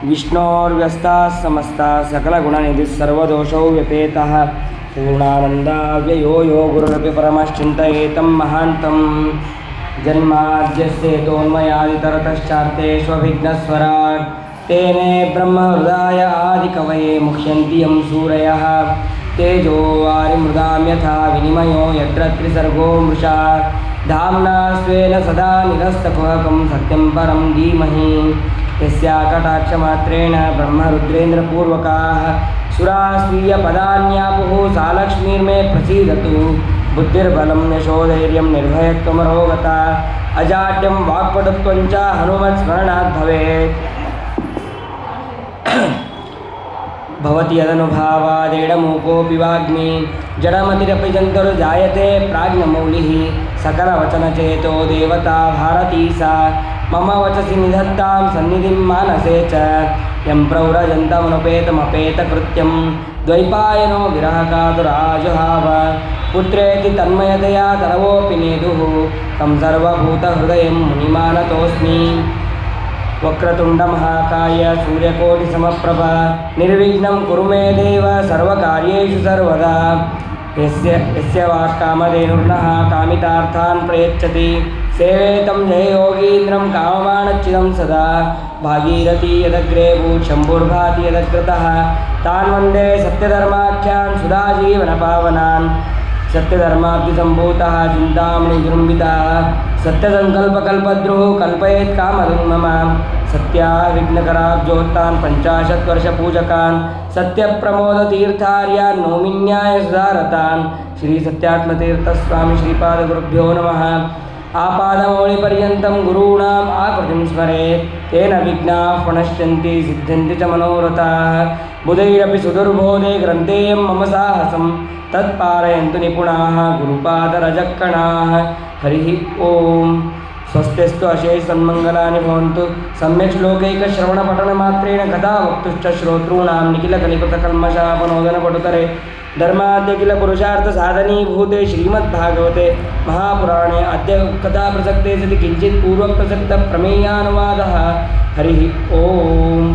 विष्णोर्व्यस्ताः समस्ताः सकलगुणनिधिः सर्वदोषौ व्यपेतः पूर्णानन्दाव्ययो यो गुरुरपि परमश्चिन्तयेतं महान्तं जन्माद्यस्य तोन्मयादितरतश्चार्तेष्वभिघ्नस्वराट् तेने ब्रह्महृदाय आदिकवये मुह्यन्ति यं सूरयः तेजो वारिमृदां यथा विनिमयो यत्र त्रिसर्गो मृषा धाम्ना स्वेन सदा निरस्तकुहकं सत्यं परं धीमहि यस्या कटाक्षमात्रेण ब्रह्मरुद्रेन्द्रपूर्वकाः सुरास्वीयपदान्यापुः सा लक्ष्मीर्मे प्रसीदतु बुद्धिर्बलं यशोधैर्यं निर्भयत्वमरोगता अजाड्यं वाक्पटुत्वं च हनुमत्स्मरणात् भवेत् भवति यदनुभावादेडमूकोऽपि वाग्मी जडमतिरपि जन्तुर्जायते प्राज्ञमौलिः सकलवचनचेतो देवता भारती सा मम वचसि निधत्तां सन्निधिं मानसे च यं प्रव्रजन्तमनुपेतमपेतकृत्यं द्वैपायनो विरहकातुराजुहाव पुत्रेति तन्मयतया तरवोऽपि नेदुः तं सर्वभूतहृदयं मुनिमानतोऽस्मि वक्रतुण्डमहाकाय सूर्यकोटिसमप्रभ निर्विघ्नं कुरु मे देव सर्वकार्येषु सर्वदा यस्य वाक्कामधेनुर्नः कामितार्थान् प्रयच्छति सेवेतं जययोगीन्द्रं काममाणच्चिदं सदा भागीरथी यदग्रे भूशम्भुर्भाति यदग्रतः तान् वन्दे सत्यधर्माख्यान् सुधाजीवनपावनान् सत्यधर्माब्धिसम्भूतः चिन्तामणि विजृम्भितः सत्यसङ्कल्पकल्पद्रुः कल्पयेत् कामधुं मम सत्याविघ्नकराब्जोत्तान् 50 वर्षपूजकान् सत्यप्रमोदतीर्थार्यान् नौमिन्याय सुधारतान् श्रीसत्यात्मतीर्थस्वामी श्रीपादगुरुभ्यो नमः आपादमौलिपर्यन्तं गुरूणाम् आकृतिं स्मरेत् तेन विघ्नाः प्रणश्यन्ति सिद्ध्यन्ति च मनोरथाः बुधैरपि सुदुर्बोधे ग्रन्थेयं मम साहसं तत्पारयन्तु निपुणाः गुरुपादरजक्कणाः हरिः ओम् स्वस्तिस्तु अशेषसन्मङ्गलानि भवन्तु सम्यक् श्लोकैकश्रवणपठनमात्रेण कथा वक्तुश्च श्रोतॄणां निखिलकलिपतकल्मषापनोदनपटुतरे धर्माद्यखिलपुरुषार्थसाधनीभूते श्रीमद्भागवते महापुराणे अद्य कथाप्रसक्ते सति किञ्चित् पूर्वप्रसक्तप्रमेयानुवादः हरिः ओम्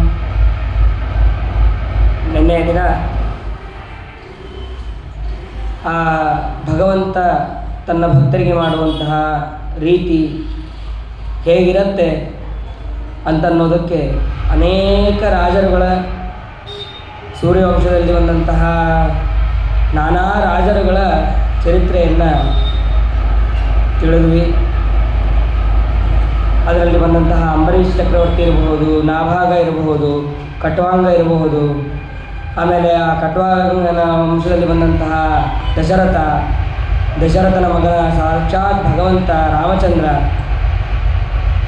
निन्ने दिन ಆ ಭಗವಂತ ತನ್ನ ಭಕ್ತರಿಗೆ ಮಾಡುವಂತಹ ರೀತಿ ಹೇಗಿರುತ್ತೆ ಅಂತನ್ನೋದಕ್ಕೆ ಅನೇಕ ರಾಜರುಗಳ ಸೂರ್ಯವಂಶದಲ್ಲಿ ಬಂದಂತಹ ನಾನಾ ರಾಜರುಗಳ ಚರಿತ್ರೆಯನ್ನು ತಿಳಿದ್ವಿ. ಅದರಲ್ಲಿ ಬಂದಂತಹ ಅಂಬರೀಷ್ ಚಕ್ರವರ್ತಿ ಇರಬಹುದು, ನಾಭಾಗ ಇರಬಹುದು, ಕಟ್ವಾಂಗ ಇರಬಹುದು, ಆಮೇಲೆ ಆ ಕಟ್ವಾಂಗನ ವಂಶದಲ್ಲಿ ಬಂದಂತಹ ದಶರಥನ ಮಗನ ಸಾಕ್ಷಾತ್ ಭಗವಂತ ರಾಮಚಂದ್ರ,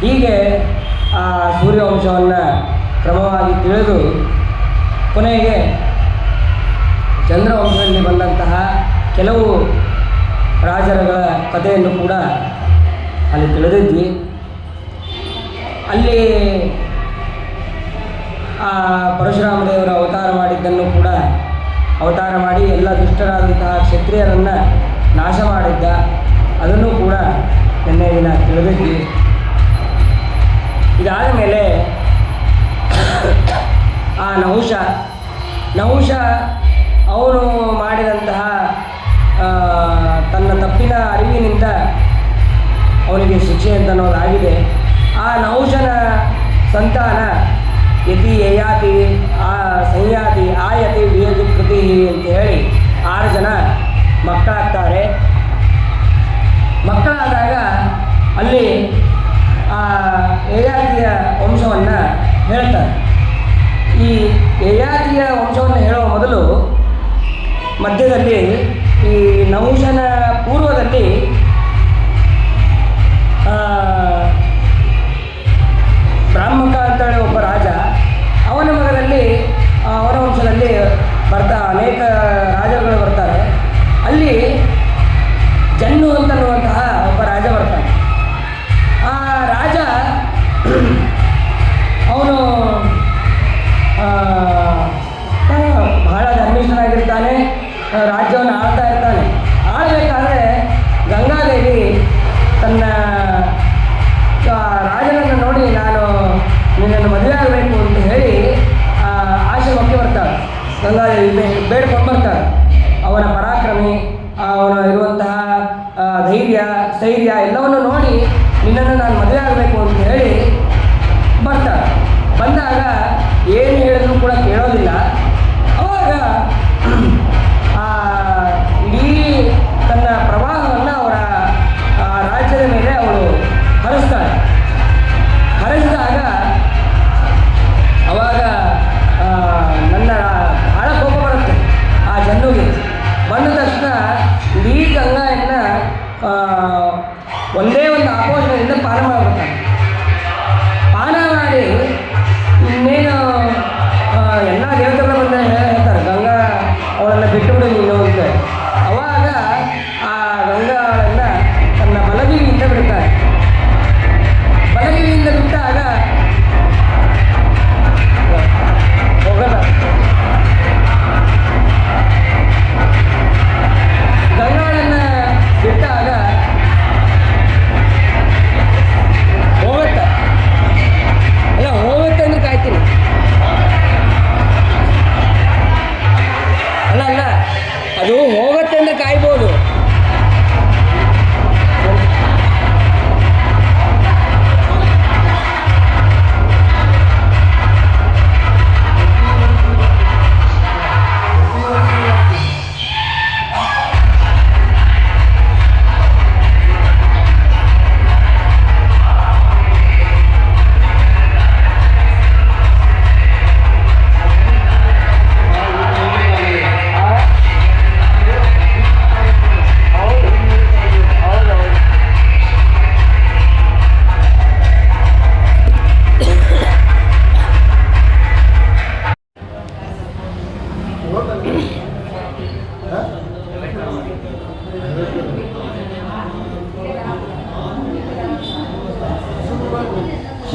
ಹೀಗೆ ಆ ಸೂರ್ಯವಂಶವನ್ನು ಕ್ರಮವಾಗಿ ತಿಳಿದು ಕೊನೆಗೆ ಚಂದ್ರವಂಶದಲ್ಲಿ ಬಂದಂತಹ ಕೆಲವು ರಾಜರುಗಳ ಕಥೆಯನ್ನು ಕೂಡ ಅಲ್ಲಿ ತಿಳಿದಿದ್ವಿ. ಅಲ್ಲಿ ಆ ಪರಶುರಾಮ ದೇವರು ಅವತಾರ ಮಾಡಿದ್ದನ್ನು ಕೂಡ ಅವತಾರ ಮಾಡಿ ಎಲ್ಲ ದುಷ್ಟರಾದಂತಹ ಕ್ಷತ್ರಿಯರನ್ನು ನಾಶ ಮಾಡಿದ್ದ, ಅದನ್ನು ಕೂಡ ನಿನ್ನೆ ದಿನ ತಿಳಿದಿದ್ವಿ. ಇದಾದ ಮೇಲೆ ಆ ನಹುಷ ಅವನು ಮಾಡಿದಂತಹ ತನ್ನ ತಪ್ಪಿನ ಅರಿವಿನಿಂದ ಅವನಿಗೆ ಶಿಕ್ಷೆ ಅಂತ ಅನ್ನೋದಾಗಿದೆ. ಆ ನಹುಷನ ಸಂತಾನ ಯತಿ ಯಯಾತಿ ಸಂಯಾತಿ ಆಯತಿ ವಿಯಜುಕೃತಿ ಅಂತ ಹೇಳಿ 6 ಜನ ಮಕ್ಕಳಾಗ್ತಾರೆ. ಮಕ್ಕಳಾದಾಗ ಅಲ್ಲಿ ಆ ಯಯಾತಿಯ ವಂಶವನ್ನು ಹೇಳ್ತಾರೆ. ಈ ಯಯಾತಿಯ ವಂಶವನ್ನು ಹೇಳುವ ಮೊದಲು ಮಧ್ಯದಲ್ಲಿ ಈ ನಹುಷನ ಪೂರ್ವದಲ್ಲಿ ಬ್ರಾಹ್ಮಕ ಅಂತೇಳಿ ಒಬ್ಬ ರಾಜ, ಅವನ ಮಗದಲ್ಲಿ ಅವನ ವಂಶದಲ್ಲಿ ಅನೇಕ ರಾಜರುಗಳು ಬರ್ತಾರೆ. ಅಲ್ಲಿ ಜನ್ನು ಅಂತನ್ನುವಂತಹ ಒಬ್ಬ ರಾಜ ಬರ್ತಾನೆ. ಆ ರಾಜ ಅವನು ಬಹಳ ಧರ್ಮಿಷ್ಠನಾಗಿರ್ತಾನೆ, ರಾಜ್ಯವನ್ನು ಆಳ್ತಾ ಇರ್ತಾನೆ. ಆಳಬೇಕಾದ್ರೆ ಗಂಗಾದೇವಿ ತನ್ನ ರಾಜನನ್ನು ನೋಡಿ ನಾನು ನಿನ್ನನ್ನು ಮದುವೆ ಆಗಬೇಕು ಅಂತ ಹೇಳಿ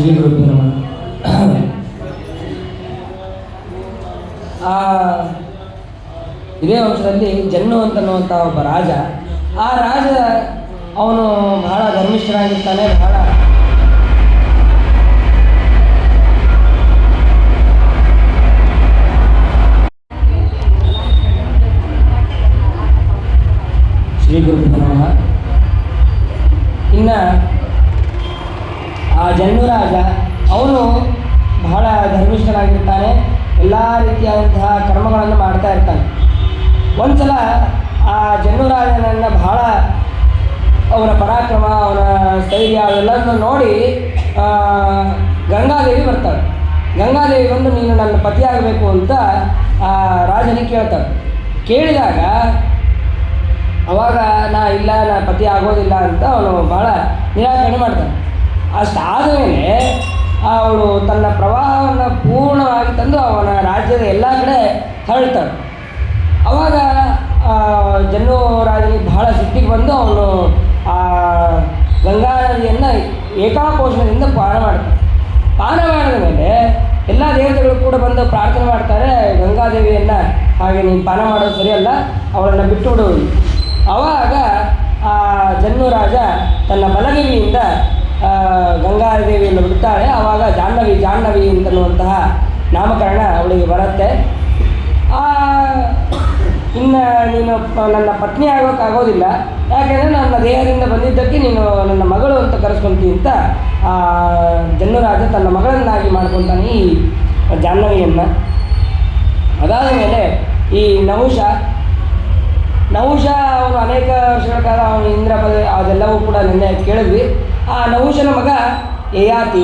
ಶ್ರೀ ಗುರುಭ್ಯೋ ನಮಃ. ಇದೇ ವಂಶದಲ್ಲಿ ಜನ್ನು ಅಂತನ್ನುವಂಥ ಒಬ್ಬ ರಾಜ. ಆ ರಾಜ ಅವನು ಬಹಳ ಧರ್ಮಿಷ್ಠನಾಗಿರ್ತಾನೆ. ಬಹಳ ಶ್ರೀ ಗುರುಭ್ಯೋ ನಮಃ. ಇನ್ನು ಆ ಜನ್ನು ರಾಜ ಅವನು ಬಹಳ ಧರ್ಮಿಷ್ಠನಾಗಿರ್ತಾನೆ. ಎಲ್ಲ ರೀತಿಯಾದಂತಹ ಕರ್ಮಗಳನ್ನು ಮಾಡ್ತಾ ಇರ್ತಾನೆ. ಒಂದು ಸಲ ಆ ಜನ್ನು ರಾಜನನ್ನು ಬಹಳ ಅವನ ಪರಾಕ್ರಮ, ಅವನ ಸ್ಥೈರ್ಯ ಅವೆಲ್ಲವನ್ನು ನೋಡಿ ಗಂಗಾದೇವಿ ಬರ್ತಾಳೆ. ಗಂಗಾದೇವಿ ಬಂದು ನೀನು ನನ್ನ ಪತಿಯಾಗಬೇಕು ಅಂತ ಆ ರಾಜನಿಗೆ ಕೇಳ್ತಾಳೆ. ಕೇಳಿದಾಗ ಅವಾಗ ಇಲ್ಲ ನಾ ಪತಿ ಆಗೋದಿಲ್ಲ ಅಂತ ಅವನು ಭಾಳ ನಿರಾಕರಣೆ ಮಾಡ್ತಾನೆ. ಅಷ್ಟಾದ ಮೇಲೆ ಅವಳು ತನ್ನ ಪ್ರವಾಹವನ್ನು ಪೂರ್ಣವಾಗಿ ತಂದು ಅವನ ರಾಜ್ಯದ ಎಲ್ಲ ಕಡೆ ಹರಳ್ತಾಳೆ. ಅವಾಗ ಜನ್ನು ರಾಜನಿಗೆ ಬಹಳ ಸಿಟ್ಟಿಗೆ ಬಂದು ಅವನು ಆ ಗಂಗಾ ನದಿಯನ್ನು ಏಕಾಪೋಷಣದಿಂದ ಪಾನ ಮಾಡ್ತಾನೆ. ಪಾನ ಮಾಡಿದ ಮೇಲೆ ಎಲ್ಲ ದೇವತೆಗಳು ಕೂಡ ಬಂದು ಪ್ರಾರ್ಥನೆ ಮಾಡ್ತಾರೆ, ಗಂಗಾದೇವಿಯನ್ನು ಹಾಗೆ ನೀನು ಪಾನ ಮಾಡೋದು ಸರಿಯಲ್ಲ, ಅವಳನ್ನು ಬಿಟ್ಟು ಬಿಡುವುದು. ಆವಾಗ ಆ ಜನ್ನು ರಾಜ ತನ್ನ ಬಲಗೈಯಿಂದ ಗಂಗಾದೇವಿಯನ್ನು ಬಿಡ್ತಾಳೆ. ಆವಾಗ ಜಾಹ್ನವಿ ಅಂತನ್ನುವಂತಹ ನಾಮಕರಣ ಅವಳಿಗೆ ಬರುತ್ತೆ. ಇನ್ನು ನೀನು ನನ್ನ ಪತ್ನಿ ಆಗೋಕ್ಕಾಗೋದಿಲ್ಲ, ಯಾಕೆಂದರೆ ನನ್ನ ದೇಹದಿಂದ ಬಂದಿದ್ದಕ್ಕೆ ನೀನು ನನ್ನ ಮಗಳು ಅಂತ ಕರೆಸ್ಕೊಳ್ತೀನಿ ಅಂತ ಜನ್ನು ರಾಜ ತನ್ನ ಮಗಳನ್ನಾಗಿ ಮಾಡ್ಕೊತಾನೆ ಈ ಜಾಹ್ನವಿಯನ್ನು. ಅದಾದ ಮೇಲೆ ಈ ನಹುಷ ಅವನು ಅನೇಕ ವರ್ಷಗಳ ಕಾಲ ಅವನು ಇಂದ್ರ ಪದವಿ ಅದೆಲ್ಲವೂ ಕೂಡ ನಿನ್ನೆ ಕೇಳಿದ್ವಿ. ಆ ನಹುಷನ ಮಗ ಯಯಾತಿ.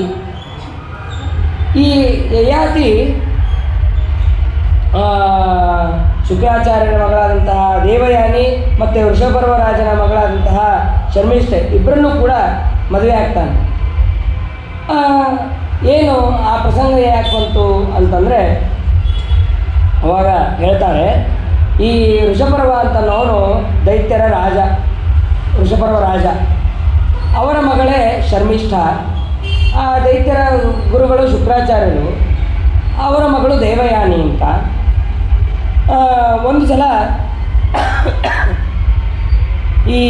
ಈ ಯಯಾತಿ ಶುಕ್ರಾಚಾರ್ಯರ ಮಗಳಾದಂತಹ ದೇವಯಾನಿ ಮತ್ತು ವೃಷಪರ್ವ ರಾಜನ ಮಗಳಾದಂತಹ ಶರ್ಮಿಷ್ಠೆ ಇಬ್ಬರನ್ನೂ ಕೂಡ ಮದುವೆ ಆಗ್ತಾನೆ. ಏನು ಆ ಪ್ರಸಂಗ ಯಾಕೆ ಬಂತು ಅಂತಂದರೆ ಅವಾಗ ಹೇಳ್ತಾರೆ, ಈ ವೃಷಪರ್ವ ಅಂತನವನು ದೈತ್ಯರ ರಾಜ, ವೃಷಪರ್ವ ರಾಜ. ಅವರ ಮಗಳೇ ಶರ್ಮಿಷ್ಠ. ಆ ದೈತ್ಯರ ಗುರುಗಳು ಶುಕ್ರಾಚಾರ್ಯರು, ಅವರ ಮಗಳು ದೇವಯಾನಿ ಅಂತ. ಒಂದು ಸಲ ಈ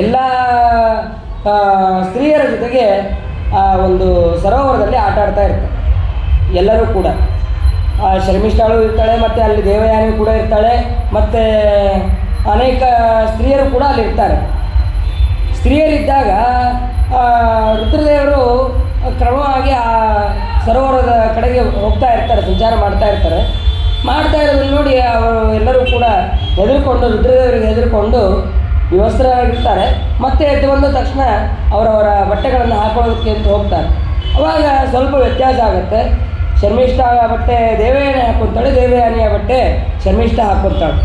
ಎಲ್ಲ ಸ್ತ್ರೀಯರ ಜೊತೆಗೆ ಒಂದು ಸರೋವರದಲ್ಲಿ ಆಟ ಆಡ್ತಾ ಇರ್ತಾರೆ ಎಲ್ಲರೂ ಕೂಡ. ಶರ್ಮಿಷ್ಠಾಳು ಇರ್ತಾಳೆ, ಮತ್ತು ಅಲ್ಲಿ ದೇವಯಾನಿ ಕೂಡ ಇರ್ತಾಳೆ, ಮತ್ತು ಅನೇಕ ಸ್ತ್ರೀಯರು ಕೂಡ ಅಲ್ಲಿ ಇರ್ತಾರೆ. ಸ್ತ್ರೀಯರಿದ್ದಾಗ ರುದ್ರದೇವರು ಕ್ರಮವಾಗಿ ಆ ಸರೋವರದ ಕಡೆಗೆ ಹೋಗ್ತಾ ಇರ್ತಾರೆ, ಸಂಚಾರ ಮಾಡ್ತಾ ಇರೋದನ್ನು ನೋಡಿ ಅವರು ಎಲ್ಲರೂ ಕೂಡ ಹೆದರ್ಕೊಂಡು, ರುದ್ರದೇವರಿಗೆ ಹೆದರ್ಕೊಂಡು ವಿವಸ್ತ್ರರಾಗಿರ್ತಾರೆ. ಮತ್ತೆ ಎದ್ದು ಬಂದ ತಕ್ಷಣ ಅವರವರ ಬಟ್ಟೆಗಳನ್ನು ಹಾಕೊಳ್ಳೋದಕ್ಕೆ ಅಂತ ಹೋಗ್ತಾರೆ. ಅವಾಗ ಸ್ವಲ್ಪ ವ್ಯತ್ಯಾಸ ಆಗುತ್ತೆ. ಶರ್ಮಿಷ್ಠ ಬಟ್ಟೆ ದೇವಯಾನಿ ಹಾಕ್ಕೊತಾಳೆ, ದೇವಯಾನಿಯ ಬಟ್ಟೆ ಶರ್ಮಿಷ್ಠ ಹಾಕ್ಕೊತಾಳೆ.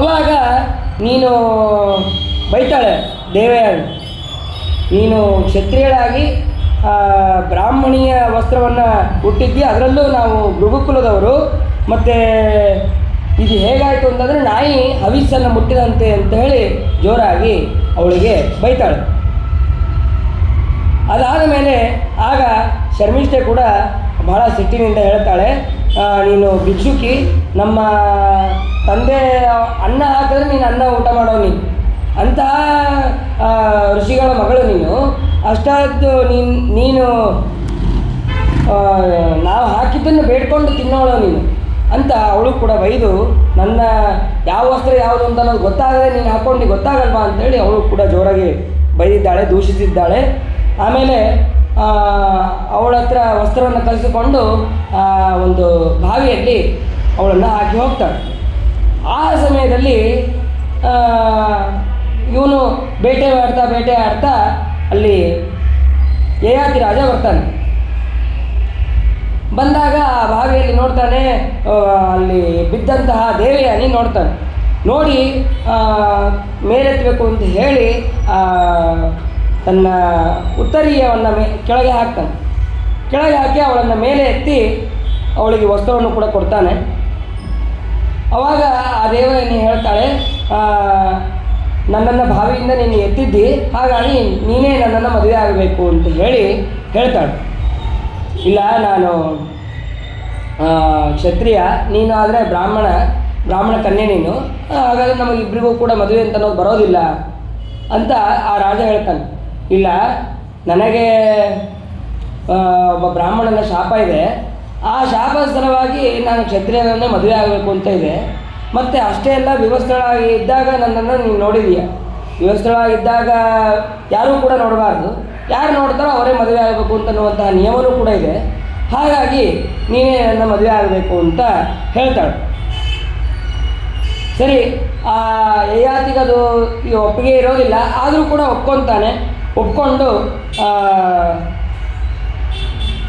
ಅವಾಗ ನೀನು ಬೈತಾಳೆ ದೇವಯಾನಿ, ನೀನು ಕ್ಷತ್ರಿಯಳಾಗಿ ಬ್ರಾಹ್ಮಣಿಯ ವಸ್ತ್ರವನ್ನು ಹುಟ್ಟಿದ್ದಿ, ಅದರಲ್ಲೂ ನಾವು ಭೃಗುಕುಲದವರು, ಮತ್ತು ಇದು ಹೇಗಾಯಿತು ಅಂತಂದರೆ ನಾಯಿ ಹವಿಸ್ಸನ್ನು ಮುಟ್ಟಿದಂತೆ ಅಂತ ಹೇಳಿ ಜೋರಾಗಿ ಅವಳಿಗೆ ಬೈತಾಳೆ. ಅದಾದ ಮೇಲೆ ಆಗ ಶರ್ಮಿಷ್ಠೆ ಕೂಡ ಬಹಳ ಸಿಟ್ಟಿನಿಂದ ಹೇಳ್ತಾಳೆ, ನೀನು ಭಿಕ್ಷುಕಿ, ನಮ್ಮ ತಂದೆ ಅನ್ನ ಹಾಕಿದ್ರೆ ನೀನು ಅನ್ನ ಊಟ ಮಾಡೋ ಅಂತಹ ಋಷಿಗಳ ಮಗಳು ನೀನು, ಅಷ್ಟಾದ್ದು ನೀನು ನಾವು ಹಾಕಿದ್ದನ್ನು ಬೇಡ್ಕೊಂಡು ತಿನ್ನೋಳು ನೀನು ಅಂತ ಅವಳು ಕೂಡ ಬೈದು, ನನ್ನ ಯಾವ ವಸ್ತ್ರ ಯಾವುದು ಅಂತ ಅನ್ನೋದು ಗೊತ್ತಾಗದೆ ನೀನು ಹಾಕ್ಕೊಂಡು ಗೊತ್ತಾಗಲ್ವಾ ಅಂತೇಳಿ ಅವಳು ಕೂಡ ಜೋರಾಗಿ ಬೈದಿದ್ದಾಳೆ, ದೂಷಿಸಿದ್ದಾಳೆ. ಆಮೇಲೆ ಅವಳ ಹತ್ರ ವಸ್ತ್ರವನ್ನು ಕಲಿಸಿಕೊಂಡು ಒಂದು ಬಾವಿಯಲ್ಲಿ ಅವಳನ್ನು ಹಾಕಿ ಹೋಗ್ತಾಳೆ. ಆ ಸಮಯದಲ್ಲಿ ಇವನು ಬೇಟೆ ಆಡ್ತಾ ಅಲ್ಲಿ ಯಯಾತಿ ರಾಜ ಬರ್ತಾನೆ. ಬಂದಾಗ ಆ ಬಾವಿಯಲ್ಲಿ ನೋಡ್ತಾನೆ, ಅಲ್ಲಿ ಬಿದ್ದಂತಹ ದೇವಯಾನಿ ನೋಡ್ತಾನೆ. ನೋಡಿ ಮೇಲೆತ್ತಬೇಕು ಅಂತ ಹೇಳಿ ತನ್ನ ಉತ್ತರೀಯವನ್ನು ಕೆಳಗೆ ಹಾಕ್ತಾನೆ. ಕೆಳಗೆ ಹಾಕಿ ಅವಳನ್ನು ಮೇಲೆ ಎತ್ತಿ ಅವಳಿಗೆ ವಸ್ತ್ರವನ್ನು ಕೂಡ ಕೊಡ್ತಾನೆ. ಆವಾಗ ಆ ದೇವಯಾನಿ ಹೇಳ್ತಾಳೆ, ನನ್ನನ್ನು ಬಾವಿಯಿಂದ ನೀನು ಎತ್ತಿದ್ದಿ, ಹಾಗಾಗಿ ನೀನೇ ನನ್ನನ್ನು ಮದುವೆ ಆಗಬೇಕು ಅಂತ ಹೇಳ್ತಾಳೆ. ಇಲ್ಲ, ನಾನು ಕ್ಷತ್ರಿಯ, ನೀನು ಆದರೆ ಬ್ರಾಹ್ಮಣ ಕನ್ಯೆ ನೀನು, ಹಾಗಾದರೆ ನಮಗಿಬ್ಬರಿಗೂ ಕೂಡ ಮದುವೆ ಅಂತ ಅನ್ನೋದು ಬರೋದಿಲ್ಲ ಅಂತ ಆ ರಾಜ ಹೇಳ್ತಾನೆ. ಇಲ್ಲ, ನನಗೆ ಒಬ್ಬ ಬ್ರಾಹ್ಮಣನ ಶಾಪ ಇದೆ, ಆ ಶಾಪದ ಸಲುವಾಗಿ ನಾನು ಕ್ಷತ್ರಿಯನನ್ನೇ ಮದುವೆ ಆಗಬೇಕು ಅಂತ ಇದೆ. ಮತ್ತು ಅಷ್ಟೇ ಅಲ್ಲ, ವಿವಸ್ತ್ರಳಾಗಿ ಇದ್ದಾಗ ನನ್ನನ್ನು ನೀನು ನೋಡಿದೀಯ. ವಿವಸ್ತ್ರಳಾಗಿದ್ದಾಗ ಯಾರೂ ಕೂಡ ನೋಡಬಾರ್ದು, ಯಾರು ನೋಡ್ತಾರೋ ಅವರೇ ಮದುವೆ ಆಗಬೇಕು ಅಂತನ್ನುವಂತಹ ನಿಯಮವೂ ಕೂಡ ಇದೆ. ಹಾಗಾಗಿ ನೀನೇ ನನ್ನ ಮದುವೆ ಆಗಬೇಕು ಅಂತ ಹೇಳ್ತಾಳೆ. ಸರಿ, ಆ ಯಯಾತಿಗದು ಈ ಒಪ್ಪಿಗೆ ಇರೋದಿಲ್ಲ, ಆದರೂ ಕೂಡ ಒಪ್ಕೊಂಡು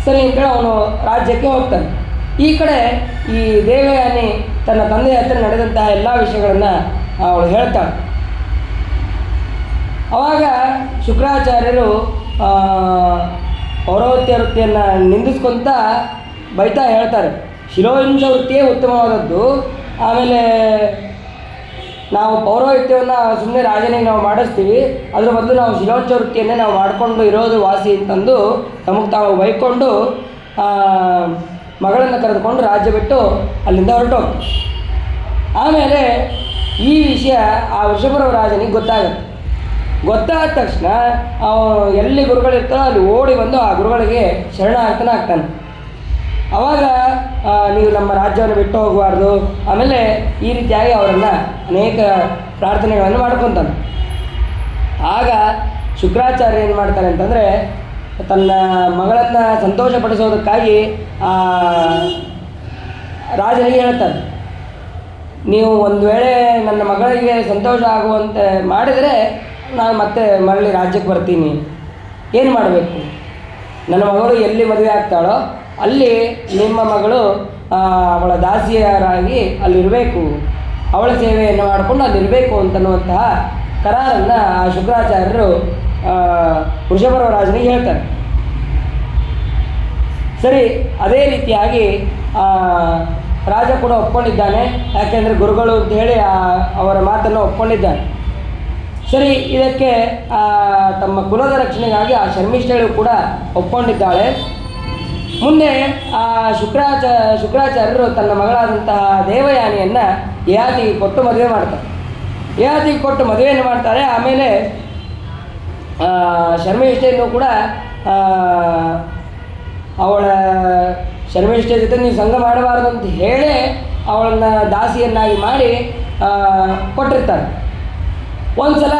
ಸರಿ ಅಂತೇಳಿ ಅವನು ರಾಜ್ಯಕ್ಕೆ ಹೋಗ್ತಾನೆ. ಈ ಕಡೆ ಈ ದೇವಯಾನಿ ತನ್ನ ತಂದೆಯ ಹತ್ರ ನಡೆದಂತಹ ಎಲ್ಲ ವಿಷಯಗಳನ್ನು ಅವಳು ಹೇಳ್ತಾಳೆ. ಆವಾಗ ಶುಕ್ರಾಚಾರ್ಯರು ಪೌರೋಹಿತ್ಯ ವೃತ್ತಿಯನ್ನು ನಿಂದಿಸ್ಕೊಂತ ಬೈತಾ ಹೇಳ್ತಾರೆ, ಶಿರೋಹಿಂಸ ವೃತ್ತಿಯೇ ಉತ್ತಮವಾದದ್ದು. ಆಮೇಲೆ ನಾವು ಪೌರೋಹಿತ್ಯವನ್ನು ಸುಮ್ಮನೆ ರಾಜನಿಗೆ ನಾವು ಮಾಡಿಸ್ತೀವಿ, ಅದ್ರ ಬದಲು ನಾವು ಶಿರೋಂಚ ವೃತ್ತಿಯನ್ನೇ ನಾವು ಮಾಡಿಕೊಂಡು ಇರೋದು ವಾಸಿ ಅಂತಂದು ತಮಗೆ ತಾವು ಬೈಕೊಂಡು ಮಗಳನ್ನು ಕರೆದುಕೊಂಡು ರಾಜ್ಯ ಬಿಟ್ಟು ಅಲ್ಲಿಂದ ಹೊರಟೋಗ್ತಾರೆ. ಆಮೇಲೆ ಈ ವಿಷಯ ಆ ವೃಷಭರ ರಾಜನಿಗೆ ಗೊತ್ತಾದ ತಕ್ಷಣ ಅವನು ಎಲ್ಲಿ ಗುರುಗಳಿರ್ತಾರೋ ಅಲ್ಲಿ ಓಡಿ ಬಂದು ಆ ಗುರುಗಳಿಗೆ ಶರಣಾರ್ಥನಾಗ್ತಾನೆ. ಆವಾಗ ನೀವು ನಮ್ಮ ರಾಜ್ಯವನ್ನು ಬಿಟ್ಟು ಹೋಗಬಾರ್ದು, ಆಮೇಲೆ ಈ ರೀತಿಯಾಗಿ ಅವರನ್ನು ಅನೇಕ ಪ್ರಾರ್ಥನೆಗಳನ್ನು ಮಾಡ್ಕೊತಾನೆ. ಆಗ ಶುಕ್ರಾಚಾರ್ಯ ಏನು ಮಾಡ್ತಾರೆ ಅಂತಂದರೆ, ತನ್ನ ಮಗಳನ್ನು ಸಂತೋಷಪಡಿಸೋದಕ್ಕಾಗಿ ರಾಜನಿಗೆ ಹೇಳ್ತಾರೆ, ನೀವು ಒಂದು ವೇಳೆ ನನ್ನ ಮಗಳಿಗೆ ಸಂತೋಷ ಆಗುವಂತೆ ಮಾಡಿದರೆ ನಾನು ಮತ್ತೆ ಮರಳಿ ರಾಜ್ಯಕ್ಕೆ ಬರ್ತೀನಿ. ಏನು ಮಾಡಬೇಕು? ನನ್ನ ಮಗಳು ಎಲ್ಲಿ ಮದುವೆ ಆಗ್ತಾಳೋ ಅಲ್ಲಿ ನಿಮ್ಮ ಮಗಳು ಅವಳ ದಾಸಿಯರಾಗಿ ಅಲ್ಲಿರಬೇಕು, ಅವಳ ಸೇವೆಯನ್ನು ಮಾಡಿಕೊಂಡು ಅಲ್ಲಿರಬೇಕು ಅಂತನ್ನುವಂತಹ ಕರಾರನ್ನು ಆ ಶುಕ್ರಾಚಾರ್ಯರು ವೃಷಭರ ರಾಜನಿಗೆ ಹೇಳ್ತಾರೆ. ಸರಿ, ಅದೇ ರೀತಿಯಾಗಿ ರಾಜ ಕೂಡ ಒಪ್ಕೊಂಡಿದ್ದಾನೆ, ಯಾಕೆಂದರೆ ಗುರುಗಳು ಅಂತ ಹೇಳಿ ಅವರ ಮಾತನ್ನು ಒಪ್ಕೊಂಡಿದ್ದಾನೆ. ಸರಿ, ಇದಕ್ಕೆ ತಮ್ಮ ಕುಲದ ರಕ್ಷಣೆಗಾಗಿ ಆ ಶರ್ಮಿಷ್ಠಳು ಕೂಡ ಒಪ್ಕೊಂಡಿದ್ದಾಳೆ. ಮುಂದೆ ಆ ಶುಕ್ರಾಚಾರ್ಯರು ತನ್ನ ಮಗಳಾದಂತಹ ದೇವಯಾನಿಯನ್ನು ಯಯಾತಿಗೆ ಕೊಟ್ಟು ಮದುವೆ ಮಾಡ್ತಾರೆ. ಆಮೇಲೆ ಶರ್ಮಿಷ್ಠೆಯನ್ನು ಕೂಡ ಅವಳ ಶರ್ಮಿಷ್ಠೆ ಜೊತೆ ನೀವು ಸಂಘ ಮಾಡಬಾರ್ದು ಅಂತ ಹೇಳಿ ಅವಳನ್ನು ದಾಸಿಯನ್ನಾಗಿ ಮಾಡಿ ಕೊಟ್ಟಿರ್ತಾರೆ. ಒಂದು ಸಲ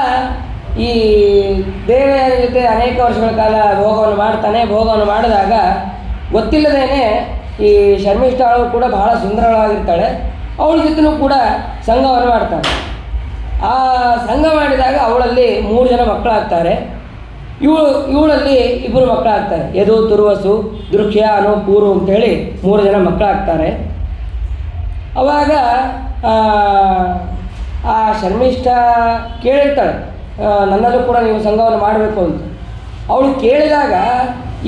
ಈ ದೇವಯಾನಿ ಜೊತೆ ಅನೇಕ ವರ್ಷಗಳ ಕಾಲ ಭೋಗವನ್ನು ಮಾಡಿದಾಗ ಗೊತ್ತಿಲ್ಲದೇನೆ ಈ ಶರ್ಮಿಷ್ಠಳು ಕೂಡ ಬಹಳ ಸುಂದರಳಾಗಿರ್ತಾಳೆ. ಅವಳ ಜೊತೆನೂ ಕೂಡ ಸಂಘವನ್ನು ಮಾಡ್ತಾನೆ. ಆ ಸಂಘ ಮಾಡಿದಾಗ ಅವಳಲ್ಲಿ 3 ಜನ ಮಕ್ಕಳಾಗ್ತಾರೆ. ಇವಳಲ್ಲಿ 2 ಮಕ್ಕಳಾಗ್ತಾರೆ. ಯದು, ತುರ್ವಸು, ದೃಕ್ಷ್ಯ, ಪೂರು ಅಂತೇಳಿ 3 ಜನ ಮಕ್ಕಳಾಗ್ತಾರೆ. ಆವಾಗ ಆ ಶರ್ಮಿಷ್ಠ ಕೇಳಿರ್ತಾಳೆ, ನನ್ನಲ್ಲೂ ಕೂಡ ನೀವು ಸಂಘವನ್ನು ಮಾಡಬೇಕು ಅಂತ. ಅವಳು ಕೇಳಿದಾಗ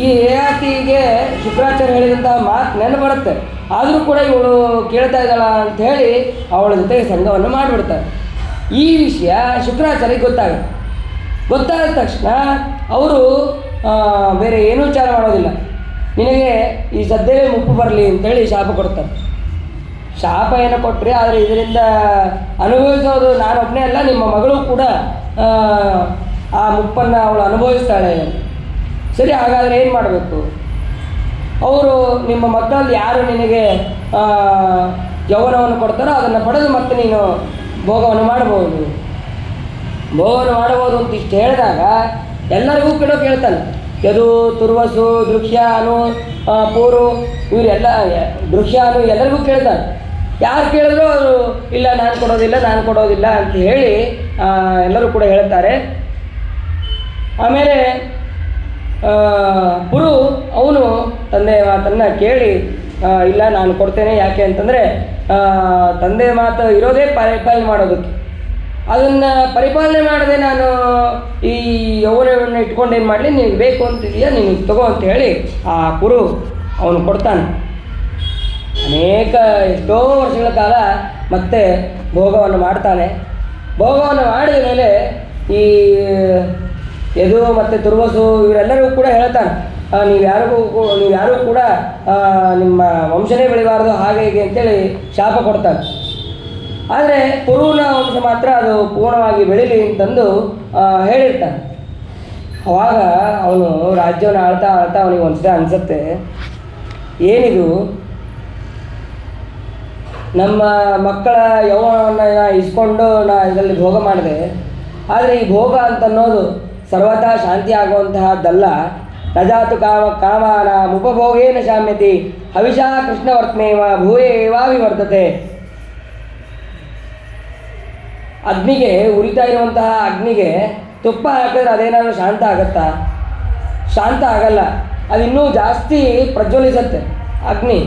ಈ ಯಯಾತಿಗೆ ಶುಕ್ರಾಚಾರ್ಯ ಹೇಳಿದಂತಹ ಮಾತು ನೆನಪು ಬರುತ್ತೆ. ಆದರೂ ಕೂಡ ಇವಳು ಕೇಳ್ತಾ ಇದ್ದಾಳ ಅಂಥೇಳಿ ಅವಳ ಜೊತೆಗೆ ಸಂಘವನ್ನು ಮಾಡಿಬಿಡ್ತಾರೆ. ಈ ವಿಷಯ ಶುಕ್ರಾಚಾರ್ಯಗೆ ಗೊತ್ತಾದ ತಕ್ಷಣ ಅವರು ಬೇರೆ ಏನೂ ವಿಚಾರ ಮಾಡೋದಿಲ್ಲ. ನಿನಗೆ ಈ ಸದ್ಯವೇ ಮುಪ್ಪು ಬರಲಿ ಅಂತೇಳಿ ಶಾಪ ಕೊಡ್ತಾರೆ. ಶಾಪ ಏನೋ ಕೊಟ್ಟರೆ, ಆದರೆ ಇದರಿಂದ ಅನುಭವಿಸೋದು ನಾನೊಬ್ಬನೇ ಅಲ್ಲ, ನಿಮ್ಮ ಮಗಳು ಕೂಡ ಆ ಮುಪ್ಪನ್ನು ಅವಳು ಅನುಭವಿಸ್ತಾಳೆ. ಸರಿ, ಹಾಗಾದರೆ ಏನು ಮಾಡಬೇಕು? ಅವರು ನಿಮ್ಮ ಮಕ್ಕಳಲ್ಲಿ ಯಾರು ನಿನಗೆ ಯೌವನವನ್ನು ಕೊಡ್ತಾರೋ ಅದನ್ನು ಪಡೆದು ಮತ್ತೆ ನೀನು ಭೋಗವನ್ನು ಮಾಡಬಹುದು ಅಂತ ಇಷ್ಟು ಹೇಳಿದಾಗ ಎಲ್ಲರಿಗೂ ಕೇಳ್ತಾನೆ. ಯದು, ತುರ್ವಸು, ದೃಕ್ಷ್ಯ, ಪೂರು ಇವರೆಲ್ಲ ದೃಕ್ಷ್ಯ ಎಲ್ಲರಿಗೂ ಕೇಳ್ತಾನೆ. ಯಾರು ಕೇಳಿದ್ರು ಅವರು ಇಲ್ಲ, ನಾನು ಕೊಡೋದಿಲ್ಲ ಅಂತ ಹೇಳಿ ಎಲ್ಲರೂ ಕೂಡ ಹೇಳ್ತಾರೆ. ಆಮೇಲೆ ಪುರು ಅವನು ತಂದೆಯ ಮಾತನ್ನು ಕೇಳಿ ಇಲ್ಲ, ನಾನು ಕೊಡ್ತೇನೆ. ಯಾಕೆ ಅಂತಂದರೆ ತಂದೆ ಮಾತು ಇರೋದೇ ಪರಿಪಾಲನೆ ಮಾಡೋದಕ್ಕೆ. ಅದನ್ನು ಪರಿಪಾಲನೆ ಮಾಡದೆ ನಾನು ಈ ಯೌವನವನ್ನು ಇಟ್ಕೊಂಡು ಏನು ಮಾಡಲಿ, ನಿನಗೆ ಬೇಕು ಅಂತಿದೆಯಾ, ನೀನು ತಗೋ ಅಂತ ಹೇಳಿ ಆ ಪುರು ಅವನು ಕೊಡ್ತಾನೆ. ಎಷ್ಟೋ ವರ್ಷಗಳ ಕಾಲ ಮತ್ತೆ ಭೋಗವನ್ನು ಮಾಡ್ತಾನೆ. ಭೋಗವನ್ನು ಮಾಡಿದ ಮೇಲೆ ಈ ಯದು ಮತ್ತು ತುರ್ವಸು ಇವರೆಲ್ಲರಿಗೂ ಕೂಡ ಹೇಳ್ತಾನೆ, ನೀವ್ಯಾರೂ ಕೂಡ ನಿಮ್ಮ ವಂಶನೇ ಬೆಳಿಬಾರ್ದು ಹಾಗೆ ಹೀಗೆ ಅಂತೇಳಿ ಶಾಪ ಕೊಡ್ತಾನೆ. ಆದರೆ ಪುರುವಿನ ವಂಶ ಮಾತ್ರ ಅದು ಪೂರ್ಣವಾಗಿ ಬೆಳೀಲಿ ಅಂತಂದು ಹೇಳಿರ್ತಾನೆ. ಅವಾಗ ಅವನು ರಾಜ್ಯವನ್ನು ಆಳ್ತಾ ಅವನಿಗೆ ಒಂದ್ಸಲ ಅನಿಸುತ್ತೆ, ಏನಿದು ನಮ್ಮ ಮಕ್ಕಳ ಯೌವನವನ್ನು ಇಸ್ಕೊಂಡು ಇದರಲ್ಲಿ ಭೋಗ ಮಾಡಿದೆ, ಆದರೆ ಈ ಭೋಗ ಅಂತನ್ನೋದು ಸರ್ವಥಾ ಶಾಂತಿ ಆಗುವಂತಹದ್ದಲ್ಲ. ನಜಾತು ಕಾಮಾನ ಉಪಭೋಗೇನ ಶಾಮ್ಯತಿ ಹವಿಷಾ ಕೃಷ್ಣವರ್ತ್ಮೇವ ಭೂಯೇವಾವಿವರ್ತತೆ. ಅಗ್ನಿಗೆ ಉರಿತಾ ಇರುವಂತಹ ಅಗ್ನಿಗೆ ತುಪ್ಪ ಹಾಕಿದ್ರೆ ಅದೇನಾದರೂ ಶಾಂತ ಆಗುತ್ತಾ? ಶಾಂತ ಆಗಲ್ಲ, ಅದು ಇನ್ನೂ ಜಾಸ್ತಿ ಪ್ರಜ್ವಲಿಸುತ್ತೆ ಅಗ್ನಿ.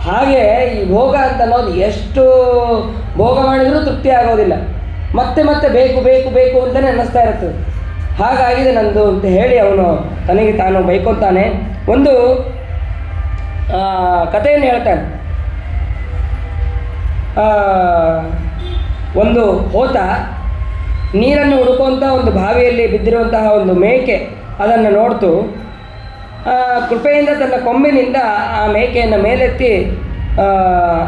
ಹಾಗೆ ಈ ಭೋಗ ಅಂತ ಅನ್ನೋದು ಎಷ್ಟು ಭೋಗ ಮಾಡಿದರೂ ತೃಪ್ತಿ ಆಗೋದಿಲ್ಲ, ಮತ್ತೆ ಮತ್ತೆ ಬೇಕು ಬೇಕು ಬೇಕು ಅಂತಲೇ ಅನ್ನಿಸ್ತಾ ಇರ್ತದೆ. ಹಾಗಾಗಿದೆ ನಂದು ಅಂತ ಹೇಳಿ ಅವನು ತನಗೆ ತಾನು ಬೈಕೊತಾನೆ. ಒಂದು ಕಥೆಯನ್ನು ಹೇಳ್ತಾನೆ. ಒಂದು ಹೋತ ನೀರನ್ನು ಹುಡುಕುವಂಥ ಒಂದು ಬಾವಿಯಲ್ಲಿ ಬಿದ್ದಿರುವಂತಹ ಒಂದು ಮೇಕೆ ಅದನ್ನು ನೋಡ್ತು. ಕೃಪೆಯಿಂದ ತನ್ನ ಕೊಂಬಿನಿಂದ ಆ ಮೇಕೆಯನ್ನು ಮೇಲೆತ್ತಿ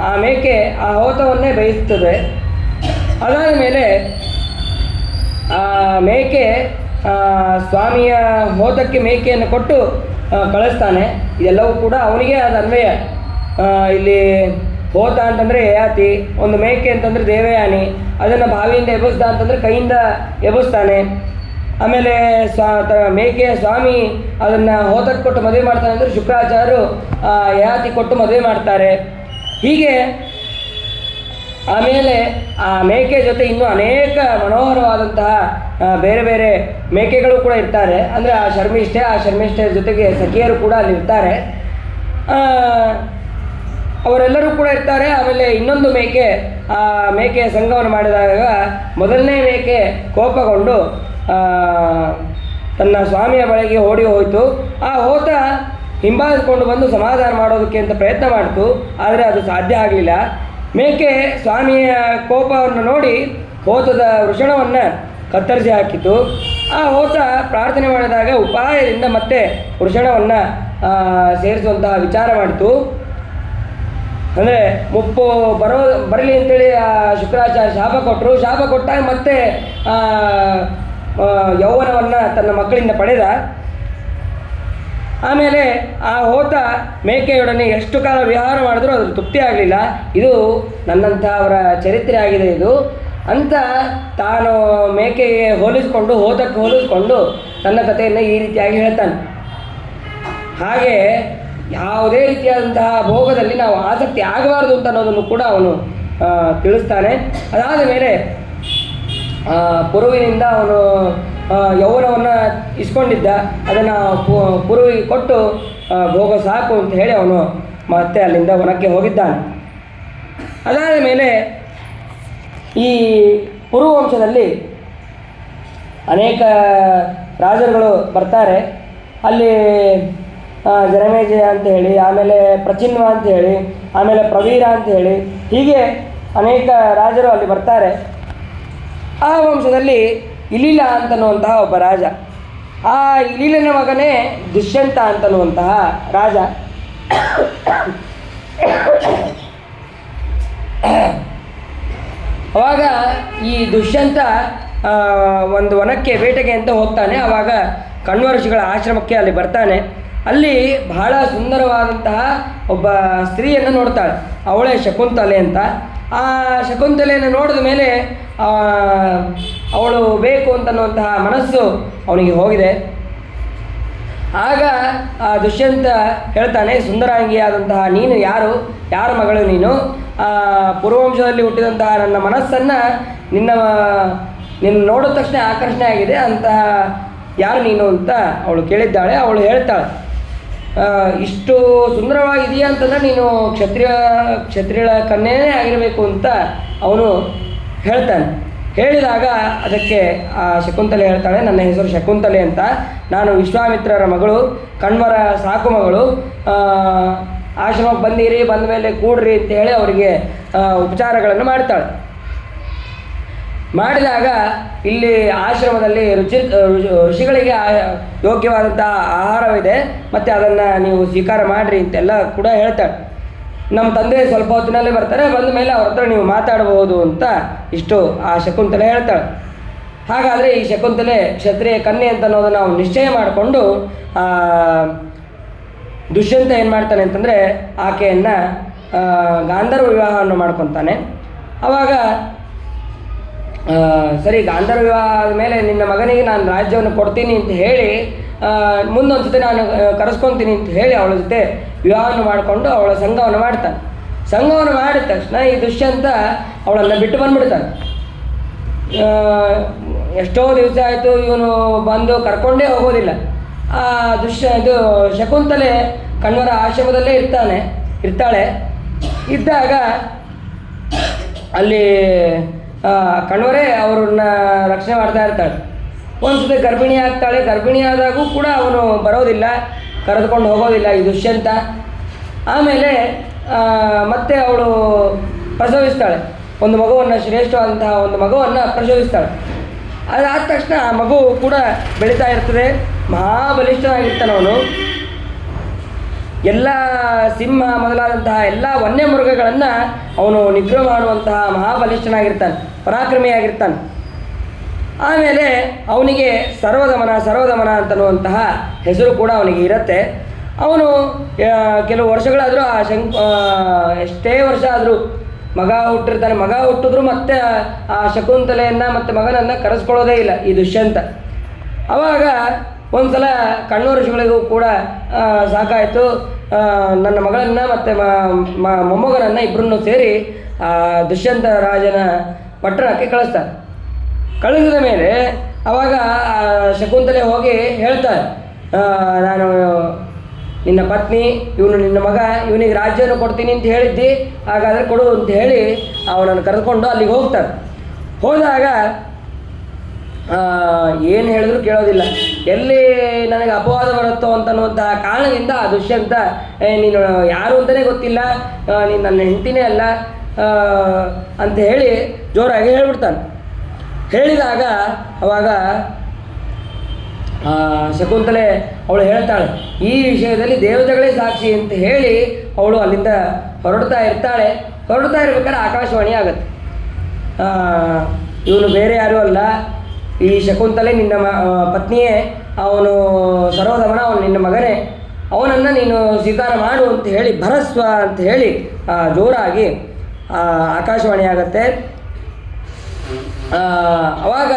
ಆ ಮೇಕೆ ಆ ಹೋತವನ್ನೇ ಬೇಯಿಸ್ತದೆ. ಅದಾದ ಮೇಲೆ ಆ ಮೇಕೆ ಸ್ವಾಮಿಯ ಹೋತಕ್ಕೆ ಮೇಕೆಯನ್ನು ಕೊಟ್ಟು ಕಳಿಸ್ತಾನೆ. ಇದೆಲ್ಲವೂ ಕೂಡ ಅವನಿಗೆ ಅದು ಅನ್ವಯ. ಇಲ್ಲಿ ಹೋತ ಅಂತಂದರೆ ಯಯಾತಿ, ಒಂದು ಮೇಕೆ ಅಂತಂದರೆ ದೇವಯಾನಿ. ಅದನ್ನು ಬಾವಿಯಿಂದ ಎಬ್ಬಿಸ್ದ ಅಂತಂದರೆ ಕೈಯಿಂದ ಎಬ್ಬಿಸ್ತಾನೆ. ಆಮೇಲೆ ಮೇಕೆಯ ಸ್ವಾಮಿ ಅದನ್ನು ಹೋತಕ್ಕೆ ಕೊಟ್ಟು ಮದುವೆ ಮಾಡ್ತಾನೆ ಅಂದರೆ ಶುಕ್ರಾಚಾರ್ಯರು ಯಯಾತಿ ಕೊಟ್ಟು ಮದುವೆ ಮಾಡ್ತಾರೆ. ಹೀಗೆ ಆಮೇಲೆ ಆ ಮೇಕೆ ಜೊತೆ ಇನ್ನೂ ಅನೇಕ ಮನೋಹರವಾದಂತಹ ಬೇರೆ ಬೇರೆ ಮೇಕೆಗಳು ಕೂಡ ಇರ್ತಾರೆ. ಅಂದರೆ ಆ ಶರ್ಮಿಷ್ಠೆ ಜೊತೆಗೆ ಸಖಿಯರು ಕೂಡ ಅಲ್ಲಿ ಇರ್ತಾರೆ. ಅವರೆಲ್ಲರೂ ಕೂಡ ಇರ್ತಾರೆ. ಆಮೇಲೆ ಇನ್ನೊಂದು ಮೇಕೆ ಆ ಮೇಕೆಯ ಸಂಘವನ್ನು ಮಾಡಿದಾಗ ಮೊದಲನೇ ಮೇಕೆ ಕೋಪಗೊಂಡು ತನ್ನ ಸ್ವಾಮಿಯ ಬಳಿಗೆ ಓಡಿ ಹೋಯಿತು. ಆ ಹೋತ ಹಿಂಬಾಲಿಸಿಕೊಂಡು ಬಂದು ಸಮಾಧಾನ ಮಾಡೋದಕ್ಕೆ ಅಂತ ಪ್ರಯತ್ನ ಮಾಡಿತು, ಆದರೆ ಅದು ಸಾಧ್ಯ ಆಗಲಿಲ್ಲ. ಮೇಕೆ ಸ್ವಾಮಿಯ ಕೋಪವನ್ನು ನೋಡಿ ಹೋತದ ವೃಷಣವನ್ನು ಕತ್ತರಿಸಿ ಹಾಕಿತು. ಆ ಹೋತ ಪ್ರಾರ್ಥನೆ ಮಾಡಿದಾಗ ಉಪಾಯದಿಂದ ಮತ್ತೆ ವೃಷಣವನ್ನು ಸೇರಿಸುವಂತಹ ವಿಚಾರ ಮಾಡಿತು. ಅಂದರೆ ಮುಪ್ಪು ಬರಲಿ ಅಂತೇಳಿ ಶುಕ್ರಾಚಾರ್ಯ ಶಾಪ ಕೊಟ್ಟಾಗ ಮತ್ತೆ ಯೌವನವನ್ನು ತನ್ನ ಮಕ್ಕಳಿಂದ ಪಡೆದ. ಆಮೇಲೆ ಆ ಹೋತ ಮೇಕೆಯೊಡನೆ ಎಷ್ಟು ಕಾಲ ವಿಹಾರ ಮಾಡಿದ್ರೂ ಅದ್ರ ತೃಪ್ತಿ ಆಗಲಿಲ್ಲ. ಇದು ನನ್ನಂಥವರ ಚರಿತ್ರೆ ಆಗಿದೆ ಇದು ಅಂತ ತಾನು ಮೇಕೆಗೆ ಹೋತಕ್ಕೆ ಹೋಲಿಸ್ಕೊಂಡು ತನ್ನ ಕಥೆಯನ್ನು ಈ ರೀತಿಯಾಗಿ ಹೇಳ್ತಾನೆ. ಹಾಗೆ ಯಾವುದೇ ರೀತಿಯಾದಂತಹ ಭೋಗದಲ್ಲಿ ನಾವು ಆಸಕ್ತಿ ಆಗಬಾರ್ದು ಅಂತ ಅನ್ನೋದನ್ನು ಕೂಡ ಅವನು ತಿಳಿಸ್ತಾನೆ. ಅದಾದ ಮೇಲೆ ಪುರುವಿನಿಂದ ಅವನು ಯೌವನವನ್ನು ಇಸ್ಕೊಂಡಿದ್ದ, ಅದನ್ನು ಪುರುವಿಗೆ ಕೊಟ್ಟು ಭೋಗ ಸಾಕು ಅಂತ ಹೇಳಿ ಅವನು ಮತ್ತೆ ಅಲ್ಲಿಂದ ವನಕ್ಕೆ ಹೋಗಿದ್ದಾನೆ. ಅದಾದ ಮೇಲೆ ಈ ಪುರುವಂಶದಲ್ಲಿ ಅನೇಕ ರಾಜರುಗಳು ಬರ್ತಾರೆ. ಅಲ್ಲಿ ಜನಮೇಜಯ ಅಂತ ಹೇಳಿ, ಆಮೇಲೆ ಪ್ರಚಿನ್ವ ಅಂತ ಹೇಳಿ, ಆಮೇಲೆ ಪ್ರವೀರ ಅಂತ ಹೇಳಿ, ಹೀಗೆ ಅನೇಕ ರಾಜರು ಅಲ್ಲಿ ಬರ್ತಾರೆ. ಆ ವಂಶದಲ್ಲಿ ಇಲಿಲ ಅಂತನ್ನುವಂತಹ ಒಬ್ಬ ರಾಜ. ಆ ಇಲಿಲನ ಮಗನೇ ದುಷ್ಯಂತ ಅಂತನ್ನುವಂತಹ ರಾಜ. ಅವಾಗ ಈ ದುಷ್ಯಂತ ಒಂದು ವನಕ್ಕೆ ಬೇಟೆಗೆ ಅಂತ ಹೋಗ್ತಾನೆ. ಆವಾಗ ಕಣ್ವಋಷಿಗಳ ಆಶ್ರಮಕ್ಕೆ ಅಲ್ಲಿ ಬರ್ತಾನೆ. ಅಲ್ಲಿ ಬಹಳ ಸುಂದರವಾದಂತಹ ಒಬ್ಬ ಸ್ತ್ರೀಯನ್ನು ನೋಡ್ತಾಳೆ. ಅವಳೇ ಶಕುಂತಲೆ ಅಂತ. ಆ ಶಕುಂತಲೆಯನ್ನು ನೋಡಿದ ಮೇಲೆ ಅವಳು ಬೇಕು ಅಂತನ್ನುವಂತಹ ಮನಸ್ಸು ಅವನಿಗೆ ಹೋಗಿದೆ. ಆಗ ಆ ದುಷ್ಯಂತ ಹೇಳ್ತಾನೆ, ಸುಂದರಾಂಗಿಯಾದಂತಹ ನೀನು ಯಾರ ಮಗಳು ನೀನು? ಪೂರ್ವವಂಶದಲ್ಲಿ ಹುಟ್ಟಿದಂತಹ ನನ್ನ ಮನಸ್ಸನ್ನು ನಿನ್ನ ನೋಡಿದ ತಕ್ಷಣ ಆಕರ್ಷಣೆ ಆಗಿದೆ ಅಂತಹ ಯಾರು ನೀನು ಅಂತ ಅವಳು ಕೇಳಿದ್ದಾಳೆ. ಅವಳು ಹೇಳ್ತಾಳೆ, ಇಷ್ಟು ಸುಂದರವಾಗಿದೆಯಾ ಅಂತಂದರೆ ನೀನು ಕ್ಷತ್ರಿಯಳ ಕನ್ಯೆನೇ ಆಗಿರಬೇಕು ಅಂತ ಅವನು ಹೇಳ್ತಾನೆ. ಹೇಳಿದಾಗ ಅದಕ್ಕೆ ಆ ಶಕುಂತಲೆ ಹೇಳ್ತಾಳೆ, ನನ್ನ ಹೆಸರು ಶಕುಂತಲೆ ಅಂತ, ನಾನು ವಿಶ್ವಾಮಿತ್ರರ ಮಗಳು, ಕಣ್ವರ ಸಾಕು ಮಗಳು. ಆಶ್ರಮಕ್ಕೆ ಬಂದಿರಿ, ಬಂದ ಮೇಲೆ ಕೂಡ್ರಿ ಅಂತ ಹೇಳಿ ಅವರಿಗೆ ಉಪಚಾರಗಳನ್ನು ಮಾಡ್ತಾಳೆ. ಮಾಡಿದಾಗ ಇಲ್ಲಿ ಆಶ್ರಮದಲ್ಲಿ ಋಷಿಗಳಿಗೆ ಯೋಗ್ಯವಾದಂಥ ಆಹಾರವಿದೆ, ಮತ್ತು ಅದನ್ನು ನೀವು ಸ್ವೀಕಾರ ಮಾಡಿರಿ ಅಂತೆಲ್ಲ ಕೂಡ ಹೇಳ್ತಾಳೆ. ನಮ್ಮ ತಂದೆ ಸ್ವಲ್ಪ ಹೊತ್ತಿನಲ್ಲೇ ಬರ್ತಾರೆ, ಬಂದ ಮೇಲೆ ಅವ್ರ ಹತ್ರ ನೀವು ಮಾತಾಡಬಹುದು ಅಂತ ಇಷ್ಟು ಆ ಶಕುಂತಲೆ ಹೇಳ್ತಾಳೆ. ಹಾಗಾದರೆ ಈ ಶಕುಂತಲೆ ಕ್ಷತ್ರಿಯ ಕನ್ಯೆ ಅಂತ ಅನ್ನೋದನ್ನು ನಾವು ನಿಶ್ಚಯ ಮಾಡಿಕೊಂಡು ದುಷ್ಯಂತ ಏನು ಮಾಡ್ತಾನೆ ಅಂತಂದರೆ ಆಕೆಯನ್ನು ಗಾಂಧರ್ವ ವಿವಾಹವನ್ನು ಮಾಡ್ಕೊತಾನೆ. ಆವಾಗ ಸರಿ, ಗಾಂಧರ್ವ ವಿವಾಹ ಆದಮೇಲೆ ನಿನ್ನ ಮಗನಿಗೆ ನಾನು ರಾಜ್ಯವನ್ನು ಕೊಡ್ತೀನಿ ಅಂತ ಹೇಳಿ ಮುಂದೊಂದು ಸತಿ ನಾನು ಕರೆಸ್ಕೊತೀನಿ ಅಂತ ಹೇಳಿ ಅವಳ ಜೊತೆ ವಿವಾಹವನ್ನು ಮಾಡಿಕೊಂಡು ಅವಳ ಸಂಘವನ್ನು ಮಾಡ್ತಾನೆ. ಸಂಘವನ್ನು ಮಾಡಿದ ತಕ್ಷಣ ಈ ದುಷ್ಯಂತ ಅವಳನ್ನು ಬಿಟ್ಟು ಬಂದುಬಿಡ್ತಾನೆ. ಎಷ್ಟೋ ದಿವಸ ಆಯಿತು, ಇವನು ಬಂದು ಕರ್ಕೊಂಡೇ ಹೋಗೋದಿಲ್ಲ. ಇದು ಶಕುಂತಲೆ ಕಣ್ವರ ಆಶ್ರಮದಲ್ಲೇ ಇರ್ತಾಳೆ. ಇದ್ದಾಗ ಅಲ್ಲಿ ಕಣ್ವರೇ ಅವ್ರನ್ನ ರಕ್ಷಣೆ ಮಾಡ್ತಾ ಇರ್ತಾಳೆ. ಒಂದು ಸತಿ ಗರ್ಭಿಣಿ ಆಗ್ತಾಳೆ. ಗರ್ಭಿಣಿ ಆದಾಗೂ ಕೂಡ ಅವನು ಬರೋದಿಲ್ಲ, ಕರೆದುಕೊಂಡು ಹೋಗೋದಿಲ್ಲ ಈ ದುಷ್ಯಂತ. ಆಮೇಲೆ ಮತ್ತೆ ಅವಳು ಪ್ರಸವಿಸ್ತಾಳೆ, ಒಂದು ಮಗುವನ್ನು, ಶ್ರೇಷ್ಠವಾದಂತಹ ಒಂದು ಮಗುವನ್ನು ಪ್ರಸವಿಸ್ತಾಳೆ. ಅದಾದ ತಕ್ಷಣ ಆ ಮಗು ಕೂಡ ಬೆಳೀತಾ ಇರ್ತದೆ, ಮಹಾಬಲಿಷ್ಠನಾಗಿರ್ತಾನೆ ಅವನು. ಎಲ್ಲ ಸಿಂಹ ಮೊದಲಾದಂತಹ ಎಲ್ಲ ವನ್ಯ ಮೃಗಗಳನ್ನು ಅವನು ನಿಗ್ರಹ ಮಾಡುವಂತಹ ಮಹಾಬಲಿಷ್ಠನಾಗಿರ್ತಾನೆ, ಪರಾಕ್ರಮಿಯಾಗಿರ್ತಾನೆ. ಆಮೇಲೆ ಅವನಿಗೆ ಸರ್ವದಮನ ಅಂತನ್ನುವಂತಹ ಹೆಸರು ಕೂಡ ಅವನಿಗೆ ಇರುತ್ತೆ. ಅವನು ಕೆಲವು ವರ್ಷಗಳಾದರೂ ಎಷ್ಟೇ ವರ್ಷ ಆದರೂ ಮಗ ಹುಟ್ಟಿರ್ತಾನೆ. ಮಗ ಹುಟ್ಟಿದ್ರು ಮತ್ತೆ ಆ ಶಕುಂತಲೆಯನ್ನು ಮತ್ತು ಮಗನನ್ನು ಕರೆಸ್ಕೊಳ್ಳೋದೇ ಇಲ್ಲ ಈ ದುಷ್ಯಂತ. ಆವಾಗ ಒಂದು ಸಲ ಕಣ್ವ ಋಷಿಗಳಿಗೂ ಕೂಡ ಸಾಕಾಯಿತು, ನನ್ನ ಮಗಳನ್ನು ಮತ್ತು ಮೊಮ್ಮಗನನ್ನು ಇಬ್ಬರನ್ನು ಸೇರಿ ದುಷ್ಯಂತ ರಾಜನ ಪಟ್ಟಣಕ್ಕೆ ಕಳಿಸ್ತಾರೆ. ಕಳಿಸಿದ ಮೇಲೆ ಆವಾಗ ಶಕುಂತಲೆ ಹೋಗಿ ಹೇಳ್ತಾರೆ, ನಾನು ನಿನ್ನ ಪತ್ನಿ, ಇವನು ನಿನ್ನ ಮಗ, ಇವನಿಗೆ ರಾಜ್ಯವನ್ನು ಕೊಡ್ತೀನಿ ಅಂತ ಹೇಳಿದ್ದಿ, ಹಾಗಾದರೆ ಕೊಡು ಅಂತ ಹೇಳಿ ಅವನನ್ನು ಕರೆದುಕೊಂಡು ಅಲ್ಲಿಗೆ ಹೋಗ್ತಾರೆ. ಹೋದಾಗ ಏನು ಹೇಳಿದ್ರು ಕೇಳೋದಿಲ್ಲ. ಎಲ್ಲಿ ನನಗೆ ಅಪವಾದ ಬರುತ್ತೋ ಅಂತನ್ನುವಂತಹ ಕಾರಣದಿಂದ ಆ ದುಷ್ಯಂತ, ನೀನು ಯಾರು ಅಂತಲೇ ಗೊತ್ತಿಲ್ಲ, ನೀನು ನನ್ನ ಹೆಂಡತಿನೇ ಅಲ್ಲ ಅಂತ ಹೇಳಿ ಜೋರಾಗಿ ಹೇಳಿಬಿಡ್ತಾನೆ. ಹೇಳಿದಾಗ ಅವಾಗ ಶಕುಂತಲೆ ಅವಳು ಹೇಳ್ತಾಳೆ, ಈ ವಿಷಯದಲ್ಲಿ ದೇವತೆಗಳೇ ಸಾಕ್ಷಿ ಅಂತ ಹೇಳಿ ಅವಳು ಅಲ್ಲಿಂದ ಹೊರಡ್ತಾ ಇರ್ಬೇಕಾದ್ರೆ ಆಕಾಶವಾಣಿ ಆಗುತ್ತೆ. ಇವನು ಬೇರೆ ಯಾರೂ ಅಲ್ಲ, ಈ ಶಕುಂತಲೆ ನಿನ್ನ ಪತ್ನಿಯೇ, ಅವನು ಸರ್ವದಮನ, ಅವನು ನಿನ್ನ ಮಗನೇ, ಅವನನ್ನು ನೀನು ಸ್ವೀಕಾರ ಮಾಡು ಅಂತ ಹೇಳಿ ಭರಸ್ವ ಅಂತ ಹೇಳಿ ಜೋರಾಗಿ ಆಕಾಶವಾಣಿ ಆಗುತ್ತೆ. ಆವಾಗ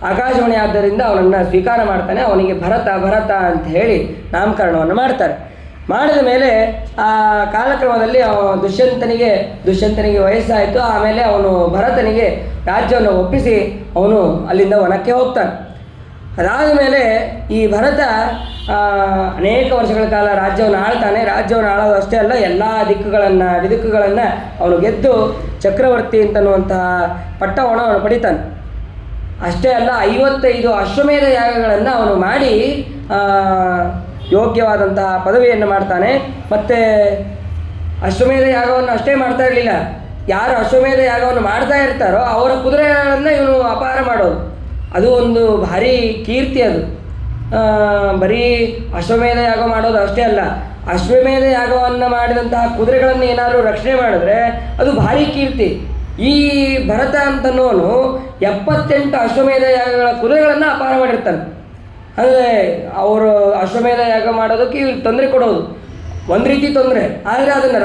ಆಕಾಶವಾಣಿ ಆದ್ದರಿಂದ ಅವನನ್ನು ಸ್ವೀಕಾರ ಮಾಡ್ತಾನೆ. ಅವನಿಗೆ ಭರತ ಅಂತ ಹೇಳಿ ನಾಮಕರಣವನ್ನು ಮಾಡ್ತಾರೆ. ಮಾಡಿದ ಮೇಲೆ ಆ ಕಾಲಕ್ರಮದಲ್ಲಿ ದುಷ್ಯಂತನಿಗೆ ವಯಸ್ಸಾಯಿತು. ಆಮೇಲೆ ಅವನು ಭರತನಿಗೆ ರಾಜ್ಯವನ್ನು ಒಪ್ಪಿಸಿ ಅವನು ಅಲ್ಲಿಂದ ವನಕ್ಕೆ ಹೋಗ್ತಾನೆ. ಅದಾದ ಮೇಲೆ ಈ ಭರತ ಅನೇಕ ವರ್ಷಗಳ ಕಾಲ ರಾಜ್ಯವನ್ನು ಆಳ್ತಾನೆ. ರಾಜ್ಯವನ್ನು ಆಳೋದು ಅಷ್ಟೇ ಅಲ್ಲ, ಎಲ್ಲ ದಿಕ್ಕುಗಳನ್ನು ಅವನು ಗೆದ್ದು ಚಕ್ರವರ್ತಿ ಅಂತನ್ನುವಂತಹ ಪಟ್ಟವನ್ನು ಅವನು ಪಡಿತಾನೆ. ಅಷ್ಟೇ ಅಲ್ಲ, 55 ಅಶ್ವಮೇಧ ಯಾಗಗಳನ್ನು ಅವನು ಮಾಡಿ ಯೋಗ್ಯವಾದಂತಹ ಪದವಿಯನ್ನು ಮಾಡ್ತಾನೆ. ಮತ್ತು ಅಶ್ವಮೇಧ ಯಾಗವನ್ನು ಅಷ್ಟೇ ಮಾಡ್ತಾ ಇರಲಿಲ್ಲ, ಯಾರು ಅಶ್ವಮೇಧ ಯಾಗವನ್ನು ಮಾಡ್ತಾ ಇರ್ತಾರೋ ಅವರ ಕುದುರೆಗಳನ್ನು ಇವನು ಅಪಹಾರ ಮಾಡೋದು, ಅದು ಒಂದು ಭಾರಿ ಕೀರ್ತಿ. ಅದು ಬರೀ ಅಶ್ವಮೇಧ ಯಾಗ ಮಾಡೋದು ಅಷ್ಟೇ ಅಲ್ಲ, ಅಶ್ವಮೇಧ ಯಾಗವನ್ನು ಮಾಡಿದಂತಹ ಕುದುರೆಗಳನ್ನು ಏನಾದರೂ ರಕ್ಷಣೆ ಮಾಡಿದ್ರೆ ಅದು ಭಾರಿ ಕೀರ್ತಿ. ಈ ಭರತ ಅಂತನೋನು 78 ಅಶ್ವಮೇಧ ಯಾಗಗಳ ಕುದುರೆಗಳನ್ನು ಅಪಹಾರ ಮಾಡಿರ್ತಾನೆ. ಅಂದರೆ ಅವರು ಅಶ್ವಮೇಧ ಯಾಗ ಮಾಡೋದಕ್ಕೆ ಇವ್ರು ತೊಂದರೆ ಕೊಡೋದು ಒಂದು ರೀತಿ ತೊಂದರೆ. ಆದರೆ ಅದನ್ನು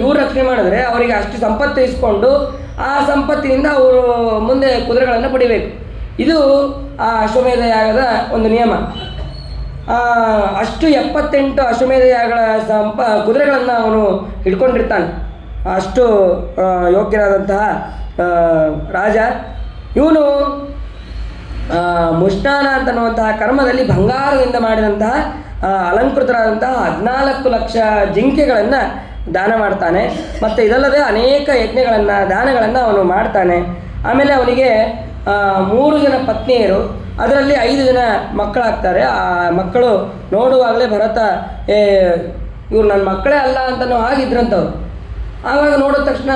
ಇವ್ರು ರಕ್ಷಣೆ ಮಾಡಿದ್ರೆ ಅವರಿಗೆ ಅಷ್ಟು ಸಂಪತ್ತು ಇಸ್ಕೊಂಡು ಆ ಸಂಪತ್ತಿನಿಂದ ಅವರು ಮುಂದೆ ಕುದುರೆಗಳನ್ನು ಪಡಿಬೇಕು. ಇದು ಆ ಅಶ್ವಮೇಧ ಯಾಗದ ಒಂದು ನಿಯಮ. ಅಷ್ಟು 78 ಅಶ್ವಮೇಧ ಯಾಗಗಳ ಕುದುರೆಗಳನ್ನು ಅವನು ಹಿಡ್ಕೊಂಡಿರ್ತಾನೆ. ಅಷ್ಟು ಯೋಗ್ಯನಾದಂತಹ ರಾಜ ಇವನು. ಮುಷ್ಟಾನ ಅಂತನ್ನುವಂತಹ ಕರ್ಮದಲ್ಲಿ ಬಂಗಾರದಿಂದ ಮಾಡಿದಂತಹ ಅಲಂಕೃತರಾದಂತಹ 14 ಲಕ್ಷ ಜಿಂಕೆಗಳನ್ನು ದಾನ ಮಾಡ್ತಾನೆ. ಮತ್ತು ಇದಲ್ಲದೆ ಅನೇಕ ದಾನಗಳನ್ನು ಅವನು ಮಾಡ್ತಾನೆ. ಆಮೇಲೆ ಅವನಿಗೆ 3 ಜನ ಪತ್ನಿಯರು, ಅದರಲ್ಲಿ 5 ಜನ ಮಕ್ಕಳಾಗ್ತಾರೆ. ಆ ಮಕ್ಕಳು ನೋಡುವಾಗಲೇ ಭರತ ಇವ್ರು ನನ್ನ ಮಕ್ಕಳೇ ಅಲ್ಲ ಅಂತನೋ ಹಾಗಿದ್ರಂಥವ್ರು. ಆವಾಗ ನೋಡಿದ ತಕ್ಷಣ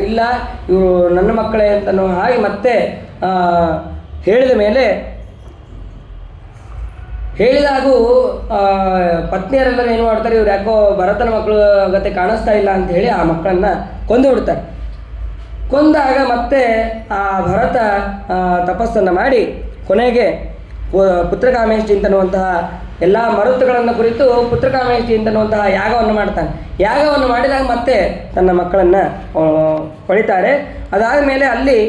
ಇಲ್ಲ ಇವರು ನನ್ನ ಮಕ್ಕಳೇ ಅಂತನೋ ಹಾಗೆ ಮತ್ತೆ ಹೇಳಿದ ಮೇಲೆ ಹೇಳಿದಾಗೂ ಪತ್ನಿಯರೆಲ್ಲರೂ ಏನು ಮಾಡ್ತಾರೆ, ಇವ್ರು ಯಾಕೋ ಭರತನ ಮಕ್ಕಳು ಗತೆ ಕಾಣಿಸ್ತಾ ಇಲ್ಲ ಅಂತ ಹೇಳಿ ಆ ಮಕ್ಕಳನ್ನು ಕೊಂದು ಬಿಡ್ತಾರೆ. ಕೊಂದಾಗ ಮತ್ತೆ ಆ ಭರತ ತಪಸ್ಸನ್ನು ಮಾಡಿ ಕೊನೆಗೆ ಪುತ್ರಕಾಮೇಷ್ಟಿ ಅಂತನ್ನುವಂತಹ ಎಲ್ಲ ಮರುತ್ತುಗಳನ್ನು ಕುರಿತು ಪುತ್ರಕಾಮೇಷ್ಟಿ ಅಂತನ್ನುವಂತಹ ಯಾಗವನ್ನು ಮಾಡ್ತಾನೆ. ಯಾಗವನ್ನು ಮಾಡಿದಾಗ ಮತ್ತೆ ತನ್ನ ಮಕ್ಕಳನ್ನು ಪಡಿತಾರೆ. ಅದಾದ ಮೇಲೆ ಅಲ್ಲಿ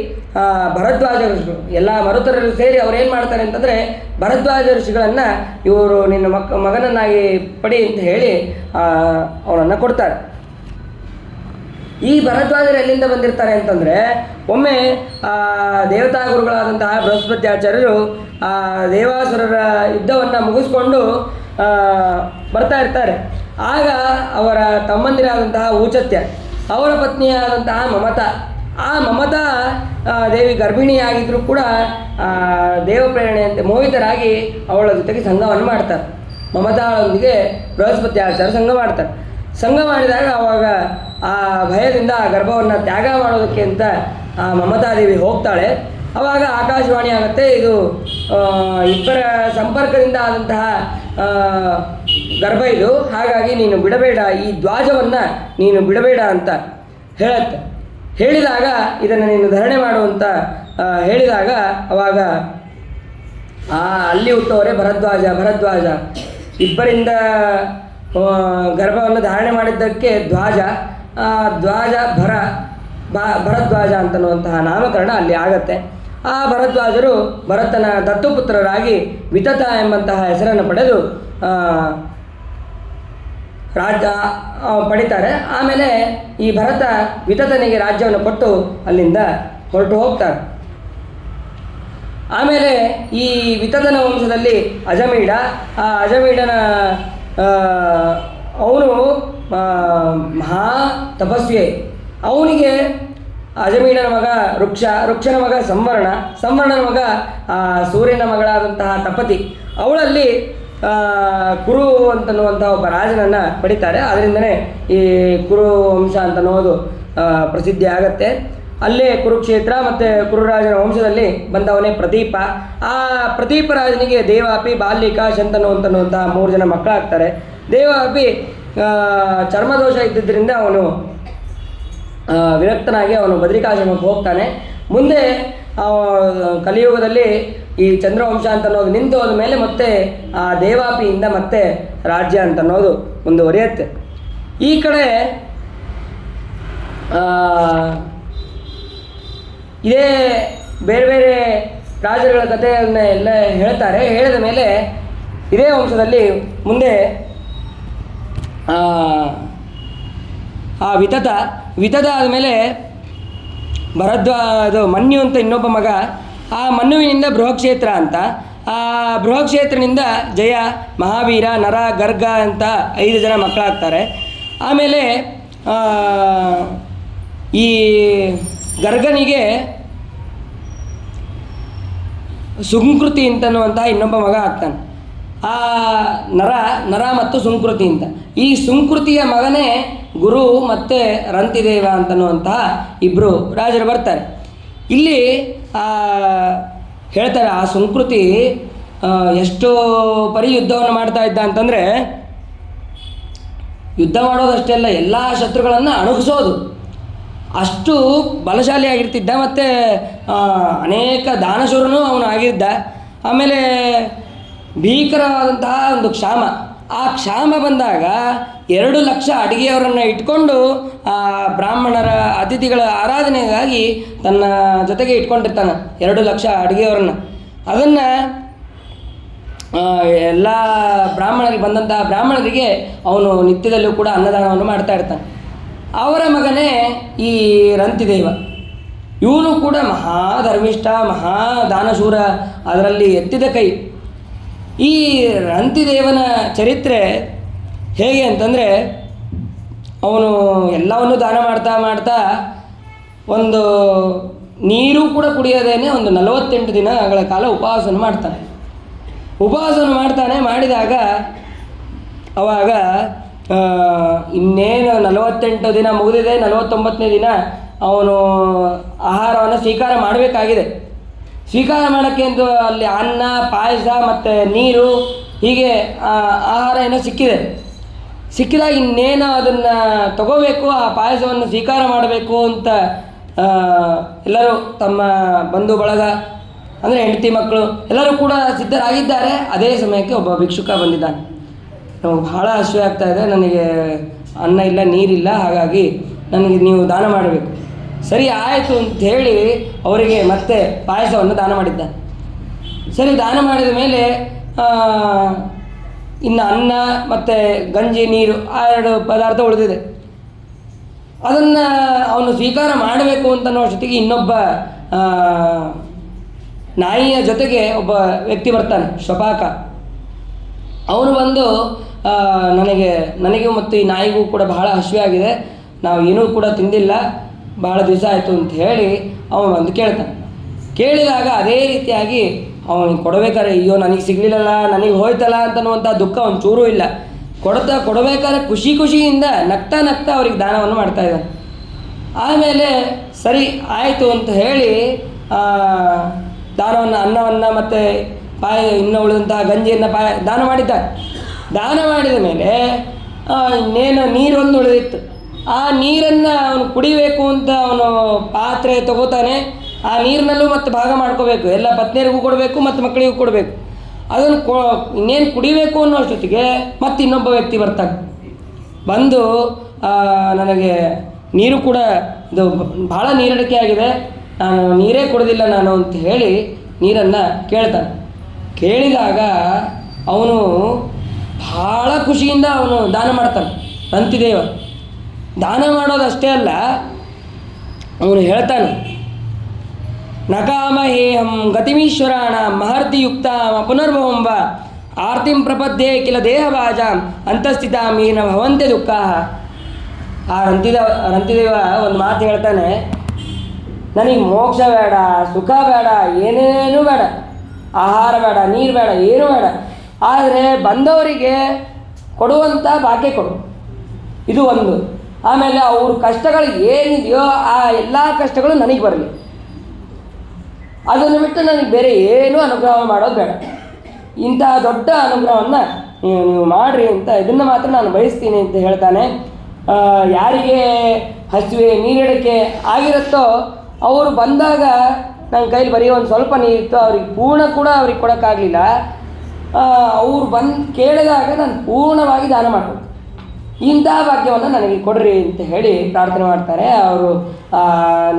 ಭರದ್ವಾಜ ಋಷಿಗಳು ಎಲ್ಲ ಮರುತರರು ಸೇರಿ ಅವ್ರೇನು ಮಾಡ್ತಾರೆ ಅಂತಂದರೆ ಭರದ್ವಾಜ ಋಷಿಗಳನ್ನು ಇವರು ನಿನ್ನ ಮಗನನ್ನಾಗಿ ಪಡಿ ಅಂತ ಹೇಳಿ ಅವನನ್ನು ಕೊಡ್ತಾರೆ. ಈ ಭರದ್ವಾಜರು ಎಲ್ಲಿಂದ ಬಂದಿರ್ತಾರೆ ಅಂತಂದರೆ ಒಮ್ಮೆ ದೇವತಾ ಗುರುಗಳಾದಂತಹ ಬೃಹಸ್ಪತಿ ಆಚಾರ್ಯರು ದೇವಾಸುರರ ಯುದ್ಧವನ್ನು ಮುಗಿಸ್ಕೊಂಡು ಬರ್ತಾ ಇರ್ತಾರೆ. ಆಗ ಅವರ ತಮ್ಮಂದಿರಾದಂತಹ ಊಚತ್ಯ, ಅವರ ಪತ್ನಿಯಾದಂತಹ ಮಮತಾ, ಆ ಮಮತಾ ದೇವಿ ಗರ್ಭಿಣಿಯಾಗಿದ್ದರೂ ಕೂಡ ದೇವ ಪ್ರೇರಣೆಯಂತೆ ಮೋಹಿತರಾಗಿ ಅವಳ ಜೊತೆಗೆ ಸಂಘವನ್ನು ಮಾಡ್ತಾರೆ. ಮಮತಾಳೊಂದಿಗೆ ಬೃಹಸ್ಪತಿ ಆಚಾರ್ಯ ಸಂಘ ಮಾಡ್ತಾರೆ. ಸಂಘ ಮಾಡಿದಾಗ ಆವಾಗ ಆ ಭಯದಿಂದ ಆ ಗರ್ಭವನ್ನು ತ್ಯಾಗ ಮಾಡೋದಕ್ಕೆ ಅಂತ ಆ ಮಮತಾದೇವಿ ಹೋಗ್ತಾಳೆ. ಆವಾಗ ಆಕಾಶವಾಣಿ ಆಗುತ್ತೆ, ಇದು ಇಬ್ಬರ ಸಂಪರ್ಕದಿಂದ ಆದಂತಹ ಗರ್ಭ ಇದು, ಹಾಗಾಗಿ ನೀನು ಬಿಡಬೇಡ, ಈ ದ್ವಾಜವನ್ನು ನೀನು ಬಿಡಬೇಡ ಅಂತ ಹೇಳುತ್ತೆ. ಹೇಳಿದಾಗ ಇದನ್ನು ನೀನು ಧರಣೆ ಮಾಡುವಂತ ಹೇಳಿದಾಗ ಅವಾಗ ಅಲ್ಲಿ ಹುಟ್ಟೋರೆ ಭರದ್ವಾಜ ಇಬ್ಬರಿಂದ ಗರ್ಭವನ್ನು ಧಾರಣೆ ಮಾಡಿದ್ದಕ್ಕೆ ದ್ವಾಜ ಭರದ್ವಾಜ ಅಂತನ್ನುವಂತಹ ನಾಮಕರಣ ಅಲ್ಲಿ ಆಗತ್ತೆ. ಆ ಭರದ್ವಾಜರು ಭರತನ ದತ್ತುಪುತ್ರರಾಗಿ ವಿತತ ಎಂಬಂತಹ ಹೆಸರನ್ನು ಪಡೆದು ರಾಜ್ಯ ಪಡಿತಾರೆ. ಆಮೇಲೆ ಈ ಭರತ ವಿತತನಿಗೆ ರಾಜ್ಯವನ್ನು ಕೊಟ್ಟು ಅಲ್ಲಿಂದ ಹೊರಟು ಹೋಗ್ತಾರೆ. ಆಮೇಲೆ ಈ ವಿತತನ ವಂಶದಲ್ಲಿ ಅಜಮೀಡ, ಆ ಅಜಮೀಡನ ಅವನು ಮಹಾ ತಪಸ್ವಿ. ಅವನಿಗೆ ಅಜಮೀಡನ ಮಗ ವೃಕ್ಷನ ಮಗ ಸಂವರ್ಣನ ಮಗ ಸೂರ್ಯನ ಮಗಳಾದಂತಹ ತಪತಿ. ಅವಳಲ್ಲಿ ಕುರು ಅಂತನ್ನುವಂಥ ಒಬ್ಬ ರಾಜನನ್ನು ಪಡಿತಾರೆ. ಅದರಿಂದನೇ ಈ ಕುರು ವಂಶ ಅಂತನ್ನೋದು ಪ್ರಸಿದ್ಧಿ ಆಗತ್ತೆ. ಅಲ್ಲೇ ಕುರುಕ್ಷೇತ್ರ ಮತ್ತು ಕುರುರಾಜನ ವಂಶದಲ್ಲಿ ಬಂದವನೇ ಪ್ರದೀಪ. ಆ ಪ್ರದೀಪ ರಾಜನಿಗೆ ದೇವಾಪಿ, ಬಾಲಿಕ, ಶಂತನು ಅಂತನ್ನುವಂತಹ 3 ಜನ ಮಕ್ಕಳಾಗ್ತಾರೆ. ದೇವಾಪಿ ಚರ್ಮದೋಷ ಇದ್ದಿದ್ದರಿಂದ ಅವನು ವಿರಕ್ತನಾಗಿ ಅವನು ಬದ್ರಿಕಾಶ್ರಮಕ್ಕೆ ಹೋಗ್ತಾನೆ. ಮುಂದೆ ಕಲಿಯುಗದಲ್ಲಿ ಈ ಚಂದ್ರವಂಶ ಅಂತನ್ನೋದು ನಿಂತು ಹೋದ ಮೇಲೆ ಮತ್ತೆ ಆ ದೇವಾಪಿಯಿಂದ ಮತ್ತೆ ರಾಜ್ಯ ಅಂತನ್ನೋದು ಮುಂದುವರಿಯುತ್ತೆ. ಈ ಕಡೆ ಇದೇ ಬೇರೆ ಬೇರೆ ರಾಜರುಗಳ ಕಥೆಯನ್ನ ಎಲ್ಲ ಹೇಳ್ತಾರೆ. ಹೇಳಿದ ಮೇಲೆ ಇದೇ ವಂಶದಲ್ಲಿ ಮುಂದೆ ಆ ವಿತತ ಆದಮೇಲೆ ಅದು ಮನ್ಯು ಅಂತ ಇನ್ನೊಬ್ಬ ಮಗ. ಆ ಮನ್ಯುವಿನಿಂದ ಬೃಹಕ್ಷೇತ್ರ ಅಂತ, ಆ ಬೃಹಕ್ಷೇತ್ರನಿಂದ ಜಯ, ಮಹಾವೀರ, ನರ, ಗರ್ಗ ಅಂತ 5 ಜನ ಮಕ್ಕಳಾಗ್ತಾರೆ. ಆಮೇಲೆ ಈ ಗರ್ಗನಿಗೆ ಸುಂಕೃತಿ ಅಂತನ್ನುವಂತಹ ಇನ್ನೊಬ್ಬ ಮಗ ಆಗ್ತಾನೆ. ಆ ನರ ಮತ್ತು ಸುಂಕೃತಿ ಅಂತ, ಈ ಸುಂಕೃತಿಯ ಮಗನೇ ಗುರು ಮತ್ತು ರಂತಿದೇವ ಅಂತನ್ನುವಂತಹ 2 ರಾಜರು ಬರ್ತಾರೆ. ಇಲ್ಲಿ ಹೇಳ್ತಾರೆ ಆ ಸುಂಕೃತಿ ಎಷ್ಟೋ ಪರಿ ಯುದ್ಧವನ್ನು ಮಾಡ್ತಾ ಇದ್ದ ಅಂತಂದರೆ, ಯುದ್ಧ ಮಾಡೋದಷ್ಟೇ ಅಲ್ಲ, ಎಲ್ಲ ಶತ್ರುಗಳನ್ನು ಅಣುಗಿಸೋದು, ಅಷ್ಟು ಬಲಶಾಲಿಯಾಗಿರ್ತಿದ್ದ. ಮತ್ತು ಅನೇಕ ದಾನಶೂರನೂ ಅವನು ಆಗಿದ್ದ. ಆಮೇಲೆ ಭೀಕರವಾದಂತಹ ಒಂದು ಕ್ಷಾಮ, ಆ ಕ್ಷಾಮ ಬಂದಾಗ 2 ಲಕ್ಷ ಅಡಿಗೆಯವರನ್ನು ಇಟ್ಕೊಂಡು ಆ ಬ್ರಾಹ್ಮಣರ ಅತಿಥಿಗಳ ಆರಾಧನೆಗಾಗಿ ತನ್ನ ಜೊತೆಗೆ ಇಟ್ಕೊಂಡಿರ್ತಾನೆ 2 ಲಕ್ಷ ಅಡಿಗೆಯವರನ್ನು. ಅದನ್ನು ಎಲ್ಲ ಬ್ರಾಹ್ಮಣರಿಗೆ ಬಂದಂತಹ ಬ್ರಾಹ್ಮಣರಿಗೆ ಅವನು ನಿತ್ಯದಲ್ಲೂ ಕೂಡ ಅನ್ನದಾನವನ್ನು ಮಾಡ್ತಾ ಇರ್ತಾನೆ. ಅವರ ಮಗನೇ ಈ ರಂತಿದೇವ. ಇವನು ಕೂಡ ಮಹಾಧರ್ಮಿಷ್ಠ, ಮಹಾದಾನಶೂರ, ಅದರಲ್ಲಿ ಎತ್ತಿದ ಕೈ. ಈ ರಂತಿದೇವನ ಚರಿತ್ರೆ ಹೇಗೆ ಅಂತಂದರೆ, ಅವನು ಎಲ್ಲವನ್ನು ದಾನ ಮಾಡ್ತಾ ಒಂದು ನೀರು ಕೂಡ ಕುಡಿಯೋದೇನೆ ಒಂದು 48 ದಿನಗಳ ಕಾಲ ಉಪವಾಸವನ್ನು ಮಾಡ್ತಾನೆ. ಮಾಡಿದಾಗ ಅವಾಗ ಇನ್ನೇನು 48 ದಿನ ಮುಗಿದಿದೆ, 49ನೇ ದಿನ ಅವನು ಆಹಾರವನ್ನು ಸ್ವೀಕಾರ ಮಾಡಬೇಕಾಗಿದೆ. ಸ್ವೀಕಾರ ಮಾಡೋಕ್ಕೆ ಎಂದು ಅಲ್ಲಿ ಅನ್ನ, ಪಾಯಸ ಮತ್ತು ನೀರು ಹೀಗೆ ಆಹಾರ ಏನೋ ಸಿಕ್ಕಿದಾಗ ಇನ್ನೇನು ಅದನ್ನು ತಗೋಬೇಕು, ಆ ಪಾಯಸವನ್ನು ಸ್ವೀಕಾರ ಮಾಡಬೇಕು ಅಂತ ಎಲ್ಲರೂ ತಮ್ಮ ಬಂಧು ಬಳಗ ಅಂದರೆ ಹೆಂಡತಿ ಮಕ್ಕಳು ಎಲ್ಲರೂ ಕೂಡ ಸಿದ್ಧರಾಗಿದ್ದಾರೆ. ಅದೇ ಸಮಯಕ್ಕೆ ಒಬ್ಬ ಭಿಕ್ಷುಕ ಬಂದಿದ್ದಾನೆ. ನಮಗೆ ಬಹಳ ಹಸಿವೆ ಆಗ್ತಾ ಇದೆ, ನನಗೆ ಅನ್ನ ಇಲ್ಲ, ನೀರಿಲ್ಲ, ಹಾಗಾಗಿ ನನಗೆ ನೀವು ದಾನ ಮಾಡಬೇಕು. ಸರಿ ಆಯಿತು ಅಂಥೇಳಿ ಅವರಿಗೆ ಮತ್ತೆ ಪಾಯಸವನ್ನು ದಾನ ಮಾಡಿದ್ದಾನೆ. ಸರಿ ದಾನ ಮಾಡಿದ ಮೇಲೆ ಇನ್ನು ಅನ್ನ ಮತ್ತು ಗಂಜಿ ನೀರು ಆ 2 ಪದಾರ್ಥ ಉಳಿದಿದೆ. ಅದನ್ನು ಅವನು ಸ್ವೀಕಾರ ಮಾಡಬೇಕು ಅಂತ ಅನ್ನೋ ಅಷ್ಟೊತ್ತಿಗೆ ಇನ್ನೊಬ್ಬ ನಾಯಿಯ ಜೊತೆಗೆ ಒಬ್ಬ ವ್ಯಕ್ತಿ ಬರ್ತಾನೆ, ಶ್ವಪಾಕ. ಅವನು ಬಂದು ನನಗೆ ಮತ್ತು ಈ ನಾಯಿಗೂ ಕೂಡ ಬಹಳ ಹಸಿವೆ ಆಗಿದೆ, ನಾವು ಏನೂ ಕೂಡ ತಿಂದಿಲ್ಲ, ಬಹಳ ದಿವಸ ಆಯಿತು ಅಂತ ಹೇಳಿ ಅವನು ಬಂದು ಕೇಳ್ತಾನೆ. ಕೇಳಿದಾಗ ಅದೇ ರೀತಿಯಾಗಿ ಅವನಿಗೆ ಕೊಡಬೇಕಾದ್ರೆ ಅಯ್ಯೋ ನನಗೆ ಸಿಗಲಿಲ್ಲಲ್ಲ, ನನಗೆ ಹೋಯ್ತಲ್ಲ ಅಂತನ್ನುವಂಥ ದುಃಖ ಒಂಚೂರೂ ಇಲ್ಲ. ಕೊಡಬೇಕಾದ್ರೆ ಖುಷಿಯಿಂದ ನಗ್ತಾ ಅವ್ರಿಗೆ ದಾನವನ್ನು ಮಾಡ್ತಾಯಿದ್ದಾನೆ. ಆಮೇಲೆ ಸರಿ ಆಯಿತು ಅಂತ ಹೇಳಿ ದಾನವನ್ನು, ಅನ್ನವನ್ನು ಮತ್ತು ಇನ್ನೂ ಉಳಿದಂತಹ ಗಂಜಿಯನ್ನು ದಾನ ಮಾಡಿದ್ದಾನೆ. ದಾನ ಮಾಡಿದ ಮೇಲೆ ಇನ್ನೇನು ನೀರೊಂದು ಉಳಿದಿತ್ತು. ಆ ನೀರನ್ನು ಅವನು ಕುಡಿಬೇಕು ಅಂತ ಅವನು ಪಾತ್ರೆ ತಗೋತಾನೆ. ಆ ನೀರಿನಲ್ಲೂ ಮತ್ತೆ ಭಾಗ ಮಾಡ್ಕೋಬೇಕು, ಎಲ್ಲ ಪತ್ನಿಯರಿಗೂ ಕೊಡಬೇಕು ಮತ್ತು ಮಕ್ಕಳಿಗೂ ಕೊಡಬೇಕು. ಅದನ್ನು ಇನ್ನೇನು ಕುಡಿಬೇಕು ಅನ್ನೋ ಅಷ್ಟೊತ್ತಿಗೆ ಮತ್ತೆ ಇನ್ನೊಬ್ಬ ವ್ಯಕ್ತಿ ಬರ್ತಾನೆ. ಬಂದು ನನಗೆ ನೀರು ಕೂಡ ಇದು ಭಾಳ ನೀರಡಿಕೆ ಆಗಿದೆ, ನಾನು ನೀರೇ ಕೊಡೋದಿಲ್ಲ ನಾನು ಅಂತ ಹೇಳಿ ನೀರನ್ನು ಕೇಳ್ತಾನೆ. ಕೇಳಿದಾಗ ಅವನು ಭಾಳ ಖುಷಿಯಿಂದ ಅವನು ದಾನ ಮಾಡ್ತಾನೆ. ರಂತಿದೇವ ದಾನ ಮಾಡೋದಷ್ಟೇ ಅಲ್ಲ, ಅವನು ಹೇಳ್ತಾನೆ, ನಕಾಮಹೇಹಂ ಗತಿಮೀಶ್ವರಾಣ ಮಹರ್ತಿಯುಕ್ತ ಪುನರ್ಭವಂಬ ಆರ್ತಿಂ ಪ್ರಪದ್ಯೆ ಕಿಲ ದೇಹಭಾಜಾಂ ಅಂತಸ್ಥಿತಾಮೀನ ಭವಂತೆ ದುಃಖ. ಆ ರಂತಿದೇವ ಒಂದು ಮಾತು ಹೇಳ್ತಾನೆ, ನನಗೆ ಮೋಕ್ಷ ಬೇಡ, ಸುಖ ಬೇಡ, ಏನೇನೂ ಬೇಡ, ಆಹಾರ ಬೇಡ, ನೀರು ಬೇಡ, ಏನೂ ಬೇಡ, ಆದರೆ ಬಂದವರಿಗೆ ಕೊಡುವಂಥ ಭಾಗ್ಯ ಕೊಡು, ಇದು ಒಂದು. ಆಮೇಲೆ ಅವ್ರ ಕಷ್ಟಗಳು ಏನಿದೆಯೋ ಆ ಎಲ್ಲ ಕಷ್ಟಗಳು ನನಗೆ ಬರಲಿ, ಅದನ್ನು ಬಿಟ್ಟು ನನಗೆ ಬೇರೆ ಏನೂ ಅನುಗ್ರಹ ಮಾಡೋದು ಬೇಡ. ಇಂತಹ ದೊಡ್ಡ ಅನುಗ್ರಹವನ್ನು ನೀವು ಮಾಡಿರಿ ಅಂತ ಇದನ್ನು ಮಾತ್ರ ನಾನು ಬಯಸ್ತೀನಿ ಅಂತ ಹೇಳ್ತಾನೆ. ಯಾರಿಗೆ ಹಸಿವೆ ನೀರಿಡಕ್ಕೆ ಆಗಿರುತ್ತೋ ಅವರು ಬಂದಾಗ ನನ್ನ ಕೈಲಿ ಬರೀ ಒಂದು ಸ್ವಲ್ಪ ನೀರಿತ್ತು, ಅವ್ರಿಗೆ ಪೂರ್ಣ ಕೂಡ ಅವ್ರಿಗೆ ಕೊಡೋಕ್ಕಾಗಲಿಲ್ಲ. ಅವ್ರು ಬಂದು ಕೇಳಿದಾಗ ನಾನು ಪೂರ್ಣವಾಗಿ ದಾನ ಮಾಡಬೇಕು, ಇಂತಹ ಭಾಗ್ಯವನ್ನು ನನಗೆ ಕೊಡ್ರಿ ಅಂತ ಹೇಳಿ ಪ್ರಾರ್ಥನೆ ಮಾಡ್ತಾರೆ. ಅವರು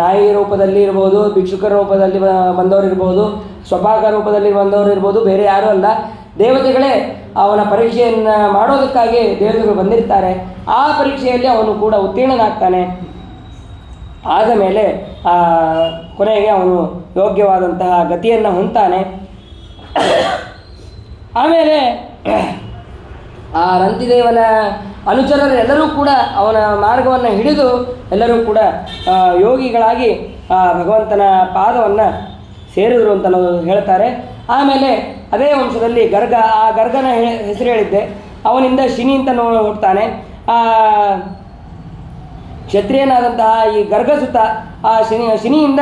ನಾಯಿ ರೂಪದಲ್ಲಿ ಇರ್ಬೋದು, ಭಿಕ್ಷುಕರ ರೂಪದಲ್ಲಿ ಬಂದವರು ಇರ್ಬೋದು, ಸ್ವಪಾಕ ರೂಪದಲ್ಲಿ ಬಂದವರು ಇರ್ಬೋದು, ಬೇರೆ ಯಾರೂ ಅಲ್ಲ, ದೇವತೆಗಳೇ ಅವನ ಪರೀಕ್ಷೆಯನ್ನು ಮಾಡೋದಕ್ಕಾಗಿ ದೇವತೆಗಳು ಬಂದಿರ್ತಾರೆ. ಆ ಪರೀಕ್ಷೆಯಲ್ಲಿ ಅವನು ಕೂಡ ಉತ್ತೀರ್ಣನಾಗ್ತಾನೆ. ಆದ ಮೇಲೆ ಕೊನೆಗೆ ಅವನು ಯೋಗ್ಯವಾದಂತಹ ಗತಿಯನ್ನು ಹೊಂದ್ತಾನೆ. ಆಮೇಲೆ ಆ ರಂತಿದೇವನ ಅನುಚರರು ಎಲ್ಲರೂ ಕೂಡ ಅವನ ಮಾರ್ಗವನ್ನು ಹಿಡಿದು ಎಲ್ಲರೂ ಕೂಡ ಯೋಗಿಗಳಾಗಿ ಭಗವಂತನ ಪಾದವನ್ನು ಸೇರಿದರು ಅಂತ ನಾವು ಹೇಳ್ತಾರೆ. ಆಮೇಲೆ ಅದೇ ವಂಶದಲ್ಲಿ ಗರ್ಗ, ಆ ಗರ್ಗನ ಹೆಸರು ಹೇಳಿದ್ದೆ, ಅವನಿಂದ ಶಿನಿ ಅಂತ ಹುಡ್ತಾನೆ. ಕ್ಷತ್ರಿಯನಾದಂತಹ ಈ ಗರ್ಗಸುತ ಆ ಶಿನಿಯಿಂದ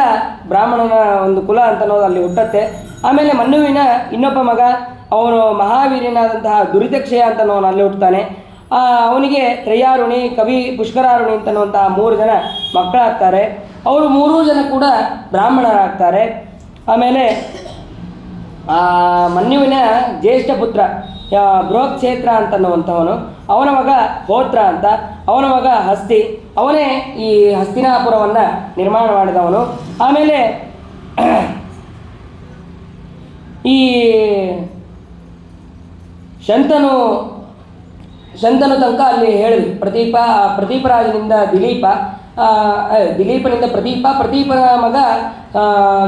ಬ್ರಾಹ್ಮಣನ ಒಂದು ಕುಲ ಅಂತ ಅನ್ನೋದು ಅಲ್ಲಿ ಹುಟ್ಟತ್ತೆ. ಆಮೇಲೆ ಮನ್ನುವಿನ ಇನ್ನೊಬ್ಬ ಮಗ ಅವನು ಮಹಾವೀರ್ಯನಾದಂತಹ ದುರಿತಕ್ಷಯ ಅಂತ ಅಲ್ಲಿ ಹುಟ್ಟುತ್ತಾನೆ. ಅವನಿಗೆ ತ್ರಯಾರುಣಿ, ಕವಿ ಪುಷ್ಕರಾರುಣಿ ಅಂತನ್ನುವಂತಹ 3 ಜನ ಮಕ್ಕಳಾಗ್ತಾರೆ. ಅವರು 3 ಜನ ಕೂಡ ಬ್ರಾಹ್ಮಣರಾಗ್ತಾರೆ. ಆಮೇಲೆ ಮನ್ಯುವಿನ ಜ್ಯೇಷ್ಠ ಪುತ್ರ ಬೃಹಕ್ಷೇತ್ರ ಅಂತನ್ನುವಂಥವನು, ಅವನ ಮಗ ಹೋತ್ರ ಅಂತ, ಅವನ ಮಗ ಹಸ್ತಿ, ಅವನೇ ಈ ಹಸ್ತಿನಾಪುರವನ್ನು ನಿರ್ಮಾಣ ಮಾಡಿದವನು. ಆಮೇಲೆ ಈ ಶಂತನು ತನಕ ಅಲ್ಲಿ ಹೇಳಿದ್ವಿ. ಪ್ರದೀಪರಾಜನಿಂದ ದಿಲೀಪನಿಂದ ಪ್ರದೀಪನ ಮಗ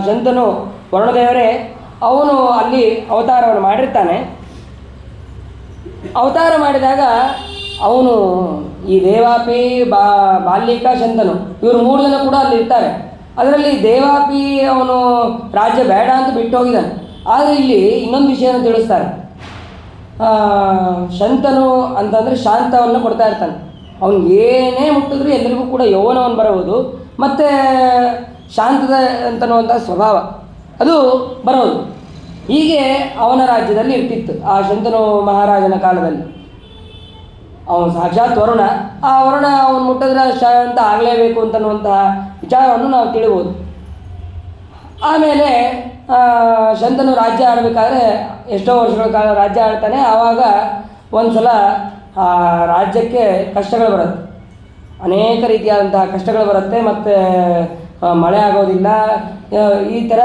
ಶಂತನು ವರುಣದೇವರೇ, ಅವನು ಅಲ್ಲಿ ಅವತಾರವನ್ನು ಮಾಡಿರ್ತಾನೆ. ಅವತಾರ ಮಾಡಿದಾಗ ಅವನು ಈ ದೇವಾಪಿ, ಬಾಲ್ಯಿಕ, ಶಂತನು ಇವರು 3 ಜನ ಕೂಡ ಅಲ್ಲಿ ಇರ್ತಾರೆ. ಅದರಲ್ಲಿ ದೇವಾಪಿ ಅವನು ರಾಜ್ಯ ಬೇಡ ಅಂತ ಬಿಟ್ಟು ಹೋಗಿದ್ದಾನೆ. ಆದರೆ ಇಲ್ಲಿ ಇನ್ನೊಂದು ವಿಷಯನ ತಿಳಿಸ್ತಾರೆ. ಶಂತನು ಅಂತಂದರೆ ಶಾಂತವನ್ನು ಕೊಡ್ತಾ ಇರ್ತಾನೆ. ಅವನು ಏನೇ ಮುಟ್ಟಿದ್ರೂ ಎಲ್ಲರಿಗೂ ಕೂಡ ಯೌವನವನ್ನು ಬರಬಹುದು, ಮತ್ತು ಶಾಂತದ ಅಂತನ್ನುವಂಥ ಸ್ವಭಾವ ಅದು ಬರೋದು. ಹೀಗೆ ಅವನ ರಾಜ್ಯದಲ್ಲಿ ಇರ್ತಿತ್ತು ಆ ಶಂತನು ಮಹಾರಾಜನ ಕಾಲದಲ್ಲಿ. ಅವನು ಸಾಕ್ಷಾತ್ ವರುಣ, ಆ ವರುಣ ಅವನು ಮುಟ್ಟಿದ್ರೆ ಶಾಂತ ಆಗಲೇಬೇಕು ಅಂತನ್ನುವಂತಹ ವಿಚಾರವನ್ನು ನಾವು ತಿಳಿಬೋದು. ಆಮೇಲೆ ಶಂತನು ರಾಜ್ಯ ಆಡಬೇಕಾದ್ರೆ ಎಷ್ಟೋ ವರ್ಷಗಳ ಕಾಲ ರಾಜ್ಯ ಆಡ್ತಾನೆ. ಆವಾಗ ಒಂದು ಸಲ ಆ ರಾಜ್ಯಕ್ಕೆ ಕಷ್ಟಗಳು ಬರುತ್ತೆ, ಅನೇಕ ರೀತಿಯಾದಂತಹ ಕಷ್ಟಗಳು ಬರುತ್ತೆ, ಮತ್ತು ಮಳೆ ಆಗೋದಿಲ್ಲ, ಈ ಥರ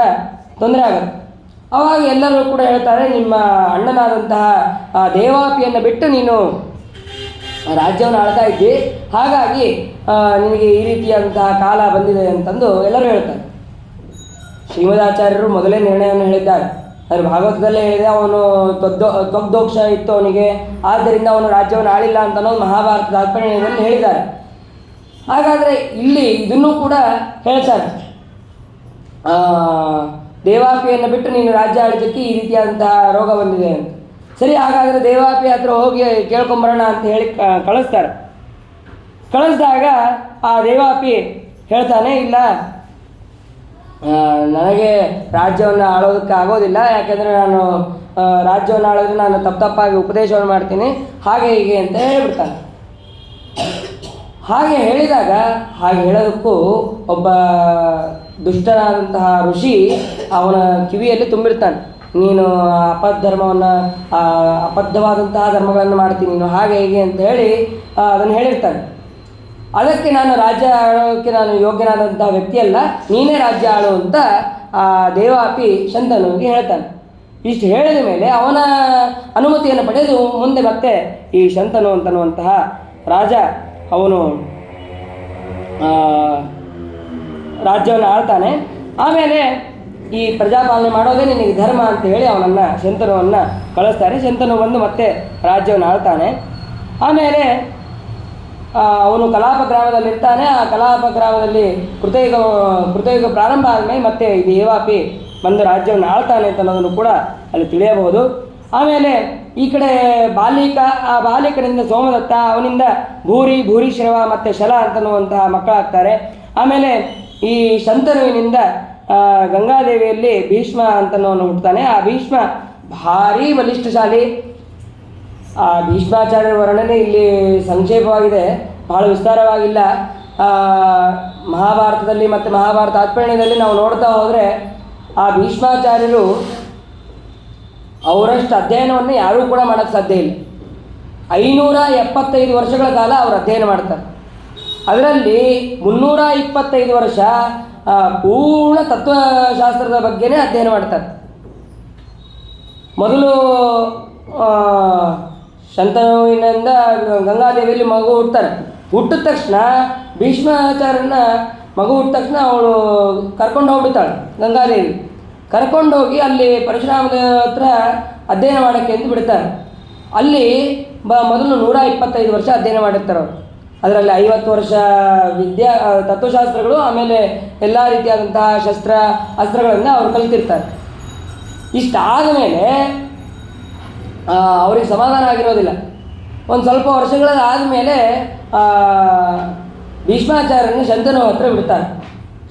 ತೊಂದರೆ ಆಗುತ್ತೆ. ಆವಾಗ ಎಲ್ಲರೂ ಕೂಡ ಹೇಳ್ತಾರೆ, ನಿಮ್ಮ ಅಣ್ಣನಾದಂತಹ ದೇವಾಪಿಯನ್ನು ಬಿಟ್ಟು ನೀನು ರಾಜ್ಯವನ್ನು ಆಳ್ತಾ ಇದ್ದಿ, ಹಾಗಾಗಿ ನಿನಗೆ ಈ ರೀತಿಯಾದಂತಹ ಕಾಲ ಬಂದಿದೆ ಅಂತಂದು ಎಲ್ಲರೂ ಹೇಳ್ತಾರೆ. ಶ್ರೀಮದಾಚಾರ್ಯರು ಮೊದಲೇ ನಿರ್ಣಯವನ್ನು ಹೇಳಿದ್ದಾರೆ. ಆದರೆ ಭಾಗವತದಲ್ಲೇ ಹೇಳಿದೆ, ಅವನು ತ್ವಗ್ದೋಕ್ಷ ಇತ್ತು ಅವನಿಗೆ, ಆದ್ದರಿಂದ ಅವನು ರಾಜ್ಯವನ್ನು ಆಳಿಲ್ಲ ಅಂತ ಅನ್ನೋದು ಮಹಾಭಾರತದ ತಾತ್ಪರ್ಯದಲ್ಲಿ ಹೇಳಿದ್ದಾರೆ. ಹಾಗಾದರೆ ಇಲ್ಲಿ ಇದನ್ನೂ ಕೂಡ ಹೇಳ್ತಾರೆ, ದೇವಾಪಿಯನ್ನು ಬಿಟ್ಟು ನೀನು ರಾಜ್ಯ ಆಳಿದ್ದಕ್ಕೆ ಈ ರೀತಿಯಾದಂತಹ ರೋಗ ಬಂದಿದೆ ಅಂತ. ಸರಿ, ಹಾಗಾದರೆ ದೇವಾಪಿ ಹತ್ರ ಹೋಗಿ ಕೇಳ್ಕೊಂಬರೋಣ ಅಂತ ಹೇಳಿ ಕಳಿಸ್ತಾರೆ. ಕಳಿಸಿದಾಗ ಆ ದೇವಾಪಿ ಹೇಳ್ತಾನೆ, ಇಲ್ಲ ನನಗೆ ರಾಜ್ಯವನ್ನು ಆಳೋದಕ್ಕೆ ಆಗೋದಿಲ್ಲ, ಯಾಕೆಂದರೆ ನಾನು ರಾಜ್ಯವನ್ನು ಆಳಿದ್ರೆ ನಾನು ತಪ್ಪಾಗಿ ಉಪದೇಶವನ್ನು ಮಾಡ್ತೀನಿ, ಹಾಗೆ ಹೀಗೆ ಅಂತ ಹೇಳಿಬಿಡ್ತಾನೆ. ಹಾಗೆ ಹೇಳಿದಾಗ, ಹಾಗೆ ಹೇಳೋದಕ್ಕೂ ಒಬ್ಬ ದುಷ್ಟನಾದಂತಹ ಋಷಿ ಅವನ ಕಿವಿಯಲ್ಲಿ ತುಂಬಿರ್ತಾನೆ, ನೀನು ಅಬದ್ಧವಾದಂತಹ ಧರ್ಮಗಳನ್ನು ಮಾಡ್ತೀನಿ ನೀನು, ಹಾಗೆ ಹೀಗೆ ಅಂತ ಹೇಳಿ ಅದನ್ನು ಹೇಳಿರ್ತಾನೆ. ಅದಕ್ಕೆ ನಾನು ರಾಜ್ಯ ಆಳೋಕ್ಕೆ ನಾನು ಯೋಗ್ಯನಾದಂಥ ವ್ಯಕ್ತಿಯಲ್ಲ, ನೀನೇ ರಾಜ್ಯ ಆಳು ಅಂತ ಆ ದೇವಾಪಿ ಶಂತನುವಿಗೆ ಹೇಳ್ತಾನೆ. ಇಷ್ಟು ಹೇಳಿದ ಮೇಲೆ ಅವನ ಅನುಮತಿಯನ್ನು ಪಡೆದು ಮುಂದೆ ಮತ್ತೆ ಈ ಶಂತನು ಅಂತನ್ನುವಂತಹ ರಾಜ ಅವನು ರಾಜ್ಯವನ್ನು ಆಳ್ತಾನೆ. ಆಮೇಲೆ ಈ ಪ್ರಜಾಪಾಲನೆ ಮಾಡೋದೇ ನಿನಗೆ ಧರ್ಮ ಅಂತ ಹೇಳಿ ಅವನನ್ನು ಶಂತನುವನ್ನು ಕಳಿಸ್ತಾರೆ. ಶಂತನು ಬಂದು ಮತ್ತೆ ರಾಜ್ಯವನ್ನು ಆಳ್ತಾನೆ. ಆಮೇಲೆ ಅವನು ಕಲಾಪ ಗ್ರಾಮದಲ್ಲಿರ್ತಾನೆ. ಆ ಕಲಾಪ ಗ್ರಾಮದಲ್ಲಿ ಕೃತಯುಗ ಪ್ರಾರಂಭ ಆದಮೇಲೆ ಮತ್ತೆ ಈ ದೇವಾಪಿ ಬಂದು ರಾಜ್ಯವನ್ನು ಆಳ್ತಾನೆ ಅಂತ ಅನ್ನೋದನ್ನು ಕೂಡ ಅಲ್ಲಿ ತಿಳಿಯಬಹುದು. ಆಮೇಲೆ ಈ ಕಡೆ ಆ ಬಾಲಿಕನಿಂದ ಸೋಮದತ್ತ, ಅವನಿಂದ ಭೂರಿಶ್ರವ ಮತ್ತು ಶಲ ಅಂತನ್ನುವಂತಹ ಮಕ್ಕಳಾಗ್ತಾರೆ. ಆಮೇಲೆ ಈ ಶಂತನುವಿನಿಂದ ಗಂಗಾದೇವಿಯಲ್ಲಿ ಭೀಷ್ಮ ಅಂತನವನು ಹುಟ್ಟುತ್ತಾನೆ. ಆ ಭೀಷ್ಮ ಭಾರೀ ಬಲಿಷ್ಠಶಾಲಿ. ಆ ಭೀಷ್ಮಾಚಾರ್ಯರ ವರ್ಣನೆ ಇಲ್ಲಿ ಸಂಕ್ಷೇಪವಾಗಿದೆ, ಬಹಳ ವಿಸ್ತಾರವಾಗಿಲ್ಲ. ಮಹಾಭಾರತದಲ್ಲಿ ಮತ್ತು ಮಹಾಭಾರತ ತಾತ್ಪರ್ಯದಲ್ಲಿ ನಾವು ನೋಡ್ತಾ ಹೋದರೆ ಆ ಭೀಷ್ಮಾಚಾರ್ಯರು ಅವರಷ್ಟು ಅಧ್ಯಯನವನ್ನು ಯಾರೂ ಕೂಡ ಮಾಡೋಕ್ಕೆ ಸಾಧ್ಯ ಇಲ್ಲ. 575 ವರ್ಷಗಳ ಕಾಲ ಅವರು ಅಧ್ಯಯನ ಮಾಡ್ತಾರೆ. ಅದರಲ್ಲಿ 325 ವರ್ಷ ಪೂರ್ಣ ತತ್ವಶಾಸ್ತ್ರದ ಬಗ್ಗೆನೇ ಅಧ್ಯಯನ ಮಾಡ್ತಾರೆ. ಮೊದಲು ಶಂತನುವಿನಿಂದ ಗಂಗಾದೇವಿಯಲ್ಲಿ ಮಗು ಹುಟ್ಟುತ್ತಾರೆ. ಹುಟ್ಟಿದ ತಕ್ಷಣ ಭೀಷ್ಮಾಚಾರ್ಯನ ಮಗು ಹುಟ್ಟಿದ ತಕ್ಷಣ ಅವಳು ಕರ್ಕೊಂಡು ಹೋಗ್ಬಿಡ್ತಾಳೆ. ಗಂಗಾದೇವಿ ಕರ್ಕೊಂಡೋಗಿ ಅಲ್ಲಿ ಪರಶುರಾಮ ದೇವರ ಹತ್ರ ಅಧ್ಯಯನ ಮಾಡೋಕ್ಕೆ ಅಂತ ಬಿಡ್ತಾರೆ. ಅಲ್ಲಿ ಮೊದಲು 125 ವರ್ಷ ಅಧ್ಯಯನ ಮಾಡಿರ್ತಾರೆ ಅವರು. ಅದರಲ್ಲಿ 50 ವರ್ಷ ತತ್ವಶಾಸ್ತ್ರಗಳು, ಆಮೇಲೆ ಎಲ್ಲ ರೀತಿಯಾದಂತಹ ಅಸ್ತ್ರಗಳನ್ನು ಅವರು ಕಲಿತಿರ್ತಾರೆ. ಇಷ್ಟಾದ ಮೇಲೆ ಅವ್ರಿಗೆ ಸಮಾಧಾನ ಆಗಿರೋದಿಲ್ಲ. ಒಂದು ಸ್ವಲ್ಪ ವರ್ಷಗಳಾದ ಮೇಲೆ ಭೀಷ್ಮಾಚಾರ್ಯನ ಶಂತನು ಹತ್ರ ಬಿಡ್ತಾರೆ.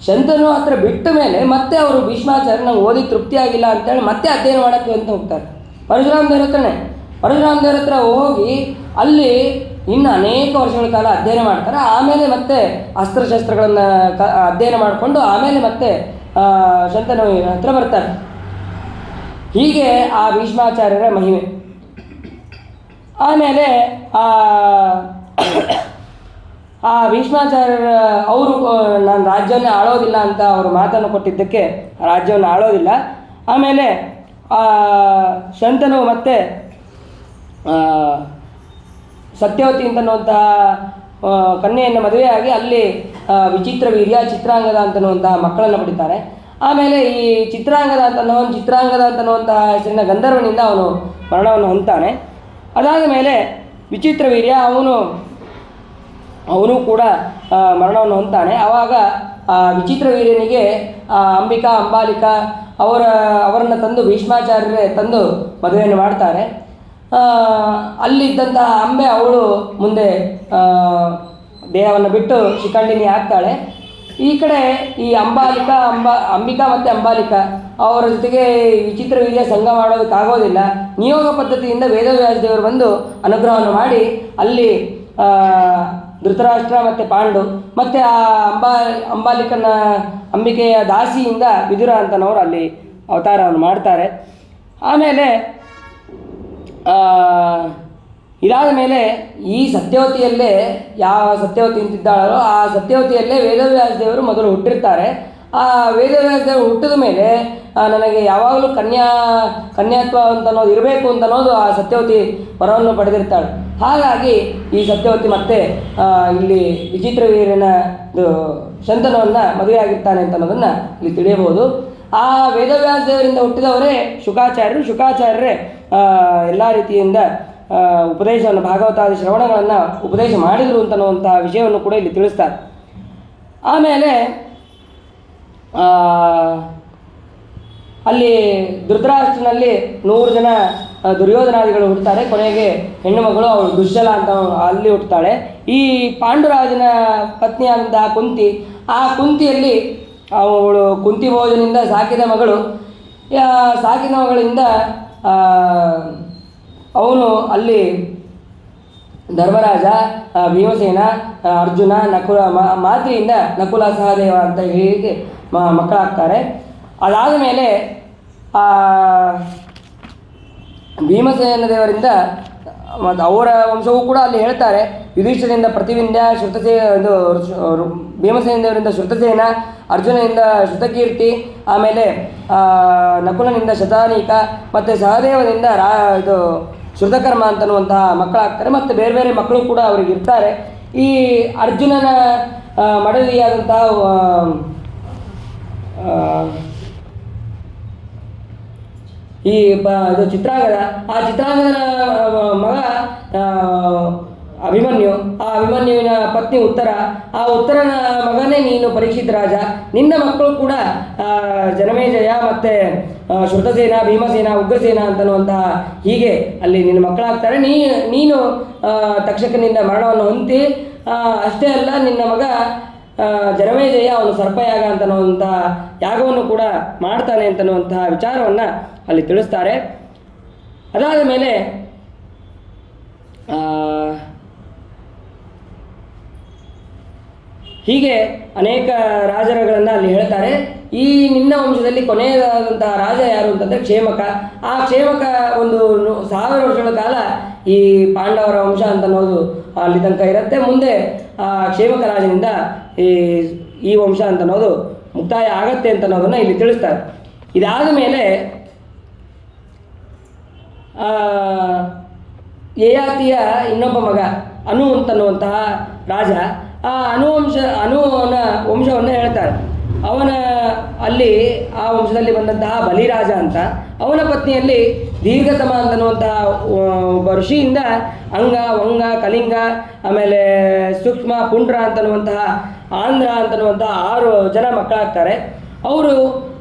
ಶಂತನು ಹತ್ರ ಬಿಟ್ಟ ಮೇಲೆ ಮತ್ತೆ ಅವರು ಭೀಷ್ಮಾಚಾರ್ಯ ನಂಗೆ ಓದಿ ತೃಪ್ತಿಯಾಗಿಲ್ಲ ಅಂತೇಳಿ ಮತ್ತೆ ಅಧ್ಯಯನ ಮಾಡೋಕ್ಕೆ ಅಂತ ಹೋಗ್ತಾರೆ ಪರಶುರಾಮ ದೇವ್ರ ಹತ್ರನೇ. ಪರಶುರಾಮ ದೇವ್ರ ಹತ್ರ ಹೋಗಿ ಅಲ್ಲಿ ಇನ್ನು ಅನೇಕ ವರ್ಷಗಳ ಕಾಲ ಅಧ್ಯಯನ ಮಾಡ್ತಾರೆ. ಆಮೇಲೆ ಮತ್ತೆ ಅಸ್ತ್ರಶಸ್ತ್ರಗಳನ್ನು ಅಧ್ಯಯನ ಮಾಡಿಕೊಂಡು ಆಮೇಲೆ ಮತ್ತೆ ಶಂತನುವಿನ ಹತ್ರ ಬರ್ತಾರೆ. ಹೀಗೆ ಆ ಭೀಷ್ಮಾಚಾರ್ಯರ ಮಹಿಮೆ. ಆಮೇಲೆ ಆ ಭೀಷ್ಮಾಚಾರ್ಯರ ಅವರು ನಾನು ರಾಜ್ಯವನ್ನು ಆಳೋದಿಲ್ಲ ಅಂತ ಅವರು ಮಾತನ್ನು ಕೊಟ್ಟಿದ್ದಕ್ಕೆ ರಾಜ್ಯವನ್ನು ಆಳೋದಿಲ್ಲ. ಆಮೇಲೆ ಶಂತನು ಮತ್ತೆ ಸತ್ಯವತಿ ಅಂತನ್ನುವಂತಹ ಕನ್ಯೆಯನ್ನು ಮದುವೆಯಾಗಿ ಅಲ್ಲಿ ವಿಚಿತ್ರ ವೀರ್ಯ ಚಿತ್ರಾಂಗದ ಅಂತನ್ನುವಂತಹ ಮಕ್ಕಳನ್ನು ಪಡಿತಾರೆ. ಆಮೇಲೆ ಈ ಚಿತ್ರಾಂಗದ ಅಂತನ್ನುವಂತಹ ಹೆಸರಿನ ಗಂಧರ್ವನಿಂದ ಅವನು ಮರಣವನ್ನು ಹೊಂದ್ತಾನೆ. ಅದಾದ ಮೇಲೆ ವಿಚಿತ್ರ ವೀರ್ಯ ಅವನು ಕೂಡ ಮರಣವನ್ನು ಹೊಂದ್ತಾನೆ. ಆವಾಗ ವಿಚಿತ್ರ ವೀರ್ಯನಿಗೆ ಅಂಬಾಲಿಕಾ ಅವರನ್ನು ತಂದು ಭೀಷ್ಮಾಚಾರ್ಯರೇ ತಂದು ಮದುವೆಯನ್ನು ಮಾಡ್ತಾರೆ. ಅಲ್ಲಿದ್ದಂತಹ ಅಂಬೆ ಅವಳು ಮುಂದೆ ದೇಹವನ್ನು ಬಿಟ್ಟು ಶಿಖಂಡಿನಿ ಆಗ್ತಾಳೆ. ಈ ಕಡೆ ಈ ಅಂಬಿಕಾ ಮತ್ತು ಅಂಬಾಲಿಕಾ ಅವರ ಜೊತೆಗೆ ವಿಚಿತ್ರ ವೀರ್ಯ ಸಂಘ ಮಾಡೋದಕ್ಕಾಗೋದಿಲ್ಲ. ನಿಯೋಗ ಪದ್ಧತಿಯಿಂದ ವೇದವ್ಯಾಸ ದೇವರು ಬಂದು ಅನುಗ್ರಹವನ್ನು ಮಾಡಿ ಅಲ್ಲಿ ಧೃತರಾಷ್ಟ್ರ ಮತ್ತು ಪಾಂಡು ಮತ್ತು ಆ ಅಂಬಾಲಿಕನ ಅಂಬಿಕೆಯ ದಾಸಿಯಿಂದ ವಿದುರ ಅಂತನವರು ಅಲ್ಲಿ ಅವತಾರವನ್ನು ಮಾಡ್ತಾರೆ. ಆಮೇಲೆ ಇದಾದ ಮೇಲೆ ಈ ಸತ್ಯವತಿಯಲ್ಲೇ ಯಾವ ಸತ್ಯವತಿ ಅಂತಿದ್ದಾಳೋ ಆ ಸತ್ಯವತಿಯಲ್ಲೇ ವೇದವ್ಯಾಸ ದೇವರು ಮೊದಲು ಹುಟ್ಟಿರ್ತಾರೆ. ಆ ವೇದವ್ಯಾಸ ದೇವರು ಹುಟ್ಟಿದ ಮೇಲೆ ನನಗೆ ಯಾವಾಗಲೂ ಕನ್ಯಾತ್ವ ಅಂತ ಅನ್ನೋದು ಇರಬೇಕು ಅಂತ ಅನ್ನೋದು ಆ ಸತ್ಯವತಿ ವರವನ್ನು ಪಡೆದಿರ್ತಾಳೆ. ಹಾಗಾಗಿ ಈ ಸತ್ಯವತಿ ಮತ್ತೆ ಇಲ್ಲಿ ವಿಚಿತ್ರ ವೀರ್ಯನ ಶಂತನವನ್ನು ಮದುವೆ ಆಗಿರ್ತಾನೆ ಅಂತ ಅನ್ನೋದನ್ನು ಇಲ್ಲಿ ತಿಳಿಯಬಹುದು. ಆ ವೇದವ್ಯಾಸ ದೇವರಿಂದ ಹುಟ್ಟಿದವರೇ ಶುಕಾಚಾರ್ಯರೇ ಎಲ್ಲ ರೀತಿಯಿಂದ ಉಪದೇಶವನ್ನು ಭಾಗವತಾದಿ ಶ್ರವಣಗಳನ್ನು ಉಪದೇಶ ಮಾಡಿದರು ಅಂತನ್ನುವಂಥ ವಿಷಯವನ್ನು ಕೂಡ ಇಲ್ಲಿ ತಿಳಿಸ್ತಾರೆ. ಆಮೇಲೆ ಅಲ್ಲಿ ಧೃತರಾಷ್ಟ್ರನಲ್ಲಿ 100 ಜನ ದುರ್ಯೋಧನಾದಿಗಳು ಹುಟ್ಟುತ್ತಾರೆ. ಕೊನೆಗೆ ಹೆಣ್ಣು ಮಗಳು ಅವಳು ದುಶ್ಶಲ ಅಂತ ಅಲ್ಲಿ ಹುಟ್ಟುತ್ತಾಳೆ. ಈ ಪಾಂಡುರಾಜನ ಪತ್ನಿಯಾದಂತಹ ಕುಂತಿ, ಆ ಕುಂತಿಯಲ್ಲಿ ಅವಳು ಕುಂತಿ ಭೋಜನಿಂದ ಸಾಕಿದ ಮಗಳಿಂದ ಅವನು ಅಲ್ಲಿ ಧರ್ಮರಾಜ, ಭೀಮಸೇನ, ಅರ್ಜುನ, ನಕುಲ ಮಾತೆಯಿಂದ ನಕುಲ ಸಹದೇವ ಅಂತ ಹೇಳಿ ಮಕ್ಕಳಾಗ್ತಾರೆ. ಅದಾದ ಮೇಲೆ ಭೀಮಸೇನ ದೇವರಿಂದ ಮತ್ತು ಅವರ ವಂಶವೂ ಕೂಡ ಅಲ್ಲಿ ಹೇಳ್ತಾರೆ. ಯುಧಿಷ್ಠಿರದಿಂದ ಪ್ರತಿವಿಂಧ್ಯ, ಭೀಮಸೇನ ದೇವರಿಂದ ಶ್ರುತಸೇನ, ಅರ್ಜುನನಿಂದ ಶ್ರುತಕೀರ್ತಿ, ಆಮೇಲೆ ನಕುಲನಿಂದ ಶತಾನೀಕ ಮತ್ತು ಸಹದೇವನಿಂದ ಶ್ರುತಕರ್ಮ ಅಂತನ್ನುವಂತಹ ಮಕ್ಕಳಾಗ್ತಾರೆ. ಮತ್ತು ಬೇರೆ ಬೇರೆ ಮಕ್ಕಳು ಕೂಡ ಅವರಿಗೆ ಇರ್ತಾರೆ. ಈ ಅರ್ಜುನನ ಮಡದಿಯಾದಂತಹ ಇದು ಚಿತ್ರಾಂಗದ, ಆ ಚಿತ್ರಾಂಗದನ ಮಗ ಅಭಿಮನ್ಯು, ಆ ಅಭಿಮನ್ಯುವಿನ ಪತ್ನಿ ಉತ್ತರ, ಆ ಉತ್ತರನ ಮಗನೇ ನೀನು ಪರೀಕ್ಷಿತ್ ರಾಜ. ನಿನ್ನ ಮಕ್ಕಳು ಕೂಡ ಜನಮೇಜಯ ಮತ್ತು ಶ್ರುತಸೇನ, ಭೀಮಸೇನ, ಉಗ್ರಸೇನ ಅಂತನ್ನುವಂತಹ ಹೀಗೆ ಅಲ್ಲಿ ನಿನ್ನ ಮಕ್ಕಳಾಗ್ತಾರೆ. ನೀನು ತಕ್ಷಕನಿಂದ ಮರಣವನ್ನು ಹೊಂದಿ, ಅಷ್ಟೇ ಅಲ್ಲ ನಿನ್ನ ಮಗ ಜನಮೇಜಯ ಅವನು ಸರ್ಪಯಾಗ ಅಂತನ್ನುವಂಥ ಯಾಗವನ್ನು ಕೂಡ ಮಾಡ್ತಾನೆ ಅಂತನ್ನುವಂತಹ ವಿಚಾರವನ್ನು ಅಲ್ಲಿ ತಿಳಿಸ್ತಾರೆ. ಅದಾದ ಮೇಲೆ ಹೀಗೆ ಅನೇಕ ರಾಜರುಗಳನ್ನು ಅಲ್ಲಿ ಹೇಳ್ತಾರೆ. ಈ ನಿನ್ನ ವಂಶದಲ್ಲಿ ಕೊನೆಯದಾದಂತಹ ರಾಜ ಯಾರು ಅಂತಂದರೆ ಕ್ಷೇಮಕ. ಆ ಕ್ಷೇಮಕ ಒಂದು 1000 ವರ್ಷಗಳ ಕಾಲ ಈ ಪಾಂಡವರ ವಂಶ ಅಂತ ಅನ್ನೋದು ಅಲ್ಲಿ ತನಕ ಇರುತ್ತೆ. ಮುಂದೆ ಆ ಕ್ಷೇಮಕ ರಾಜನಿಂದ ಈ ವಂಶ ಅಂತ ಅನ್ನೋದು ಮುಕ್ತಾಯ ಆಗತ್ತೆ ಅಂತ ಅನ್ನೋದನ್ನು ಇಲ್ಲಿ ತಿಳಿಸ್ತಾರೆ. ಇದಾದ ಮೇಲೆ ಯಯಾತಿಯ ಇನ್ನೊಬ್ಬ ಮಗ ಅನು ಅಂತನ್ನುವಂತಹ ರಾಜ, ಆ ಅನುವನ ವಂಶವನ್ನು ಹೇಳ್ತಾರೆ. ಅವನ ಅಲ್ಲಿ ಆ ವಂಶದಲ್ಲಿ ಬಂದಂತಹ ಬಲಿರಾಜ ಅಂತ, ಅವನ ಪತ್ನಿಯಲ್ಲಿ ದೀರ್ಘತಮ ಅಂತನ್ನುವಂತಹ ಒಬ್ಬ ಋಷಿಯಿಂದ ಅಂಗ, ವಂಗ, ಕಲಿಂಗ, ಆಮೇಲೆ ಸೂಕ್ಷ್ಮ, ಪುಂಡ್ರ ಅಂತನ್ನುವಂತಹ ಆಂಧ್ರ ಅಂತನ್ನುವಂತಹ 6 ಜನ ಮಕ್ಕಳಾಗ್ತಾರೆ. ಅವರು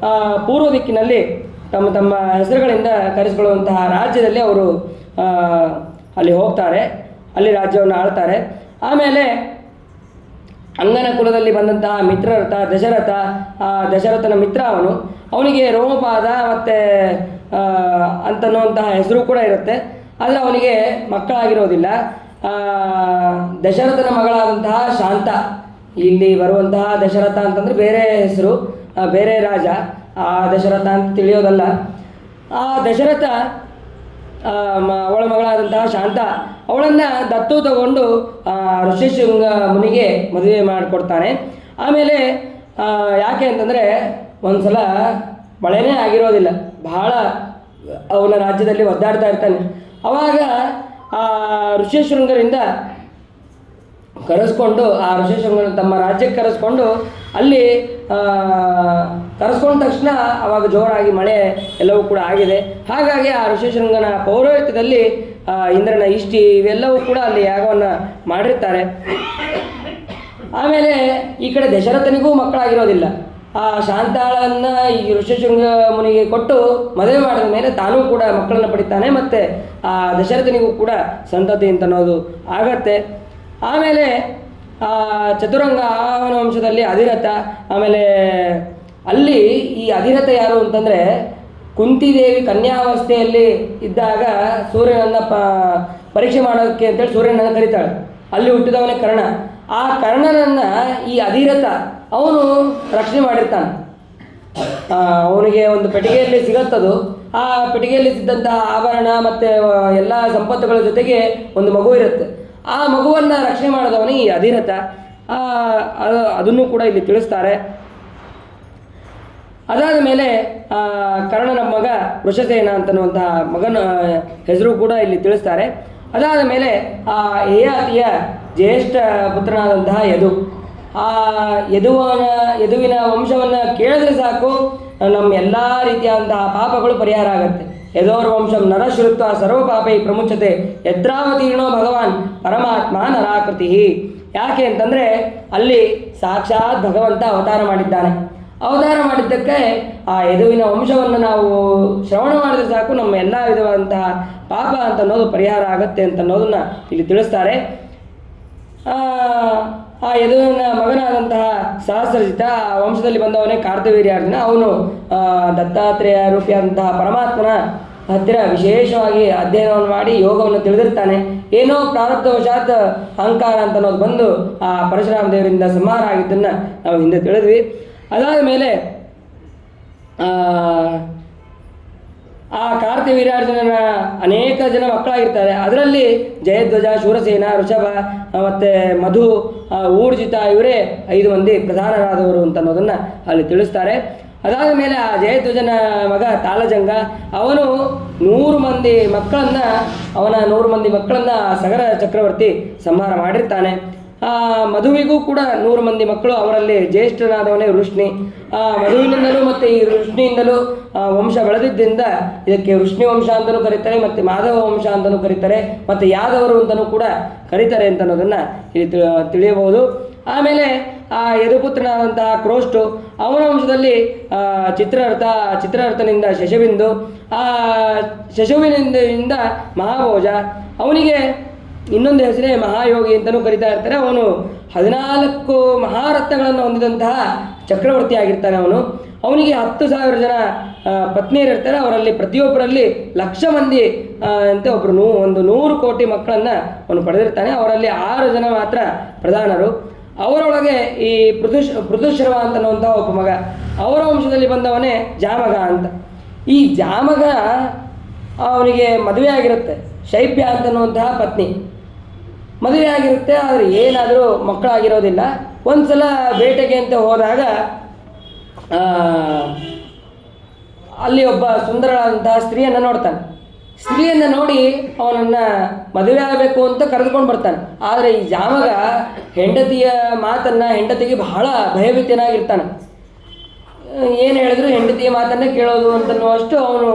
ಪೂರ್ವ ದಿಕ್ಕಿನಲ್ಲಿ ತಮ್ಮ ತಮ್ಮ ಹೆಸರುಗಳಿಂದ ಕರೆಸಿಕೊಳ್ಳುವಂತಹ ರಾಜ್ಯದಲ್ಲಿ ಅವರು ಅಲ್ಲಿ ಹೋಗ್ತಾರೆ, ಅಲ್ಲಿ ರಾಜ್ಯವನ್ನು ಆಳ್ತಾರೆ. ಆಮೇಲೆ ಅಂಗನ ಕುಲದಲ್ಲಿ ಬಂದಂತಹ ಮಿತ್ರರಥ ದಶರಥ, ದಶರಥನ ಮಿತ್ರ ಅವನಿಗೆ ರೋಮಪಾದ ಮತ್ತು ಅಂತನ್ನುವಂತಹ ಹೆಸರು ಕೂಡ ಇರುತ್ತೆ. ಆದರೆ ಅವನಿಗೆ ಮಕ್ಕಳಾಗಿರೋದಿಲ್ಲ. ದಶರಥನ ಮಗಳಾದಂತಹ ಶಾಂತ, ಇಲ್ಲಿ ಬರುವಂತಹ ದಶರಥ ಅಂತಂದರೆ ಬೇರೆ ಹೆಸರು, ಬೇರೆ ರಾಜ, ಆ ದಶರಥ ಅಂತ ತಿಳಿಯೋದಲ್ಲ. ಆ ದಶರಥ ಅವಳ ಮಗಳಾದಂತಹ ಶಾಂತ, ಅವಳನ್ನು ದತ್ತು ತಗೊಂಡು ಋಷಿಶೃಂಗ ಮುನಿಗೆ ಮದುವೆ ಮಾಡಿಕೊಡ್ತಾನೆ. ಆಮೇಲೆ ಯಾಕೆ ಅಂತಂದರೆ ಒಂದು ಸಲ ಮಳೆನೇ ಆಗಿರೋದಿಲ್ಲ, ಬಹಳ ಅವನ ರಾಜ್ಯದಲ್ಲಿ ಒದ್ದಾಡ್ತಾ ಇರ್ತಾನೆ. ಆವಾಗ ಆ ಋಷಿಶೃಂಗರಿಂದ ಕರೆಸ್ಕೊಂಡು, ಆ ಋಷಿಶೃಂಗನ ತಮ್ಮ ರಾಜ್ಯಕ್ಕೆ ಕರೆಸ್ಕೊಂಡು, ಅಲ್ಲಿ ಕರೆಸ್ಕೊಂಡ ತಕ್ಷಣ ಆವಾಗ ಜೋರಾಗಿ ಮಳೆ ಎಲ್ಲವೂ ಕೂಡ ಆಗಿದೆ. ಹಾಗಾಗಿ ಆ ಋಷಿಶೃಂಗನ ಪೌರೋಹಿತ್ಯದಲ್ಲಿ ಇಂದ್ರನ ಇಷ್ಟಿ ಇವೆಲ್ಲವೂ ಕೂಡ ಅಲ್ಲಿ ಯಾಗವನ್ನು ಮಾಡಿರ್ತಾರೆ. ಆಮೇಲೆ ಈ ಕಡೆ ದಶರಥನಿಗೂ ಮಕ್ಕಳಾಗಿರೋದಿಲ್ಲ. ಆ ಶಾಂತಾಳನ್ನು ಈ ಋಷಶೃಂಗ ಮುನಿಗೆ ಕೊಟ್ಟು ಮದುವೆ ಮಾಡಿದ ಮೇಲೆ ತಾನೂ ಕೂಡ ಮಕ್ಕಳನ್ನು ಪಡಿತಾನೆ, ಮತ್ತು ಆ ದಶರಥನಿಗೂ ಕೂಡ ಸಂತತಿ ಅಂತ ಅನ್ನೋದು ಆಗತ್ತೆ. ಆಮೇಲೆ ಚತುರಂಗ ಅವನ ವಂಶದಲ್ಲಿ ಅಧಿರಥ. ಆಮೇಲೆ ಅಲ್ಲಿ ಈ ಅಧಿರಥ ಯಾರು ಅಂತಂದರೆ, ಕುಂತಿದೇವಿ ಕನ್ಯಾವಸ್ಥೆಯಲ್ಲಿ ಇದ್ದಾಗ ಸೂರ್ಯನನ್ನು ಪರೀಕ್ಷೆ ಮಾಡೋಕ್ಕೆ ಅಂತೇಳಿ ಸೂರ್ಯನನ್ನು ಕರೀತಾಳೆ. ಅಲ್ಲಿ ಹುಟ್ಟಿದವನೇ ಕರ್ಣ. ಆ ಕರ್ಣನನ್ನು ಈ ಅಧಿರಥ ಅವನು ರಕ್ಷಣೆ ಮಾಡಿರ್ತಾನೆ. ಅವನಿಗೆ ಒಂದು ಪೆಟ್ಟಿಗೆಯಲ್ಲಿ ಸಿಗತ್ತದು. ಆ ಪೆಟ್ಟಿಗೆಯಲ್ಲಿ ಸಿದ್ದಂತಹ ಆಭರಣ ಮತ್ತು ಎಲ್ಲ ಸಂಪತ್ತುಗಳ ಜೊತೆಗೆ ಒಂದು ಮಗು ಇರುತ್ತೆ. ಆ ಮಗುವನ್ನು ರಕ್ಷಣೆ ಮಾಡಿದವನೇ ಈ ಅಧಿರಥ. ಅದನ್ನು ಕೂಡ ಇಲ್ಲಿ ತಿಳಿಸ್ತಾರೆ. ಅದಾದ ಮೇಲೆ ಕರ್ಣನ ಮಗ ವೃಷಸೇನ ಅಂತನ್ನುವಂತಹ ಮಗನ ಹೆಸರು ಕೂಡ ಇಲ್ಲಿ ತಿಳಿಸ್ತಾರೆ. ಅದಾದ ಮೇಲೆ ಆ ಯಯಾತಿಯ ಜ್ಯೇಷ್ಠ ಪುತ್ರನಾದಂತಹ ಯದು. ಆ ಯದುವಿನ ವಂಶವನ್ನು ಕೇಳಿದ್ರೆ ಸಾಕು ನಮ್ಮ ಎಲ್ಲ ರೀತಿಯಾದಂತಹ ಪಾಪಗಳು ಪರಿಹಾರ ಆಗುತ್ತೆ. ಯದೋರ್ ವಂಶಂ ನರಶ್ರುತ್ವ ಸರ್ವ ಪಾಪೈ ಪ್ರಮುಚ್ಯತೆ ಯದ್ರಾವತೀರ್ಣೋ ಭಗವಾನ್ ಪರಮಾತ್ಮ ನರಾಕೃತಿ. ಯಾಕೆ ಅಂತಂದರೆ ಅಲ್ಲಿ ಸಾಕ್ಷಾತ್ ಭಗವಂತ ಅವತಾರ ಮಾಡಿದ್ದಾನೆ. ಅವತಾರ ಮಾಡಿದ್ದಕ್ಕೆ ಆ ಯದುವಿನ ವಂಶವನ್ನು ನಾವು ಶ್ರವಣ ಮಾಡಿದ್ರೆ ಸಾಕು ನಮ್ಮ ಎಲ್ಲ ವಿಧವಾದಂತಹ ಪಾಪ ಅಂತ ಅನ್ನೋದು ಪರಿಹಾರ ಆಗುತ್ತೆ ಅಂತ ಅನ್ನೋದನ್ನು ಇಲ್ಲಿ ತಿಳಿಸ್ತಾರೆ. ಆ ಯದುವಿನ ಮಗನಾದಂತಹ ಸಹಸ್ರಜಿತ ವಂಶದಲ್ಲಿ ಬಂದವನೇ ಕಾರ್ತವೀರ್ಯಾರ್ಜುನ. ಅವನು ದತ್ತಾತ್ರೇಯ ರೂಪಿಯಾದಂತಹ ಪರಮಾತ್ಮನ ಹತ್ತಿರ ವಿಶೇಷವಾಗಿ ಅಧ್ಯಯನವನ್ನು ಮಾಡಿ ಯೋಗವನ್ನು ತಿಳಿದಿರ್ತಾನೆ. ಏನೋ ಪ್ರಾರಬ್ಧವಶಾತ್ ಅಹಂಕಾರ ಅಂತ ಅನ್ನೋದು ಬಂದು ಆ ಪರಶುರಾಮ ದೇವರಿಂದ ಸಂಹಾರ ಆಗಿದ್ದನ್ನು ನಾವು ಹಿಂದೆ ತಿಳಿದ್ವಿ. ಅದಾದ ಮೇಲೆ ಆ ಕಾರ್ತಿವೀರ್ಯಾರ್ಜುನನ ಅನೇಕ ಜನ ಮಕ್ಕಳಾಗಿರ್ತಾರೆ. ಅದರಲ್ಲಿ ಜಯಧ್ವಜ, ಶೂರಸೇನ, ಋಷಭ ಮತ್ತು ಮಧು, ಊರ್ಜಿತ ಇವರೇ 5 ಮಂದಿ ಪ್ರಧಾನರಾದವರು ಅಂತ ಅನ್ನೋದನ್ನು ಅಲ್ಲಿ ತಿಳಿಸ್ತಾರೆ. ಅದಾದ ಮೇಲೆ ಆ ಜಯಧ್ವಜನ ಮಗ ತಾಲಜಂಗ ಅವನು 100 ಮಂದಿ ಮಕ್ಕಳನ್ನು ಸಗರ ಚಕ್ರವರ್ತಿ ಸಂಹಾರ ಮಾಡಿರ್ತಾನೆ. ಮಧುವಿಗೂ ಕೂಡ 100 ಮಂದಿ ಮಕ್ಕಳು. ಅವರಲ್ಲಿ ಜ್ಯೇಷ್ಠನಾದವನೇ ವೃಷ್ಣಿ. ಮಧುವಿನಿಂದಲೂ ಮತ್ತು ಈ ವೃಷ್ಣಿಯಿಂದಲೂ ವಂಶ ಬೆಳೆದಿದ್ದರಿಂದ ಇದಕ್ಕೆ ವೃಷ್ಣಿ ವಂಶ ಅಂತಲೂ ಕರೀತಾರೆ, ಮತ್ತು ಮಾಧವ ವಂಶ ಅಂತಲೂ ಕರೀತಾರೆ, ಮತ್ತು ಯಾದವರು ಅಂತಲೂ ಕೂಡ ಕರೀತಾರೆ ಅಂತ ಅನ್ನೋದನ್ನು ಇಲ್ಲಿ ತಿಳಿಯಬಹುದು. ಆಮೇಲೆ ಆ ಯದುಪುತ್ರನಾದಂತಹ ಕ್ರೋಷ್ಟು, ಅವನ ವಂಶದಲ್ಲಿ ಚಿತ್ರರಥನಿಂದ ಶಶಬಿಂದು, ಆ ಶಶುವಿನಿಂದ ಮಹಾಭೋಜ. ಅವನಿಗೆ ಇನ್ನೊಂದು ಹೆಸರೇ ಮಹಾಯೋಗಿ ಅಂತಲೂ ಕರೀತಾ ಇರ್ತಾರೆ. ಅವನು 14 ಮಹಾರತ್ನಗಳನ್ನು ಹೊಂದಿದಂತಹ ಚಕ್ರವರ್ತಿ ಆಗಿರ್ತಾನೆ. ಅವನಿಗೆ 10,000 ಜನ ಪತ್ನಿಯರಿರ್ತಾರೆ. ಅವರಲ್ಲಿ ಪ್ರತಿಯೊಬ್ಬರಲ್ಲಿ 1,00,000 ಮಂದಿ ಅಂತ ಒಂದು 100 ಕೋಟಿ ಮಕ್ಕಳನ್ನು ಅವನು ಪಡೆದಿರ್ತಾನೆ. ಅವರಲ್ಲಿ 6 ಜನ ಮಾತ್ರ ಪ್ರಧಾನರು. ಅವರೊಳಗೆ ಈ ಪೃಥುಶ್ರವ ಅಂತನ್ನುವಂಥ ಒಬ್ಬ ಮಗ, ಅವರ ವಂಶದಲ್ಲಿ ಬಂದವನೇ ಜಾಮಗ ಅಂತ. ಈ ಜಾಮಗ ಅವನಿಗೆ ಮದುವೆ ಆಗಿರುತ್ತೆ. ಶೈಬ್ಯ ಅಂತನ್ನುವಂತಹ ಪತ್ನಿ ಮದುವೆ ಆಗಿರುತ್ತೆ. ಆದರೆ ಏನಾದರೂ ಮಕ್ಕಳಾಗಿರೋದಿಲ್ಲ. ಒಂದು ಸಲ ಬೇಟೆಗೆ ಅಂತ ಹೋದಾಗ ಅಲ್ಲಿ ಒಬ್ಬ ಸುಂದರವಾದಂತಹ ಸ್ತ್ರೀಯನ್ನು ನೋಡ್ತಾನೆ. ಸ್ತ್ರೀಯನ್ನು ನೋಡಿ ಅವನನ್ನು ಮದುವೆ ಆಗಬೇಕು ಅಂತ ಕರೆದುಕೊಂಡು ಬರ್ತಾನೆ. ಆದರೆ ಈ ಜಾಮಗ ಹೆಂಡತಿಗೆ ಬಹಳ ಭಯಭೀತನಾಗಿರ್ತಾನೆ. ಏನು ಹೇಳಿದ್ರು ಹೆಂಡತಿಯ ಮಾತನ್ನೇ ಕೇಳೋದು ಅಂತನ್ನುವಷ್ಟು ಅವನು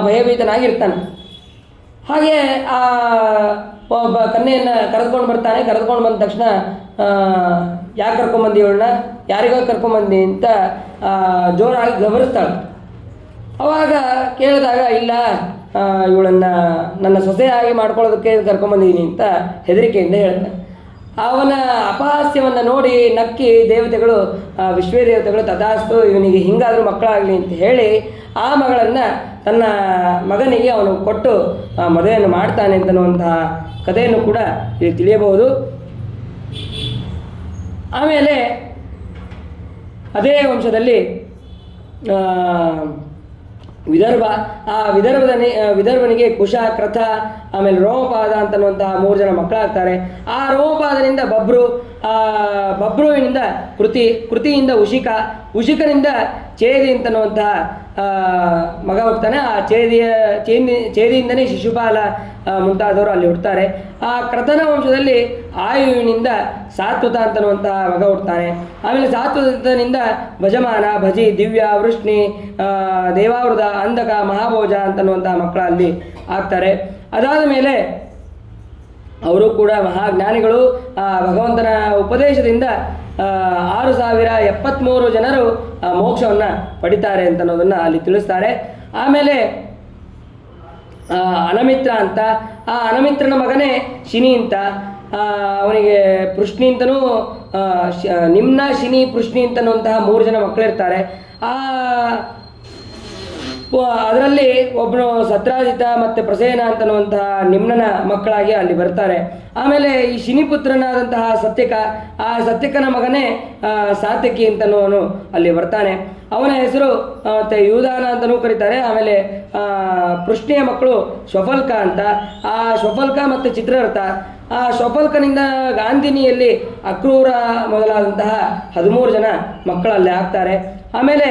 ಭಯಭೀತನಾಗಿರ್ತಾನೆ. ಹಾಗೆ ಆ ಒಬ್ಬ ಕನ್ಯೆಯನ್ನು ಕರೆದುಕೊಂಡು ಬರ್ತಾನೆ. ಕರೆದುಕೊಂಡು ಬಂದ ತಕ್ಷಣ ಯಾಕೆ ಕರ್ಕೊಂಬಂದಿ ಇವಳನ್ನ, ಯಾರಿಗೋ ಕರ್ಕೊಂಬಂದಿ ಅಂತ ಜೋರಾಗಿ ಗಬರಿಸ್ತಾಳೆ. ಅವಾಗ ಕೇಳಿದಾಗ ಇಲ್ಲ, ಇವಳನ್ನು ನನ್ನ ಸೊಸೆಯಾಗಿ ಮಾಡ್ಕೊಳ್ಳೋದಕ್ಕೆ ಕರ್ಕೊಂಬಂದಿದ್ದೀನಿ ಅಂತ ಹೆದರಿಕೆಯಿಂದ ಹೇಳ್ತಾನೆ. ಅವನ ಅಪಹಾಸ್ಯವನ್ನು ನೋಡಿ ನಕ್ಕಿ ದೇವತೆಗಳು, ವಿಶ್ವದೇವತೆಗಳು ತಥಾಸ್ತು ಇವನಿಗೆ ಹಿಂಗಾದರೂ ಮಕ್ಕಳಾಗಲಿ ಅಂತ ಹೇಳಿ ಆ ಮಗಳನ್ನು ತನ್ನ ಮಗನಿಗೆ ಅವನು ಕೊಟ್ಟು ಮದುವೆಯನ್ನು ಮಾಡ್ತಾನೆ ಅಂತನ್ನುವಂತಹ ಕಥೆಯನ್ನು ಕೂಡ ಇಲ್ಲಿ ತಿಳಿಯಬಹುದು. ಆಮೇಲೆ ಅದೇ ವಂಶದಲ್ಲಿ ವಿದರ್ಭ, ಆ ವಿದರ್ಭನಿಗೆ ಕುಶ, ಕ್ರಥ, ಆಮೇಲೆ ರೋಮಪಾದ ಅಂತನ್ನುವಂತಹ 3 ಜನ ಮಕ್ಕಳಾಗ್ತಾರೆ. ಆ ರೋಮಪಾದನಿಂದ ಬಬ್ರುವಿನಿಂದ ಕೃತಿಯಿಂದ ಉಷಿಕನಿಂದ ಚೇದಿ ಅಂತನ್ನುವಂತಹ ಮಗ ಹುಡ್ತಾನೆ. ಆ ಚೇದಿಯಿಂದನೇ ಶಿಶುಪಾಲ ಮುಂತಾದವರು ಅಲ್ಲಿ ಹುಡ್ತಾರೆ. ಆ ಕ್ರತನ ವಂಶದಲ್ಲಿ ಆಯುವಿನಿಂದ ಸಾತ್ವತ ಅಂತನ್ನುವಂತಹ ಮಗ ಹುಡ್ತಾನೆ. ಆಮೇಲೆ ಸಾತ್ವತನಿಂದ ಭಜಮಾನ, ಭಜಿ, ದಿವ್ಯ, ವೃಷ್ಣಿ, ದೇವಾವೃತ, ಅಂಧಕ, ಮಹಾಭೋಜ ಅಂತನ್ನುವಂತಹ ಮಕ್ಕಳು ಅಲ್ಲಿ ಆಗ್ತಾರೆ. ಅದಾದ ಮೇಲೆ ಅವರು ಕೂಡ ಮಹಾಜ್ಞಾನಿಗಳು. ಭಗವಂತನ ಉಪದೇಶದಿಂದ 6073 ಜನರು ಮೋಕ್ಷವನ್ನು ಪಡಿತಾರೆ ಅಂತ ಅನ್ನೋದನ್ನು ಅಲ್ಲಿ ತಿಳಿಸ್ತಾರೆ. ಆಮೇಲೆ ಅನಮಿತ್ರ ಅಂತ, ಆ ಅನಮಿತ್ರನ ಮಗನೇ ಶಿನಿ ಅಂತ, ಅವನಿಗೆ ಪೃಷ್ಣಿ ಅಂತನೂ ನಿಮ್ನ ಶಿನಿ ಪೃಷ್ಣಿ ಅಂತನ್ನುವಂತಹ 3 ಜನ ಮಕ್ಕಳಿರ್ತಾರೆ. ಅದರಲ್ಲಿ ಒಬ್ಬನು ಸತ್ರಾಜಿತ ಮತ್ತು ಪ್ರಸೇನ ಅಂತನ್ನುವಂತಹ ನಿಮ್ನನ ಮಕ್ಕಳಾಗಿ ಅಲ್ಲಿ ಬರ್ತಾರೆ. ಆಮೇಲೆ ಈ ಶಿನಿಪುತ್ರನಾದಂತಹ ಸತ್ಯಕ, ಆ ಸತ್ಯಕನ ಮಗನೇ ಸಾತ್ಯಕಿ ಅಂತನೂ ಅಲ್ಲಿ ಬರ್ತಾನೆ. ಅವನ ಹೆಸರು ಮತ್ತು ಯೂದಾನ ಅಂತಲೂ ಕರೀತಾರೆ. ಆಮೇಲೆ ಪೃಷ್ಣಿಯ ಮಕ್ಕಳು ಶ್ವಫಲ್ಕ ಅಂತ, ಆ ಶ್ವಫಲ್ಕ ಮತ್ತು ಚಿತ್ರರಥ. ಆ ಶ್ವಫಲ್ಕನಿಂದ ಗಾಂಧಿನಿಯಲ್ಲಿ ಅಕ್ರೂರ ಮೊದಲಾದಂತಹ 13 ಜನ ಮಕ್ಕಳಲ್ಲಿ ಆಗ್ತಾರೆ. ಆಮೇಲೆ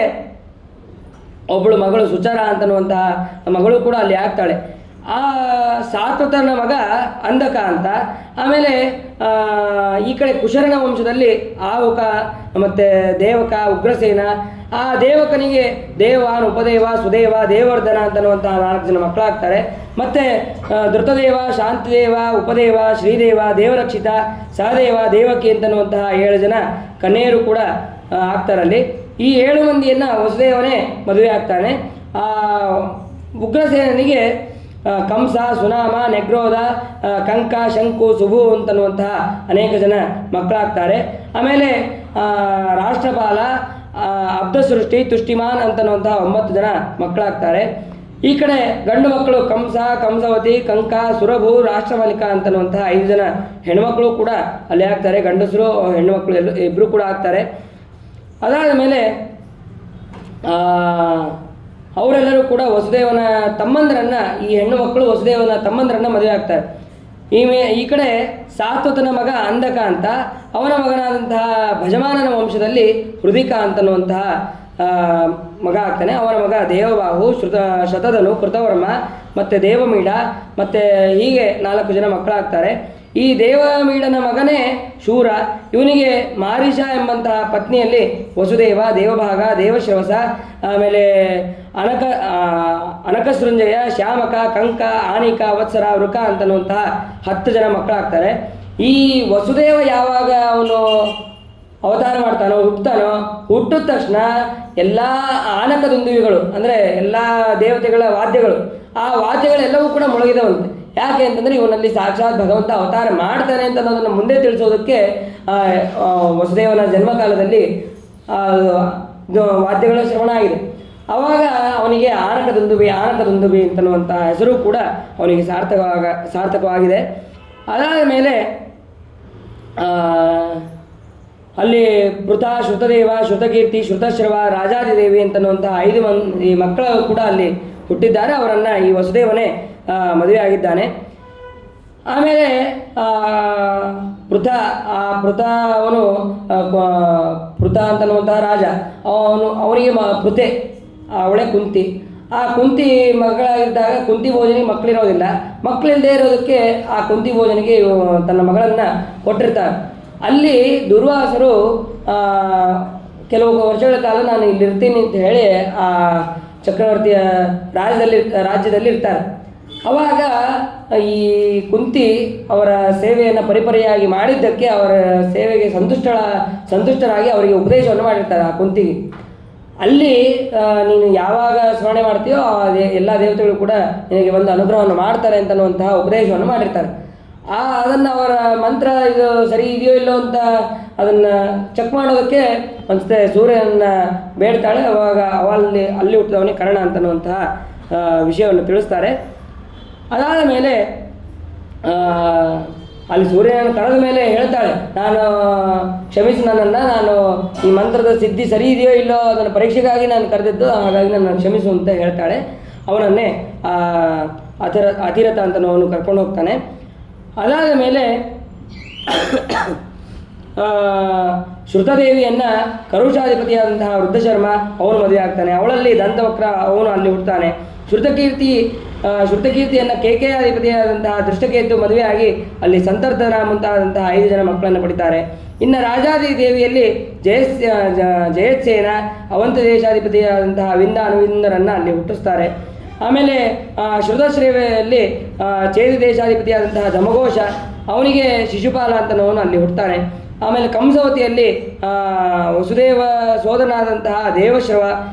ಒಬ್ಬಳು ಮಗಳು ಸುಚರ ಅಂತನ್ನುವಂತಹ ಮಗಳು ಕೂಡ ಅಲ್ಲಿ ಆಗ್ತಾಳೆ. ಆ ಸಾತ್ವತನ ಮಗ ಅಂಧಕ ಅಂತ. ಆಮೇಲೆ ಈ ಕಡೆ ಕುಶರನ ವಂಶದಲ್ಲಿ ಆಹುಕ ಮತ್ತು ದೇವಕ, ಉಗ್ರಸೇನ. ಆ ದೇವಕನಿಗೆ ದೇವಾನ್, ಉಪದೇವ, ಸುದೇವ, ದೇವರ್ಧನ ಅಂತನ್ನುವಂತಹ 4 ಜನ ಮಕ್ಕಳಾಗ್ತಾರೆ. ಮತ್ತು ಧೃತದೇವ, ಶಾಂತಿದೇವ, ಉಪದೇವ, ಶ್ರೀದೇವ, ದೇವರಕ್ಷಿತ, ಸಹದೇವ, ದೇವಕಿ ಅಂತನ್ನುವಂತಹ 7 ಜನ ಕನ್ಯೆಯರು ಕೂಡ ಆಗ್ತಾರಲ್ಲಿ. ಈ 7 ಮಂದಿಯನ್ನು ವಸುದೇವನೇ ಮದುವೆ ಆಗ್ತಾನೆ. ಉಗ್ರಸೇನಿಗೆ ಕಂಸ, ಸುನಾಮ, ನೆಗ್ರೋಧ, ಕಂಕ, ಶಂಕು, ಸುಭು ಅಂತನ್ನುವಂತಹ ಅನೇಕ ಜನ ಮಕ್ಕಳಾಗ್ತಾರೆ. ಆಮೇಲೆ ರಾಷ್ಟ್ರಪಾಲ, ಅಬ್ಧಸೃಷ್ಟಿ, ತುಷ್ಟಿಮಾನ್ ಅಂತನ್ನುವಂತಹ 9 ಜನ ಮಕ್ಕಳಾಗ್ತಾರೆ. ಈ ಕಡೆ ಗಂಡು ಮಕ್ಕಳು ಕಂಸ, ಕಂಸವತಿ, ಕಂಕ, ಸುರಭು, ರಾಷ್ಟ್ರಮಾಲಿಕ ಅಂತನ್ನುವಂತಹ 5 ಜನ ಹೆಣ್ಮಕ್ಳು ಕೂಡ ಅಲ್ಲಿ ಆಗ್ತಾರೆ. ಗಂಡಸರು ಹೆಣ್ಣುಮಕ್ಕಳು ಇಬ್ಬರು ಕೂಡ ಆಗ್ತಾರೆ. ಅದಾದ ಮೇಲೆ ಅವರೆಲ್ಲರೂ ಕೂಡ ವಸುದೇವನ ತಮ್ಮಂದರನ್ನು, ಈ ಹೆಣ್ಣು ಮಕ್ಕಳು ವಸುದೇವನ ತಮ್ಮಂದರನ್ನು ಮದುವೆ ಆಗ್ತಾರೆ. ಈ ಕಡೆ ಸಾತ್ವತನ ಮಗ ಅಂಧಕ ಅಂತ, ಅವನ ಮಗನಾದಂತಹ ಭಜಮಾನನ ವಂಶದಲ್ಲಿ ಹೃದಿಕ ಅಂತನ್ನುವಂತಹ ಮಗ ಆಗ್ತಾನೆ. ಅವನ ಮಗ ದೇವಬಾಹು, ಶತಧನು, ಕೃತವರ್ಮ ಮತ್ತು ದೇವಮೀಡ ಮತ್ತು ಹೀಗೆ 4 ಜನ ಮಕ್ಕಳಾಗ್ತಾರೆ. ಈ ದೇವಮೀಡನ ಮಗನೇ ಶೂರ. ಇವನಿಗೆ ಮಾರೀಷ ಎಂಬಂತಹ ಪತ್ನಿಯಲ್ಲಿ ವಸುದೇವ, ದೇವಭಾಗ, ದೇವಶ್ರವಸ, ಆಮೇಲೆ ಅನಕಸೃಂಜಯ, ಶ್ಯಾಮಕ, ಕಂಕ, ಆನಿಕ, ವತ್ಸರ, ವೃಕ ಅಂತನ್ನುವಂತಹ 10 ಜನ ಮಕ್ಕಳಾಗ್ತಾರೆ. ಈ ವಸುದೇವ ಯಾವಾಗ ಅವನು ಅವತಾರ ಮಾಡ್ತಾನೋ, ಹುಟ್ಟಿದ ತಕ್ಷಣ ಎಲ್ಲ ಆನಕದುಂದುವಿಗಳು ಅಂದರೆ ಎಲ್ಲ ದೇವತೆಗಳ ವಾದ್ಯಗಳು, ಆ ವಾದ್ಯಗಳೆಲ್ಲವೂ ಕೂಡ ಮೊಳಗಿದವಂತೆ. ಯಾಕೆ ಅಂತಂದರೆ ಇವನಲ್ಲಿ ಸಾಕ್ಷಾತ್ ಭಗವಂತ ಅವತಾರ ಮಾಡ್ತಾನೆ ಅಂತ ಅನ್ನೋದನ್ನು ಮುಂದೆ ತಿಳಿಸೋದಕ್ಕೆ ವಸುದೇವನ ಜನ್ಮಕಾಲದಲ್ಲಿ ವಾದ್ಯಗಳ ಶ್ರವಣ ಆಗಿದೆ. ಆವಾಗ ಅವನಿಗೆ ಆನಕದುಂದುಬಿ ಅಂತನ್ನುವಂಥ ಹೆಸರು ಕೂಡ ಅವನಿಗೆ ಸಾರ್ಥಕವಾಗಿದೆ. ಅದಾದ ಮೇಲೆ ಅಲ್ಲಿ ಪೃಥ, ಶ್ರುತದೇವ, ಶ್ರುತಕೀರ್ತಿ, ಶ್ರುತಶ್ರವ, ರಾಜಾದಿದೇವಿ ಅಂತನ್ನುವಂತಹ 5 ಮಂದಿ ಮಕ್ಕಳು ಕೂಡ ಅಲ್ಲಿ ಹುಟ್ಟಿದ್ದಾರೆ. ಅವರನ್ನು ಈ ವಸುದೇವನೇ ಮದುವೆ ಆಗಿದ್ದಾನೆ. ಆಮೇಲೆ ಅವನು ಪೃಥ ಅಂತನ್ನುವಂತಹ ರಾಜ, ಅವನಿಗೆ ಪೃಥೆ, ಅವಳೇ ಕುಂತಿ. ಆ ಕುಂತಿ ಮಗಳಾಗಿದ್ದಾಗ ಕುಂತಿ ಭೋಜನಿಗೆ ಮಕ್ಕಳಿರೋದಿಲ್ಲ. ಮಕ್ಕಳಿಲ್ಲದೆ ಇರೋದಕ್ಕೆ ಆ ಕುಂತಿ ಭೋಜನಿಗೆ ತನ್ನ ಮಗಳನ್ನು ಕೊಟ್ಟಿರ್ತಾರೆ. ಅಲ್ಲಿ ದುರ್ವಾಸರು ಕೆಲವು ವರ್ಷಗಳ ಕಾಲ ನಾನು ಇಲ್ಲಿರ್ತೀನಿ ಅಂತ ಹೇಳಿ ಆ ಚಕ್ರವರ್ತಿಯ ರಾಜ್ಯದಲ್ಲಿ ಇರ್ತಾರೆ. ಆವಾಗ ಈ ಕುಂತಿ ಅವರ ಸೇವೆಯನ್ನು ಪರಿಪರಿಯಾಗಿ ಮಾಡಿದ್ದಕ್ಕೆ ಅವರ ಸೇವೆಗೆ ಸಂತುಷ್ಟರಾಗಿ ಅವರಿಗೆ ಉಪದೇಶವನ್ನು ಮಾಡಿರ್ತಾರೆ ಆ ಕುಂತಿಗೆ. ಅಲ್ಲಿ ನೀನು ಯಾವಾಗ ಸ್ಮರಣೆ ಮಾಡ್ತೀಯೋ ಎಲ್ಲ ದೇವತೆಗಳು ಕೂಡ ನಿನಗೆ ಒಂದು ಅನುಗ್ರಹವನ್ನು ಮಾಡ್ತಾರೆ ಅಂತನ್ನುವಂತಹ ಉಪದೇಶವನ್ನು ಮಾಡಿರ್ತಾರೆ. ಅದನ್ನು ಅವರ ಮಂತ್ರ ಇದು ಸರಿ ಇದೆಯೋ ಇಲ್ಲೋ ಅಂತ ಅದನ್ನು ಚೆಕ್ ಮಾಡೋದಕ್ಕೆ ಒಂದ್ಸತೆ ಸೂರ್ಯನನ್ನು ಬೇಡ್ತಾಳೆ. ಅವಾಗ ಅಲ್ಲಿ ಹುಟ್ಟಿದವನೇ ಕರ್ಣ ಅಂತನ್ನುವಂತಹ ವಿಷಯವನ್ನು ತಿಳಿಸ್ತಾರೆ. ಅದಾದ ಮೇಲೆ ಅಲ್ಲಿ ಸೂರ್ಯನನ್ನು ಕರೆದ ಮೇಲೆ ಹೇಳ್ತಾಳೆ, ನಾನು ಕ್ಷಮಿಸು ನನ್ನನ್ನು, ನಾನು ಈ ಮಂತ್ರದ ಸಿದ್ಧಿ ಸರಿ ಇದೆಯೋ ಇಲ್ಲೋ ಅದನ್ನು ಪರೀಕ್ಷೆಗಾಗಿ ನಾನು ಕರೆದಿದ್ದು, ಹಾಗಾಗಿ ನನ್ನ ಕ್ಷಮಿಸು ಅಂತ ಹೇಳ್ತಾಳೆ. ಅವನನ್ನೇ ಅತಿರಥ ಅಂತ ಅವನು ಕರ್ಕೊಂಡು ಹೋಗ್ತಾನೆ. ಅದಾದ ಮೇಲೆ ಶ್ರುತದೇವಿಯನ್ನು ಕರುಷಾಧಿಪತಿಯಾದಂತಹ ವೃದ್ಧಶರ್ಮ ಅವನು ಮದುವೆ ಆಗ್ತಾನೆ. ಅವಳಲ್ಲಿ ದಂತವಕ್ರ ಅವನು ಅಲ್ಲಿ ಹುಡ್ತಾನೆ. ಶ್ರುತಕೀರ್ತಿಯನ್ನು ಕೇಕೆಯಾಧಿಪತಿಯಾದಂತಹ ದೃಷ್ಟಕೇತು ಮದುವೆಯಾಗಿ ಅಲ್ಲಿ ಸಂತರ್ಧನ ಮುಂತಾದಂತಹ 5 ಜನ ಮಕ್ಕಳನ್ನು ಪಡಿತಾರೆ. ಇನ್ನು ರಾಜಾದಿ ದೇವಿಯಲ್ಲಿ ಜಯತ್ಸೇನ ಅವಂತ ದೇಶಾಧಿಪತಿಯಾದಂತಹ ಅನುವಿಂದರನ್ನು ಅಲ್ಲಿ ಹುಟ್ಟಿಸ್ತಾರೆ. ಆಮೇಲೆ ಶ್ರುತಶ್ರೇವೆಯಲ್ಲಿ ಚೇದು ದೇಶಾಧಿಪತಿಯಾದಂತಹ ಜಮಘೋಷ, ಅವನಿಗೆ ಶಿಶುಪಾಲ ಅಂತನವನು ಅಲ್ಲಿ ಹುಡ್ತಾನೆ. ಆಮೇಲೆ ಕಂಸವತಿಯಲ್ಲಿ ವಸುದೇವ ಸೋದರನಾದಂತಹ ದೇವಶ್ರವ,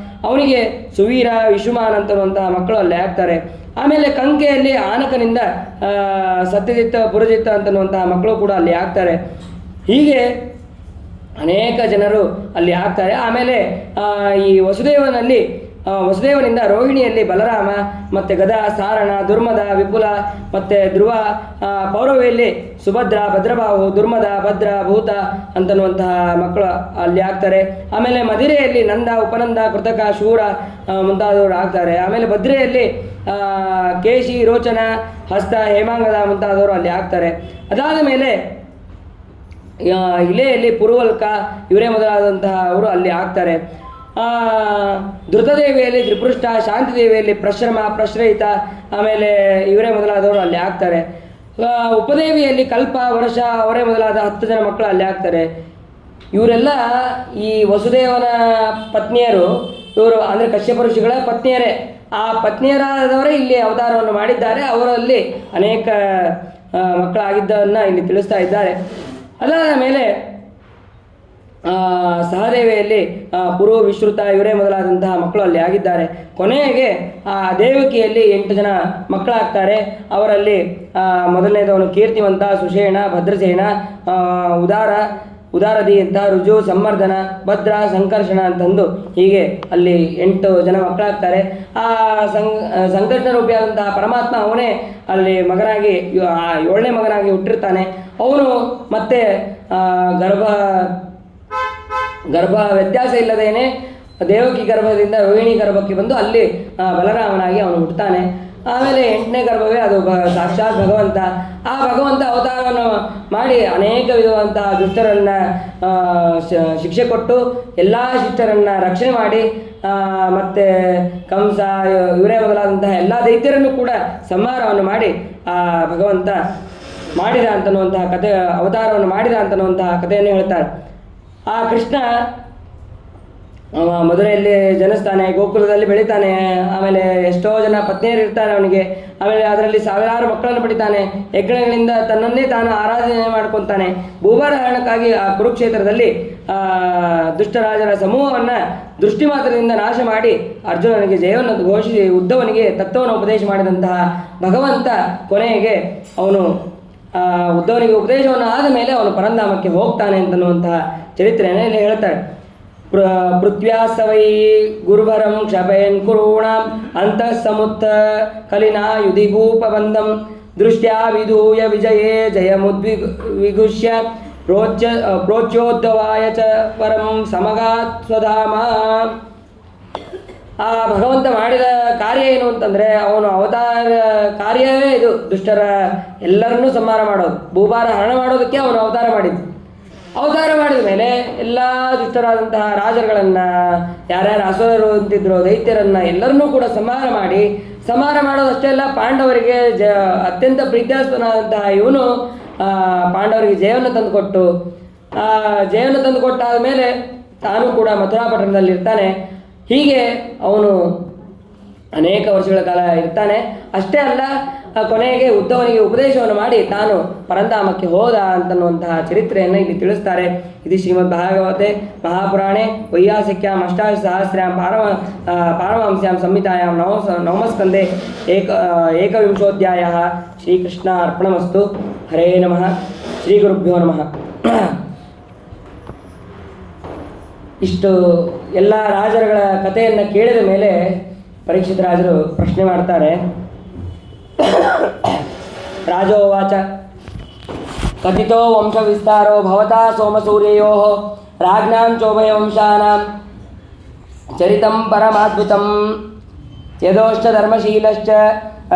ಅವನಿಗೆ ಸುವೀರ ವಿಶುಮಾನ್ ಅಂತನ್ನುವಂತಹ ಮಕ್ಕಳು ಅಲ್ಲಿ ಆಗ್ತಾರೆ. ಆಮೇಲೆ ಕಂಕೆಯಲ್ಲಿ ಆನಕನಿಂದ ಸತ್ಯಜಿತ್ತ ಪುರಜಿತ್ತ ಅಂತನ್ನುವಂತಹ ಮಕ್ಕಳು ಕೂಡ ಅಲ್ಲಿ ಆಗ್ತಾರೆ. ಹೀಗೆ ಅನೇಕ ಜನರು ಅಲ್ಲಿ ಆಗ್ತಾರೆ. ಆಮೇಲೆ ಈ ವಸುದೇವನಿಂದ ರೋಹಿಣಿಯಲ್ಲಿ ಬಲರಾಮ, ಮತ್ತು ಗದಾ, ಸಾರಣ, ದುರ್ಮದ, ವಿಪುಲ, ಮತ್ತು ಧ್ರುವ, ಪೌರವಿಯಲ್ಲಿ ಸುಭದ್ರ, ಭದ್ರಬಾಹು, ದುರ್ಮದ, ಭದ್ರ, ಭೂತ ಅಂತನ್ನುವಂತಹ ಮಕ್ಕಳು ಅಲ್ಲಿ ಆಗ್ತಾರೆ. ಆಮೇಲೆ ಮದಿರೆಯಲ್ಲಿ ನಂದ, ಉಪನಂದ, ಕೃತಕ, ಶೂರ ಮುಂತಾದವರು ಆಗ್ತಾರೆ. ಆಮೇಲೆ ಭದ್ರೆಯಲ್ಲಿ ಕೇಶಿ, ರೋಚನ, ಹಸ್ತ, ಹೇಮಾಂಗದ ಮುಂತಾದವರು ಅಲ್ಲಿ ಆಗ್ತಾರೆ. ಅದಾದ ಮೇಲೆ ಇಲೆಯಲ್ಲಿ ಪುರುವಲ್ಕ ಇವರೇ ಮೊದಲಾದಂತಹ ಅವರು ಅಲ್ಲಿ ಆಗ್ತಾರೆ. ಧೃತದೇವಿಯಲ್ಲಿ ತ್ರಿಪೃಷ್ಟ, ಶಾಂತಿದೇವಿಯಲ್ಲಿ ಪ್ರಶ್ರಮ, ಪ್ರಶ್ರಯಿತ, ಆಮೇಲೆ ಇವರೇ ಮೊದಲಾದವರು ಅಲ್ಲಿ ಆಗ್ತಾರೆ. ಉಪದೇವಿಯಲ್ಲಿ ಕಲ್ಪ, ವರ್ಷ ಅವರೇ ಮೊದಲಾದ 10 ಜನ ಮಕ್ಕಳು ಅಲ್ಲಿ ಆಗ್ತಾರೆ. ಇವರೆಲ್ಲ ಈ ವಸುದೇವನ ಪತ್ನಿಯರು, ಇವರು ಅಂದರೆ ಕಶ್ಯಪ ಋಷಿಗಳ ಪತ್ನಿಯರೇ. ಆ ಪತ್ನಿಯರಾದವರೇ ಇಲ್ಲಿ ಅವತಾರವನ್ನು ಮಾಡಿದ್ದಾರೆ. ಅವರಲ್ಲಿ ಅನೇಕ ಮಕ್ಕಳಾಗಿದ್ದನ್ನು ಇಲ್ಲಿ ತಿಳಿಸ್ತಾ ಇದ್ದಾರೆ. ಅದಾದ ಮೇಲೆ ಸಹದೇವಿಯಲ್ಲಿ ಪುರು, ವಿಶ್ರುತ ಇವರೇ ಮೊದಲಾದಂತಹ ಮಕ್ಕಳು ಅಲ್ಲಿ ಆಗಿದ್ದಾರೆ. ಕೊನೆಗೆ ದೇವಕಿಯಲ್ಲಿ 8 ಜನ ಮಕ್ಕಳಾಗ್ತಾರೆ. ಅವರಲ್ಲಿ ಮೊದಲನೇದವನು ಕೀರ್ತಿವಂತ, ಸುಷೇಣ, ಭದ್ರಸೇನ, ಉದಾರದಿ ಅಂತ, ರುಜು, ಸಂವರ್ಧನ, ಭದ್ರ, ಸಂಕರ್ಷಣ ಅಂತಂದು ಹೀಗೆ ಅಲ್ಲಿ 8 ಜನ ಮಕ್ಕಳಾಗ್ತಾರೆ. ಆ ಸಂಕರ್ಷಣ ರೂಪಿಯಾದಂತಹ ಪರಮಾತ್ಮ ಅವನೇ ಅಲ್ಲಿ ಮಗನಾಗಿ 7ನೇ ಮಗನಾಗಿ ಹುಟ್ಟಿರ್ತಾನೆ. ಅವನು ಮತ್ತೆ ಗರ್ಭ ವ್ಯತ್ಯಾಸ ಇಲ್ಲದೇನೆ ದೇವಕಿ ಗರ್ಭದಿಂದ ರೋಹಿಣಿ ಗರ್ಭಕ್ಕೆ ಬಂದು ಅಲ್ಲಿ ಬಲರಾಮನಾಗಿ ಅವನು ಹುಟ್ಟುತ್ತಾನೆ. ಆಮೇಲೆ 8ನೇ ಗರ್ಭವೇ ಅದು ಸಾಕ್ಷಾತ್ ಭಗವಂತ. ಆ ಭಗವಂತ ಅವತಾರವನ್ನು ಮಾಡಿ ಅನೇಕ ವಿಧವಾದಂತಹ ದುಷ್ಟರನ್ನು ಶಿಕ್ಷೆ ಕೊಟ್ಟು ಎಲ್ಲ ಶಿಷ್ಟರನ್ನು ರಕ್ಷಣೆ ಮಾಡಿ ಮತ್ತು ಕಂಸ ಇವರೇ ಮೊದಲಾದಂತಹ ಎಲ್ಲ ದೈತ್ಯರನ್ನು ಕೂಡ ಸಂಹಾರವನ್ನು ಮಾಡಿ ಆ ಭಗವಂತ ಮಾಡಿದ ಅಂತನ್ನುವಂತಹ ಕಥೆ, ಅವತಾರವನ್ನು ಮಾಡಿದ ಅಂತನ್ನುವಂತಹ ಕಥೆಯನ್ನು ಹೇಳ್ತಾರೆ. ಆ ಕೃಷ್ಣ ಮಧುರೆಯಲ್ಲಿ ಜನಿಸ್ತಾನೆ, ಗೋಕುಲದಲ್ಲಿ ಬೆಳಿತಾನೆ. ಆಮೇಲೆ ಎಷ್ಟೋ ಜನ ಪತ್ನಿಯರು ಇರ್ತಾರೆ ಅವನಿಗೆ. ಆಮೇಲೆ ಅದರಲ್ಲಿ ಸಾವಿರಾರು ಮಕ್ಕಳನ್ನು ಪಡಿತಾನೆ. ಯಜ್ಞಗಳಿಂದ ತನ್ನನ್ನೇ ತಾನು ಆರಾಧನೆ ಮಾಡ್ಕೊತಾನೆ. ಭೂಭಾರ ಹರಣಕ್ಕಾಗಿ ಆ ಕುರುಕ್ಷೇತ್ರದಲ್ಲಿ ದುಷ್ಟರಾಜರ ಸಮೂಹವನ್ನು ದೃಷ್ಟಿ ಮಾತ್ರದಿಂದ ನಾಶ ಮಾಡಿ ಅರ್ಜುನನಿಗೆ ಜಯವನ್ನು ಘೋಷಿಸಿ ಉದ್ಧವನಿಗೆ ತತ್ವವನ್ನು ಉಪದೇಶ ಮಾಡಿದಂತಹ ಭಗವಂತ ಕೊನೆಗೆ ಅವನು ಉದ್ಧವನಿಗೆ ಉಪದೇಶವನ್ನು ಆದ ಮೇಲೆ ಅವನು ಪರಂಧಾಮಕ್ಕೆ ಹೋಗ್ತಾನೆ ಅಂತನ್ನುವಂತಹ ಚರಿತ್ರೆಯನ್ನು ಇಲ್ಲಿ ಹೇಳ್ತಾಳೆ. ಪೃಥ್ವ್ಯಾಸವೈ ಗುರುಭರಂ ಕ್ಷಪಯನ್ ಕುರುಣಾಂ ಅಂತಃ ಸಮುತ್ತ ಕಲಿನಾ ಯುಧಿಭೂಪಬಂಧಂ ದೃಷ್ಟ್ಯಾ ವಿಧೂಯ ವಿಜಯೇ ಜಯಮುದ್ವಿಗುಷ್ಯ ಪ್ರೋಚ್ಯೋದ್ಧವಾಯ ಚ ಪರಂ ಸಮಗಾತ್ ಸ್ವಧಾಮ. ಆ ಭಗವಂತ ಮಾಡಿದ ಕಾರ್ಯ ಏನು ಅಂತಂದರೆ, ಅವನು ಅವತಾರ ಕಾರ್ಯವೇ ಇದು, ದುಷ್ಟರ ಎಲ್ಲರನ್ನೂ ಸಂಹಾರ ಮಾಡೋದು, ಭೂಭಾರ ಹರಣ ಮಾಡೋದಕ್ಕೆ ಅವನು ಅವತಾರ ಮಾಡಿದ್ದು. ಅವತಾರ ಮಾಡಿದ ಮೇಲೆ ಎಲ್ಲ ದುಷ್ಟರಾದಂತಹ ರಾಜರುಗಳನ್ನು, ಯಾರ್ಯಾರು ಅಸುರರು ಅಂತಿದ್ರು ದೈತ್ಯರನ್ನು ಎಲ್ಲರನ್ನೂ ಕೂಡ ಸಂಹಾರ ಮಾಡೋದಷ್ಟೇ ಅಲ್ಲ, ಪಾಂಡವರಿಗೆ ಅತ್ಯಂತ ಪ್ರೀತ್ಯಾಸ್ಪದನಾದಂತಹ ಇವನು ಪಾಂಡವರಿಗೆ ಜಯವನ್ನು ತಂದುಕೊಟ್ಟು ಜಯವನ್ನು ತಂದುಕೊಟ್ಟಾದ ಮೇಲೆ ತಾನು ಕೂಡ ಮಥುರಾಪಟ್ಟಣದಲ್ಲಿ ಇರ್ತಾನೆ. ಹೀಗೆ ಅವನು ಅನೇಕ ವರ್ಷಗಳ ಕಾಲ ಇರ್ತಾನೆ. ಅಷ್ಟೇ ಅಲ್ಲ, ಕೊನೆಗೆ ಉದ್ಧವನಿಗೆ ಉಪದೇಶವನ್ನು ಮಾಡಿ ತಾನು ಪರಂಧಾಮಕ್ಕೆ ಹೋದ ಅಂತನ್ನುವಂತಹ ಚರಿತ್ರೆಯನ್ನು ಇಲ್ಲಿ ತಿಳಿಸ್ತಾರೆ. ಇದು ಶ್ರೀಮದ್ ಭಾಗವತೆ ಮಹಾಪುರಾಣೆ ವೈಯಾಸಿಕ್ಯಾಂ ಅಷ್ಟಾದಶಸಹಸ್ರ್ಯಾಂ ಪಾರಮಹಂಸ್ಯಾಂ ಸಂಹಿತಾಯಾಂ ನವಮಸ್ಕಂದೆ ಏಕವಿಂಶೋಧ್ಯಾಯ. ಶ್ರೀಕೃಷ್ಣ ಅರ್ಪಣಮಸ್ತು. ಹರೇ ನಮಃ. ಶ್ರೀ ಗುರುಭ್ಯೋ ನಮಃ. ಇಷ್ಟು ಎಲ್ಲ ರಾಜರುಗಳ ಕಥೆಯನ್ನು ಕೇಳಿದ ಮೇಲೆ ಪರೀಕ್ಷಿತ ರಾಜರು ಪ್ರಶ್ನೆ ಮಾಡ್ತಾರೆ. ರಾಜೋವಾಚ ಕಥಿತೋ ವಂಶ ವಿಸ್ತಾರೋ ಭವತಾ ಸೋಮಸೂರ್ಯಯೋ ರಾಜ್ಞಾಂ ಚೋಭಯ ವಂಶಾನಾಂ ಚರಿತಂ ಪರಮಾದ್ಭುತಂ ಯದೋಶ್ಚ ಧರ್ಮಶೀಲಶ್ಚ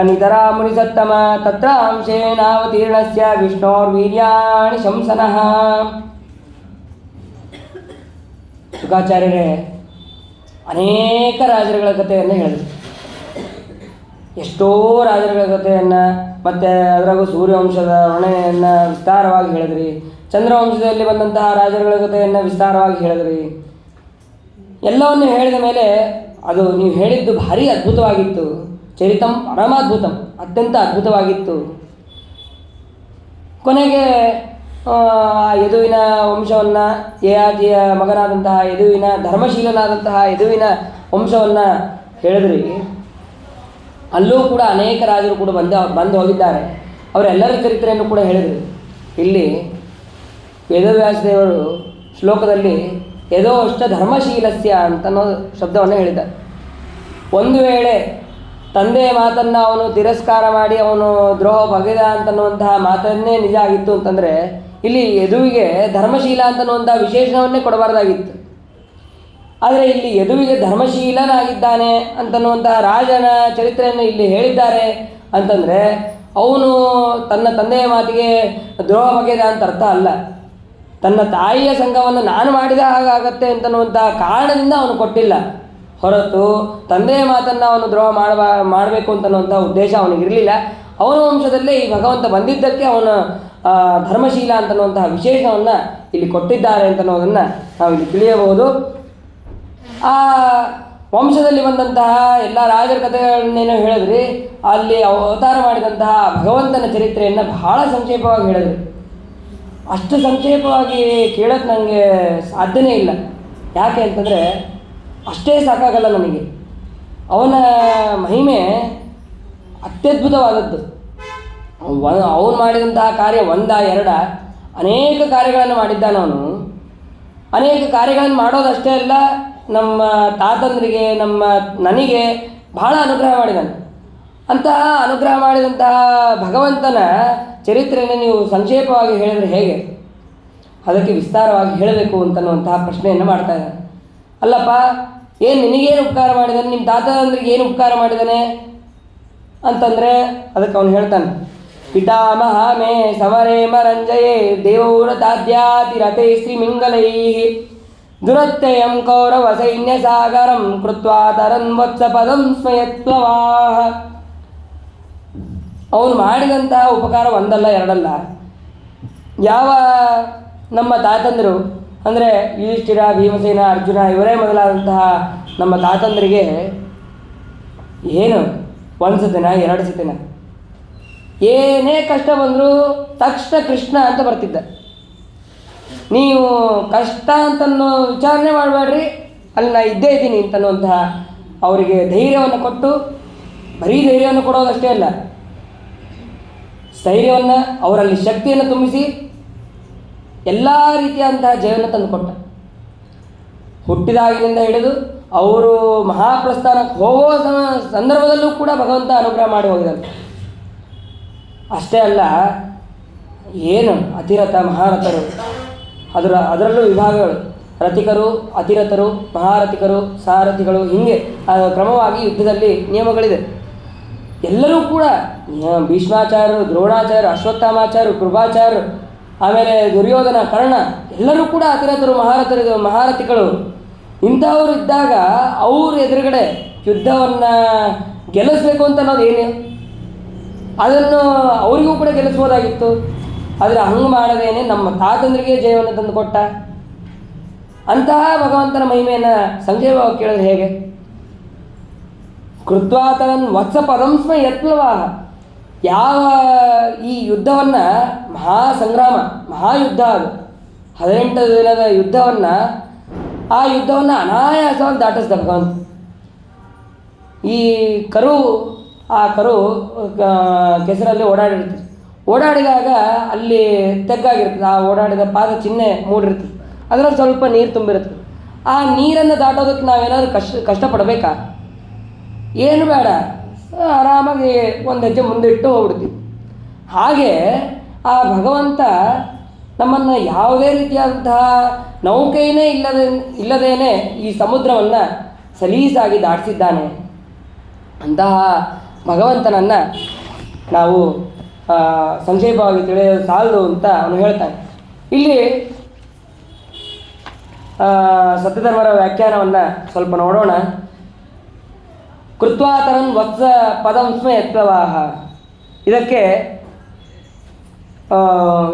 ನಿತರಾ ಮುನಿಸತ್ತಮ ತತ್ರ ಅಂಶೇನಾವತೀರ್ಣಸ್ಯ ವಿಷ್ಣೋರ್ವೀರ್ಯಾಣಿ ಶಂಸನಃ. ಶುಕಾಚಾರ್ಯರೇ ಅನೇಕ ರಾಜರುಗಳ ಕಥೆಯನ್ನು ಹೇಳಿದರು. ಎಷ್ಟೋ ರಾಜರುಗಳ ಕಥೆಯನ್ನು ಮತ್ತು ಅದರಾಗೂ ಸೂರ್ಯವಂಶದ ವರ್ಣನೆಯನ್ನು ವಿಸ್ತಾರವಾಗಿ ಹೇಳಿದ್ರಿ. ಚಂದ್ರವಂಶದಲ್ಲಿ ಬಂದಂತಹ ರಾಜರುಗಳ ಕಥೆಯನ್ನು ವಿಸ್ತಾರವಾಗಿ ಹೇಳಿದ್ರಿ. ಎಲ್ಲವನ್ನು ಹೇಳಿದ ಮೇಲೆ ಅದು ನೀವು ಹೇಳಿದ್ದು ಭಾರಿ ಅದ್ಭುತವಾಗಿತ್ತು. ಚರಿತಂ ಪರಮಾದ್ಭುತಂ, ಅತ್ಯಂತ ಅದ್ಭುತವಾಗಿತ್ತು. ಕೊನೆಗೆ ಆ ಯದುವಿನ ವಂಶವನ್ನು, ಯಯಾತಿಯ ಮಗನಾದಂತಹ ಯದುವಿನ, ಧರ್ಮಶೀಲನಾದಂತಹ ಯದುವಿನ ವಂಶವನ್ನು ಹೇಳಿದ್ರಿ. ಅಲ್ಲೂ ಕೂಡ ಅನೇಕ ರಾಜರು ಕೂಡ ಬಂದು ಹೋಗಿದ್ದಾರೆ. ಅವರೆಲ್ಲರ ಚರಿತ್ರೆಯನ್ನು ಕೂಡ ಹೇಳಿದರು. ಇಲ್ಲಿ ವೇದವ್ಯಾಸದೇವರು ಶ್ಲೋಕದಲ್ಲಿ ಯದೋ ಅಷ್ಟ ಧರ್ಮಶೀಲಸ್ಯ ಅಂತನೋ ಶಬ್ದವನ್ನು ಹೇಳಿದ್ದಾರೆ. ಒಂದು ವೇಳೆ ತಂದೆಯ ಮಾತನ್ನು ಅವನು ತಿರಸ್ಕಾರ ಮಾಡಿ ಅವನು ದ್ರೋಹ ಬಗೆದ ಅಂತನ್ನುವಂತಹ ಮಾತನ್ನೇ ನಿಜ ಆಗಿತ್ತು ಅಂತಂದರೆ, ಇಲ್ಲಿ ಯದುವಿಗೆ ಧರ್ಮಶೀಲ ಅಂತನ್ನುವಂತಹ ವಿಶೇಷಣವನ್ನೇ ಕೊಡಬಾರ್ದಾಗಿತ್ತು. ಆದರೆ ಇಲ್ಲಿ ಯದುವಿಗೆ ಧರ್ಮಶೀಲನಾಗಿದ್ದಾನೆ ಅಂತನ್ನುವಂತಹ ರಾಜನ ಚರಿತ್ರೆಯನ್ನು ಇಲ್ಲಿ ಹೇಳಿದ್ದಾರೆ ಅಂತಂದರೆ, ಅವನು ತನ್ನ ತಂದೆಯ ಮಾತಿಗೆ ದ್ರೋಹ ಬಗೆದ ಅಂತ ಅರ್ಥ ಅಲ್ಲ. ತನ್ನ ತಾಯಿಯ ಸಂಘವನ್ನು ನಾನು ಮಾಡಿದ ಹಾಗಾಗತ್ತೆ ಅಂತನ್ನುವಂತಹ ಕಾರಣದಿಂದ ಅವನು ಕೊಟ್ಟಿಲ್ಲ ಹೊರತು ತಂದೆಯ ಮಾತನ್ನು ಅವನು ದ್ರೋಹ ಮಾಡಬೇಕು ಅಂತನ್ನುವಂಥ ಉದ್ದೇಶ ಅವನಿಗಿರಲಿಲ್ಲ. ಅವನ ವಂಶದಲ್ಲೇ ಈ ಭಗವಂತ ಬಂದಿದ್ದಕ್ಕೆ ಅವನ ಧರ್ಮಶೀಲ ಅಂತನ್ನುವಂತಹ ವಿಶೇಷವನ್ನು ಇಲ್ಲಿ ಕೊಟ್ಟಿದ್ದಾರೆ ಅಂತನ್ನೋದನ್ನು ನಾವು ಇಲ್ಲಿ ತಿಳಿಯಬಹುದು. ಆ ವಂಶದಲ್ಲಿ ಬಂದಂತಹ ಎಲ್ಲ ರಾಜರ ಕಥೆಗಳನ್ನೇನೋ ಹೇಳಿದ್ರಿ. ಅಲ್ಲಿ ಅವತಾರ ಮಾಡಿದಂತಹ ಭಗವಂತನ ಚರಿತ್ರೆಯನ್ನು ಬಹಳ ಸಂಕ್ಷೇಪವಾಗಿ ಹೇಳಿದ್ರಿ. ಅಷ್ಟು ಸಂಕ್ಷೇಪವಾಗಿ ಕೇಳೋಕ್ಕೆ ನನಗೆ ಸಾಧ್ಯನೇ ಇಲ್ಲ. ಯಾಕೆ ಅಂತಂದರೆ ಅಷ್ಟೇ ಸಾಕಾಗಲ್ಲ ನನಗೆ. ಅವನ ಮಹಿಮೆ ಅತ್ಯದ್ಭುತವಾದದ್ದು. ಅವನು ಮಾಡಿದಂತಹ ಕಾರ್ಯ ಒಂದ ಎರಡ ಅನೇಕ ಕಾರ್ಯಗಳನ್ನು ಮಾಡಿದ್ದಾನೆ. ಅವನು ಅನೇಕ ಕಾರ್ಯಗಳನ್ನು ಮಾಡೋದಷ್ಟೇ ಅಲ್ಲ, ನಮ್ಮ ತಾತಂದ್ರಿಗೆ ನನಗೆ ಬಹಳ ಅನುಗ್ರಹ ಮಾಡಿದ್ದಾನೆ. ಅಂತಹ ಅನುಗ್ರಹ ಮಾಡಿದಂತಹ ಭಗವಂತನ ಚರಿತ್ರೆಯನ್ನು ನೀವು ಸಂಕ್ಷೇಪವಾಗಿ ಹೇಳಿದರೆ ಹೇಗೆ? ಅದಕ್ಕೆ ವಿಸ್ತಾರವಾಗಿ ಹೇಳಬೇಕು ಅಂತನ್ನುವಂತಹ ಪ್ರಶ್ನೆಯನ್ನು ಮಾಡ್ತಾ ಇದ್ದಾನೆ. ಅಲ್ಲಪ್ಪ, ಏನು ನಿನಗೇನು ಉಪಕಾರ ಮಾಡಿದ್ದಾನೆ, ನಿಮ್ಮ ತಾತಂದ್ರಿಗೆ ಏನು ಉಪಕಾರ ಮಾಡಿದ್ದಾನೆ ಅಂತಂದರೆ ಅದಕ್ಕೆ ಅವನು ಹೇಳ್ತಾನೆ, ಪಿತಾಮಹ ಮೇ ಸಮರೇ ಮರಂಜಯೇ ದೇವೌರತಾದ್ಯಾತಿರಥೇ ಶ್ರೀಮಿಂಗಲೈ ದುರತ್ಯಯಂ ಕೌರವ ಸೈನ್ಯ ಸಾಗರಂ ಕೃತ್ವಾ ತರನ್ ವತ್ಸ ಪದಂ ಸ್ಮಯತ್ವವಾಹ. ಅವನು ಮಾಡಿದಂತಹ ಉಪಕಾರ ಒಂದಲ್ಲ ಎರಡಲ್ಲ. ಯಾವ ನಮ್ಮ ತಾತಂದರು ಅಂದರೆ ಯುಧಿಷ್ಠಿರ, ಭೀಮಸೇನ, ಅರ್ಜುನ ಇವರೇ ಮೊದಲಾದಂತಹ ನಮ್ಮ ತಾತಂದರಿಗೆ ಏನು ಒಂದು ಸತಿನ ಎರಡು ಸತಿನ ಏನೇ ಕಷ್ಟ ಬಂದರೂ ತಕ್ಷಣ ಕೃಷ್ಣ ಅಂತ ಬರ್ತಿದ್ದ. ನೀವು ಕಷ್ಟ ಅಂತನ್ನೋ ವಿಚಾರಣೆ ಮಾಡಬೇಡ್ರಿ, ಅಲ್ಲಿ ನಾ ಇದ್ದೇ ಇದ್ದೀನಿ ಅಂತನ್ನುವಂತಹ ಅವರಿಗೆ ಧೈರ್ಯವನ್ನು ಕೊಟ್ಟು, ಬರೀ ಧೈರ್ಯವನ್ನು ಕೊಡೋದಷ್ಟೇ ಅಲ್ಲ, ಸ್ಥೈರ್ಯವನ್ನು ಅವರಲ್ಲಿ ಶಕ್ತಿಯನ್ನು ತುಂಬಿಸಿ ಎಲ್ಲ ರೀತಿಯಾದಂತಹ ಜಯವನ್ನು ತಂದುಕೊಟ್ಟ. ಹುಟ್ಟಿದಾಗಿನಿಂದ ಹಿಡಿದು ಅವರು ಮಹಾಪ್ರಸ್ಥಾನಕ್ಕೆ ಹೋಗೋ ಸಂದರ್ಭದಲ್ಲೂ ಕೂಡ ಭಗವಂತ ಅನುಗ್ರಹ ಮಾಡಿ ಹೋಗಿದ್ದಾನೆ. ಅಷ್ಟೇ ಅಲ್ಲ, ಏನು ಅತಿರಥ ಮಹಾರಥರು, ಅದರಲ್ಲೂ ವಿಭಾಗಗಳು, ರಥಿಕರು, ಅತಿರಥರು, ಮಹಾರಥಿಕರು, ಸಾರಥಿಗಳು, ಹೀಗೆ ಕ್ರಮವಾಗಿ ಯುದ್ಧದಲ್ಲಿ ನಿಯಮಗಳಿದೆ. ಎಲ್ಲರೂ ಕೂಡ ಭೀಷ್ಮಾಚಾರ್ಯರು, ದ್ರೋಣಾಚಾರ್ಯರು, ಅಶ್ವತ್ಥಾಮಾಚಾರ್ಯರು, ಕೃಪಾಚಾರ್ಯರು, ಆಮೇಲೆ ದುರ್ಯೋಧನ, ಕರ್ಣ ಎಲ್ಲರೂ ಕೂಡ ಅತಿರಥರು, ಮಹಾರಥಿಗಳು. ಇಂಥವರು ಇದ್ದಾಗ ಅವ್ರ ಎದುರುಗಡೆ ಯುದ್ಧವನ್ನು ಗೆಲ್ಲಿಸ್ಬೇಕು ಅಂತ ಅನ್ನೋದು ಏನು, ಅದನ್ನು ಅವರಿಗೂ ಕೂಡ ಗೆಲ್ಲಿಸ್ಬೋದಾಗಿತ್ತು. ಆದರೆ ಹಂಗೆ ಮಾಡದೇನೆ ನಮ್ಮ ತಾತಂದ್ರಿಗೆ ಜಯವನ್ನು ತಂದು ಕೊಟ್ಟ. ಅಂತಹ ಭಗವಂತನ ಮಹಿಮೆಯನ್ನು ಸಂಕ್ಷೇಪವಾಗಿ ಕೇಳಿದ್ರೆ ಹೇಗೆ? ಕೃತ್ವಾತನನ್ ವತ್ಸ ಪದಂಸ್ಮ ಯತ್ನವಾಹ. ಯಾವ ಈ ಯುದ್ಧವನ್ನು ಮಹಾಸಂಗ್ರಾಮ, ಮಹಾಯುದ್ಧ, ಅದು 18 ದಿನದ ಯುದ್ಧವನ್ನು, ಆ ಯುದ್ಧವನ್ನು ಅನಾಯಾಸವಾಗಿ ದಾಟಿಸ್ದ ಭಗವಂತ. ಈ ಆ ಕರು ಕೆಸರಲ್ಲಿ ಓಡಾಡಿದಾಗ ಅಲ್ಲಿ ತೆಗ್ಗಾಗಿರ್ತದೆ, ಆ ಓಡಾಡಿದ ಪಾದ ಚಿಹ್ನೆ ಮೂಡಿರ್ತದೆ, ಅದರಲ್ಲಿ ಸ್ವಲ್ಪ ನೀರು ತುಂಬಿರ್ತದೆ. ಆ ನೀರನ್ನು ದಾಟೋದಕ್ಕೆ ನಾವೇನಾದರೂ ಕಷ್ಟಪಡಬೇಕಾ? ಏನು ಬೇಡ, ಆರಾಮಾಗಿ ಒಂದು ಹೆಜ್ಜೆ ಮುಂದಿಟ್ಟು ಹೋಗ್ಬಿಡ್ತೀವಿ. ಹಾಗೆ ಆ ಭಗವಂತ ನಮ್ಮನ್ನು ಯಾವುದೇ ರೀತಿಯಾದಂತಹ ನೌಕೆಯೇ ಇಲ್ಲದೇನೆ ಈ ಸಮುದ್ರವನ್ನು ಸಲೀಸಾಗಿ ದಾಟಿಸಿದ್ದಾನೆ. ಅಂತಹ ಭಗವಂತನನ್ನು ನಾವು ಸಂಕ್ಷೇಪವಾಗಿ ತಿಳಿಯೋದು ಸಾಲದು ಅಂತ ಅವನು ಹೇಳ್ತಾನೆ. ಇಲ್ಲಿ ಸತ್ಯಧರ್ಮರ ವ್ಯಾಖ್ಯಾನವನ್ನು ಸ್ವಲ್ಪ ನೋಡೋಣ. ಕೃತ್ವಾತರನ್ ವತ್ಸ ಪದಂ ಸ್ಮ ಯತ್ಪ್ಲವಾಹ, ಇದಕ್ಕೆ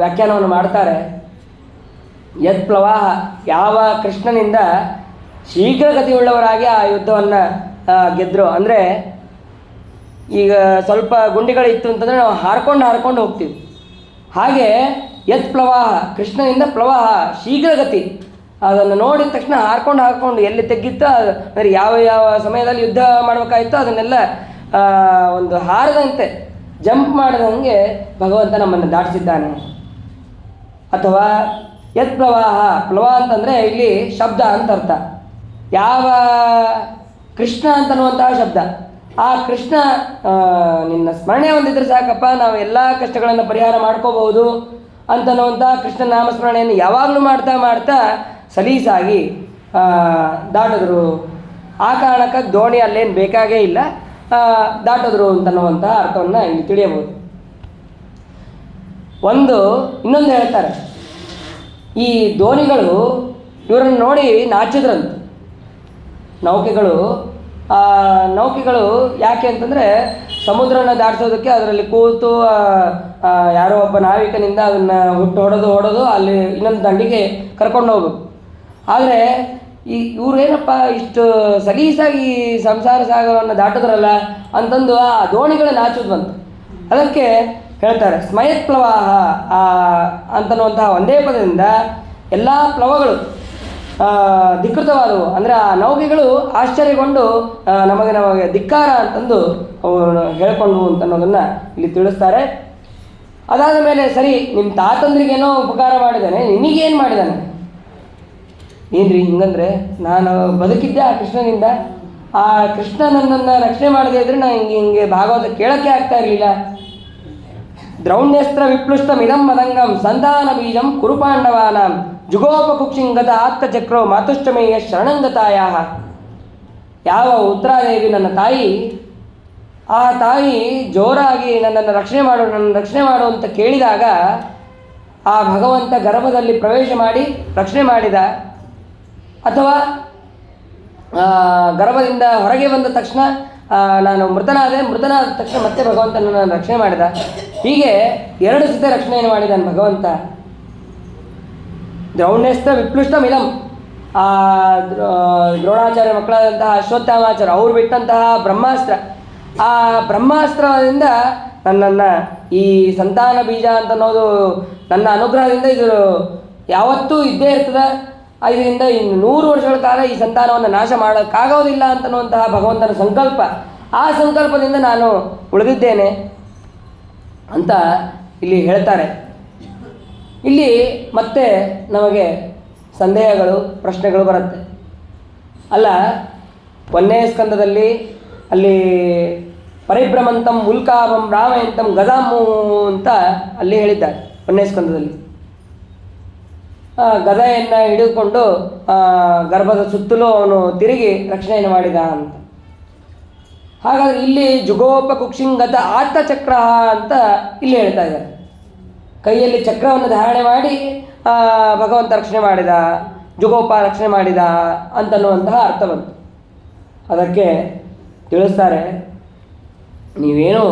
ವ್ಯಾಖ್ಯಾನವನ್ನು ಮಾಡ್ತಾರೆ. ಯತ್ಪ್ಲವಾಹ, ಯಾವ ಕೃಷ್ಣನಿಂದ ಶೀಘ್ರಗತಿಯುಳ್ಳವರಾಗಿ ಆ ಯುದ್ಧವನ್ನು ಗೆದ್ದರು. ಅಂದರೆ ಈಗ ಸ್ವಲ್ಪ ಗುಂಡಿಗಳಿತ್ತು ಅಂತಂದರೆ ನಾವು ಹಾರ್ಕೊಂಡು ಹೋಗ್ತೀವಿ. ಹಾಗೆ ಯತ್ ಪ್ರವಾಹ, ಕೃಷ್ಣನಿಂದ ಪ್ರವಾಹ ಶೀಘ್ರಗತಿ, ಅದನ್ನು ನೋಡಿದ ತಕ್ಷಣ ಹಾರ್ಕೊಂಡು ಎಲ್ಲಿ ತೆಗ್ಗಿತ್ತೋ ಅಂದರೆ ಯಾವ ಯಾವ ಸಮಯದಲ್ಲಿ ಯುದ್ಧ ಮಾಡಬೇಕಾಯಿತೋ ಅದನ್ನೆಲ್ಲ ಒಂದು ಹಾರದಂತೆ ಜಂಪ್ ಮಾಡದಂಗೆ ಭಗವಂತ ನಮ್ಮನ್ನು ದಾಟಿಸಿದ್ದಾನೆ. ಅಥವಾ ಯತ್ ಪ್ರವಾಹ, ಪ್ರವಾಹ ಅಂತಂದರೆ ಇಲ್ಲಿ ಶಬ್ದ ಅಂತ ಅರ್ಥ. ಯಾವ ಕೃಷ್ಣ ಅಂತನ್ನುವಂತಹ ಶಬ್ದ, ಆ ಕೃಷ್ಣ ನಿನ್ನ ಸ್ಮರಣೆ ಹೊಂದಿದ್ರೆ ಸಾಕಪ್ಪ, ನಾವು ಎಲ್ಲ ಕಷ್ಟಗಳನ್ನು ಪರಿಹಾರ ಮಾಡ್ಕೋಬಹುದು ಅಂತನ್ನುವಂಥ ಕೃಷ್ಣ ನಾಮಸ್ಮರಣೆಯನ್ನು ಯಾವಾಗಲೂ ಮಾಡ್ತಾ ಮಾಡ್ತಾ ಸಲೀಸಾಗಿ ದಾಟಿದ್ರು. ಆ ಕಾರಣಕ್ಕೆ ದೋಣಿ ಅಲ್ಲೇನು ಬೇಕಾಗೇ ಇಲ್ಲ, ದಾಟಿದ್ರು ಅಂತನ್ನುವಂಥ ಅರ್ಥವನ್ನು ಇಲ್ಲಿ ತಿಳಿಯಬಹುದು. ಇನ್ನೊಂದು ಹೇಳ್ತಾರೆ, ಈ ದೋಣಿಗಳು ಇವರನ್ನು ನೋಡಿ ನಾಚಿದ್ರಂತ. ನೌಕೆಗಳು ಯಾಕೆ ಅಂತಂದರೆ ಸಮುದ್ರನ ದಾಟಿಸೋದಕ್ಕೆ ಅದರಲ್ಲಿ ಕೂತು ಯಾರೋ ಒಬ್ಬ ನಾವಿಕನಿಂದ ಅದನ್ನು ಹೊಡೆದು ಅಲ್ಲಿ ಇನ್ನೊಂದು ದಂಡಿಗೆ ಕರ್ಕೊಂಡು ಹೋಗ್ಬೇಕು. ಆದರೆ ಇವ್ರೇನಪ್ಪ ಇಷ್ಟು ಸಲೀಸಾಗಿ ಸಂಸಾರ ಸಾಗರವನ್ನು ದಾಟಿದ್ರಲ್ಲ ಅಂತಂದು ಆ ದೋಣಿಗಳು ನಾಚುದ್ವಂತ. ಅದಕ್ಕೆ ಹೇಳ್ತಾರೆ ಸ್ಮಯತ್ ಪ್ಲವಾಹ ಅಂತನ್ನುವಂತಹ ಒಂದೇ ಪದದಿಂದ ಎಲ್ಲ ಪ್ಲವಗಳು ಧಿಕ್ಕೃತವಾದವು. ಅಂದರೆ ಆ ನೌಕೆಗಳು ಆಶ್ಚರ್ಯಗೊಂಡು ನಮಗೆ ಧಿಕ್ಕಾರ ಅಂತಂದು ಅವರು ಹೇಳ್ಕೊಂಡ್ವು ಅಂತನ್ನೋದನ್ನು ಇಲ್ಲಿ ತಿಳಿಸ್ತಾರೆ. ಅದಾದ ಮೇಲೆ ಸರಿ, ನಿಮ್ಮ ತಾತಂದ್ರಿಗೇನೋ ಉಪಕಾರ ಮಾಡಿದ್ದಾನೆ, ನಿನಗೇನು ಮಾಡಿದ್ದಾನೆ? ಏನ್ರಿ ಹಿಂಗಂದ್ರೆ, ನಾನು ಬದುಕಿದ್ದೆ ಆ ಕೃಷ್ಣನಿಂದ, ಆ ಕೃಷ್ಣ ನನ್ನನ್ನು ರಕ್ಷಣೆ ಮಾಡದೇ ಇದ್ರೆ ನಾನು ಹಿಂಗೆ ಭಾಗವತ ಕೇಳೋಕ್ಕೆ ಆಗ್ತಾ ಇರಲಿಲ್ಲ. ದ್ರೌಣ್ಯಸ್ತ್ರ ವಿಪ್ಲುಷ್ಟಮಿದಂ ಮದಂಗಂ ಸಂಧಾನ ಬೀಜಂ ಕುರುಪಾಂಡವಾನಾಂ ಜುಗೋಪಕುಕ್ಷಿಂಗತ ಆತ್ತಚಕ್ರೋ ಮಾತುಷ್ಟಮೇಯ ಶರಣಂಗತಾಯ. ಯಾವ ಉತ್ತರಾದೇವಿ ನನ್ನ ತಾಯಿ, ಆ ತಾಯಿ ಜೋರಾಗಿ ನನ್ನನ್ನು ರಕ್ಷಣೆ ಮಾಡು ಅಂತ ಕೇಳಿದಾಗ ಆ ಭಗವಂತ ಗರ್ಭದಲ್ಲಿ ಪ್ರವೇಶ ಮಾಡಿ ರಕ್ಷಣೆ ಮಾಡಿದ, ಅಥವಾ ಗರ್ಭದಿಂದ ಹೊರಗೆ ಬಂದ ತಕ್ಷಣ ನಾನು ಮೃತನಾದ ತಕ್ಷಣ ಮತ್ತೆ ಭಗವಂತ ನನ್ನನ್ನು ರಕ್ಷಣೆ ಮಾಡಿದ. ಹೀಗೆ 2 ಸತಿ ರಕ್ಷಣೆಯನ್ನು ಮಾಡಿದ್ದಾನೆ ಭಗವಂತ. ದ್ರೌಣ್ಯಸ್ತ್ರ ವಿಪ್ಲುಷ್ಟಮಿದಂ, ಆ ದ್ರೋಣಾಚಾರ್ಯ ಮಕ್ಕಳಾದಂತಹ ಅಶ್ವತ್ಥಾಮಾಚಾರ್ಯ ಅವರು ಬಿಟ್ಟಂತಹ ಬ್ರಹ್ಮಾಸ್ತ್ರ, ಆ ಬ್ರಹ್ಮಾಸ್ತ್ರದಿಂದ ನನ್ನನ್ನು ಈ ಸಂತಾನ ಬೀಜ ಅಂತ ಅನ್ನೋದು ನನ್ನ ಅನುಗ್ರಹದಿಂದ ಇದು ಯಾವತ್ತೂ ಇದ್ದೇ ಇರ್ತದೆ, ಇದರಿಂದ ಇನ್ನು 100 ವರ್ಷಗಳ ಕಾಲ ಈ ಸಂತಾನವನ್ನು ನಾಶ ಮಾಡೋಕ್ಕಾಗೋದಿಲ್ಲ ಅಂತನ್ನುವಂತಹ ಭಗವಂತನ ಸಂಕಲ್ಪ, ಆ ಸಂಕಲ್ಪದಿಂದ ನಾನು ಉಳಿದಿದ್ದೇನೆ ಅಂತ ಇಲ್ಲಿ ಹೇಳ್ತಾರೆ. ಇಲ್ಲಿ ಮತ್ತೆ ನಮಗೆ ಸಂದೇಹಗಳು, ಪ್ರಶ್ನೆಗಳು ಬರುತ್ತೆ. ಅಲ್ಲ, 1ನೇ ಸ್ಕಂದದಲ್ಲಿ ಅಲ್ಲಿ ಪರಿಭ್ರಮಂತಂ ಉಲ್ಕಾಭಂ ರಾಮಯಂತಂ ಗದಾಮು ಅಂತ ಅಲ್ಲಿ ಹೇಳಿದ್ದಾರೆ. 1ನೇ ಸ್ಕಂದದಲ್ಲಿ ಗದೆಯನ್ನು ಹಿಡಿದುಕೊಂಡು ಗರ್ಭದ ಸುತ್ತಲೂ ಅವನು ತಿರುಗಿ ರಕ್ಷಣೆಯನ್ನು ಮಾಡಿದ ಅಂತ. ಹಾಗಾದರೆ ಇಲ್ಲಿ ಜುಗೋಪ ಕುಕ್ಷಿಂಗತ ಆತ್ತಚಕ್ರ ಅಂತ ಇಲ್ಲಿ ಹೇಳ್ತಾ ಇದ್ದಾರೆ. ಕೈಯಲ್ಲಿ ಚಕ್ರವನ್ನು ಧಾರಣೆ ಮಾಡಿ ಭಗವಂತ ರಕ್ಷಣೆ ಮಾಡಿದ, ಜುಗೋಪ ರಕ್ಷಣೆ ಮಾಡಿದ ಅಂತನ್ನುವಂತಹ ಅರ್ಥ ಬಂತು. ಅದಕ್ಕೆ ತಿಳಿಸ್ತಾರೆ, ನೀವೇನು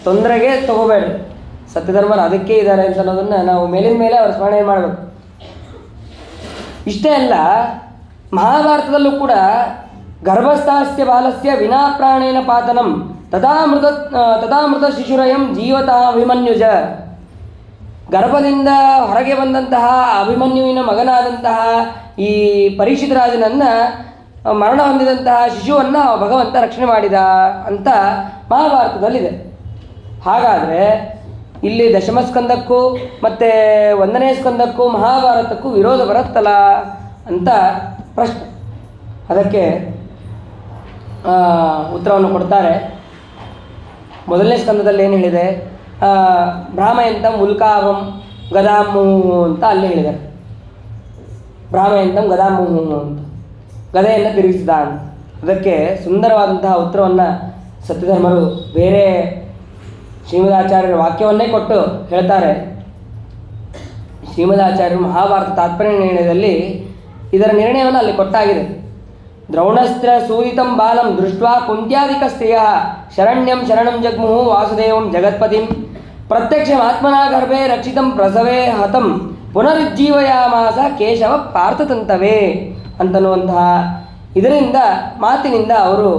ತೊಂದರೆಗೆ ತಗೋಬೇಡ್ರಿ, ಸತ್ಯಧರ್ಮರು ಅದಕ್ಕೆ ಇದ್ದಾರೆ ಅಂತ ಅನ್ನೋದನ್ನು ನಾವು ಮೇಲಿನ ಮೇಲೆ ಅವ್ರ ಸ್ಮರಣೆ ಮಾಡಬೇಕು. ಇಷ್ಟೇ ಅಲ್ಲ, ಮಹಾಭಾರತದಲ್ಲೂ ಕೂಡ ಗರ್ಭಸ್ಥಾಸ್ಯ ಬಾಲಸ್ಯ ವಿನಾ ಪ್ರಾಣೇನ ಪಾತನಂ ತದಾಮೃತ ಶಿಶುರಯಂ ಜೀವತಃ ಅಭಿಮನ್ಯುಜ. ಗರ್ಭದಿಂದ ಹೊರಗೆ ಬಂದಂತಹ ಅಭಿಮನ್ಯುವಿನ ಮಗನಾದಂತಹ ಈ ಪರೀಕ್ಷಿತ ರಾಜನನ್ನು ಮರಣ ಹೊಂದಿದಂತಹ ಶಿಶುವನ್ನು ಭಗವಂತ ರಕ್ಷಣೆ ಮಾಡಿದ ಅಂತ ಮಹಾಭಾರತದಲ್ಲಿದೆ. ಹಾಗಾದರೆ ಇಲ್ಲಿ ದಶಮಸ್ಕಂದಕ್ಕೂ ಮತ್ತು 1ನೇ ಸ್ಕಂದಕ್ಕೂ ಮಹಾಭಾರತಕ್ಕೂ ವಿರೋಧ ಬರುತ್ತಲ್ಲ ಅಂತ ಪ್ರಶ್ನೆ. ಅದಕ್ಕೆ ಉತ್ತರವನ್ನು ಕೊಡ್ತಾರೆ. 1ನೇ ಸ್ಕಂದದಲ್ಲಿ ಏನು ಹೇಳಿದೆ? ಭ್ರಾಮಯಂತಂ ಉಲ್ಕಾಭಂ ಗದಾಮು ಅಂತ ಅಲ್ಲಿ ಹೇಳಿದ್ದಾರೆ. ಭ್ರಾಮಯಂತಂ ಗದಾಮು ಅಂತ, ಗದೆಯನ್ನು ತಿರುಗಿಸಿದ ಅಂತ. ಅದಕ್ಕೆ ಸುಂದರವಾದಂತಹ ಉತ್ತರವನ್ನು ಸತ್ಯಧರ್ಮರು ಬೇರೆ ಶ್ರೀಮದಾಚಾರ್ಯರ ವಾಕ್ಯವನ್ನೇ ಕೊಟ್ಟು ಹೇಳ್ತಾರೆ. ಶ್ರೀಮದಾಚಾರ್ಯರು ಮಹಾಭಾರತ ತಾತ್ಪರ್ಯ ನಿರ್ಣಯದಲ್ಲಿ ಇದರ ನಿರ್ಣಯವನ್ನು ಅಲ್ಲಿ ಕೊಟ್ಟಾಗಿದೆ. ದ್ರೌಣಸ್ತ್ರ ಸೂದಿತಂ ಬಾಲಂ ದೃಷ್ಟ್ವಾ ಕುಂತ್ಯಾದಿಕ ಸ್ತ್ರೀಯ ಶರಣ್ಯಂ ಶರಣಂ ಜಗ್ಮುಹು ವಾಸುದೇವಂ ಜಗತ್ಪತಿಂ ಪ್ರತ್ಯಕ್ಷ ಆತ್ಮನಾ ಗರ್ಭೆ ರಕ್ಷಿತಂ ಪ್ರಸವೇ ಹತಂ ಪುನರುಜ್ಜೀವಯಾಮಾಸ ಕೇಶವ ಪಾರ್ಥತಂತವೇ ಅಂತನ್ನುವಂತಹ ಇದರಿಂದ ಮಾತಿನಿಂದ ಅವರು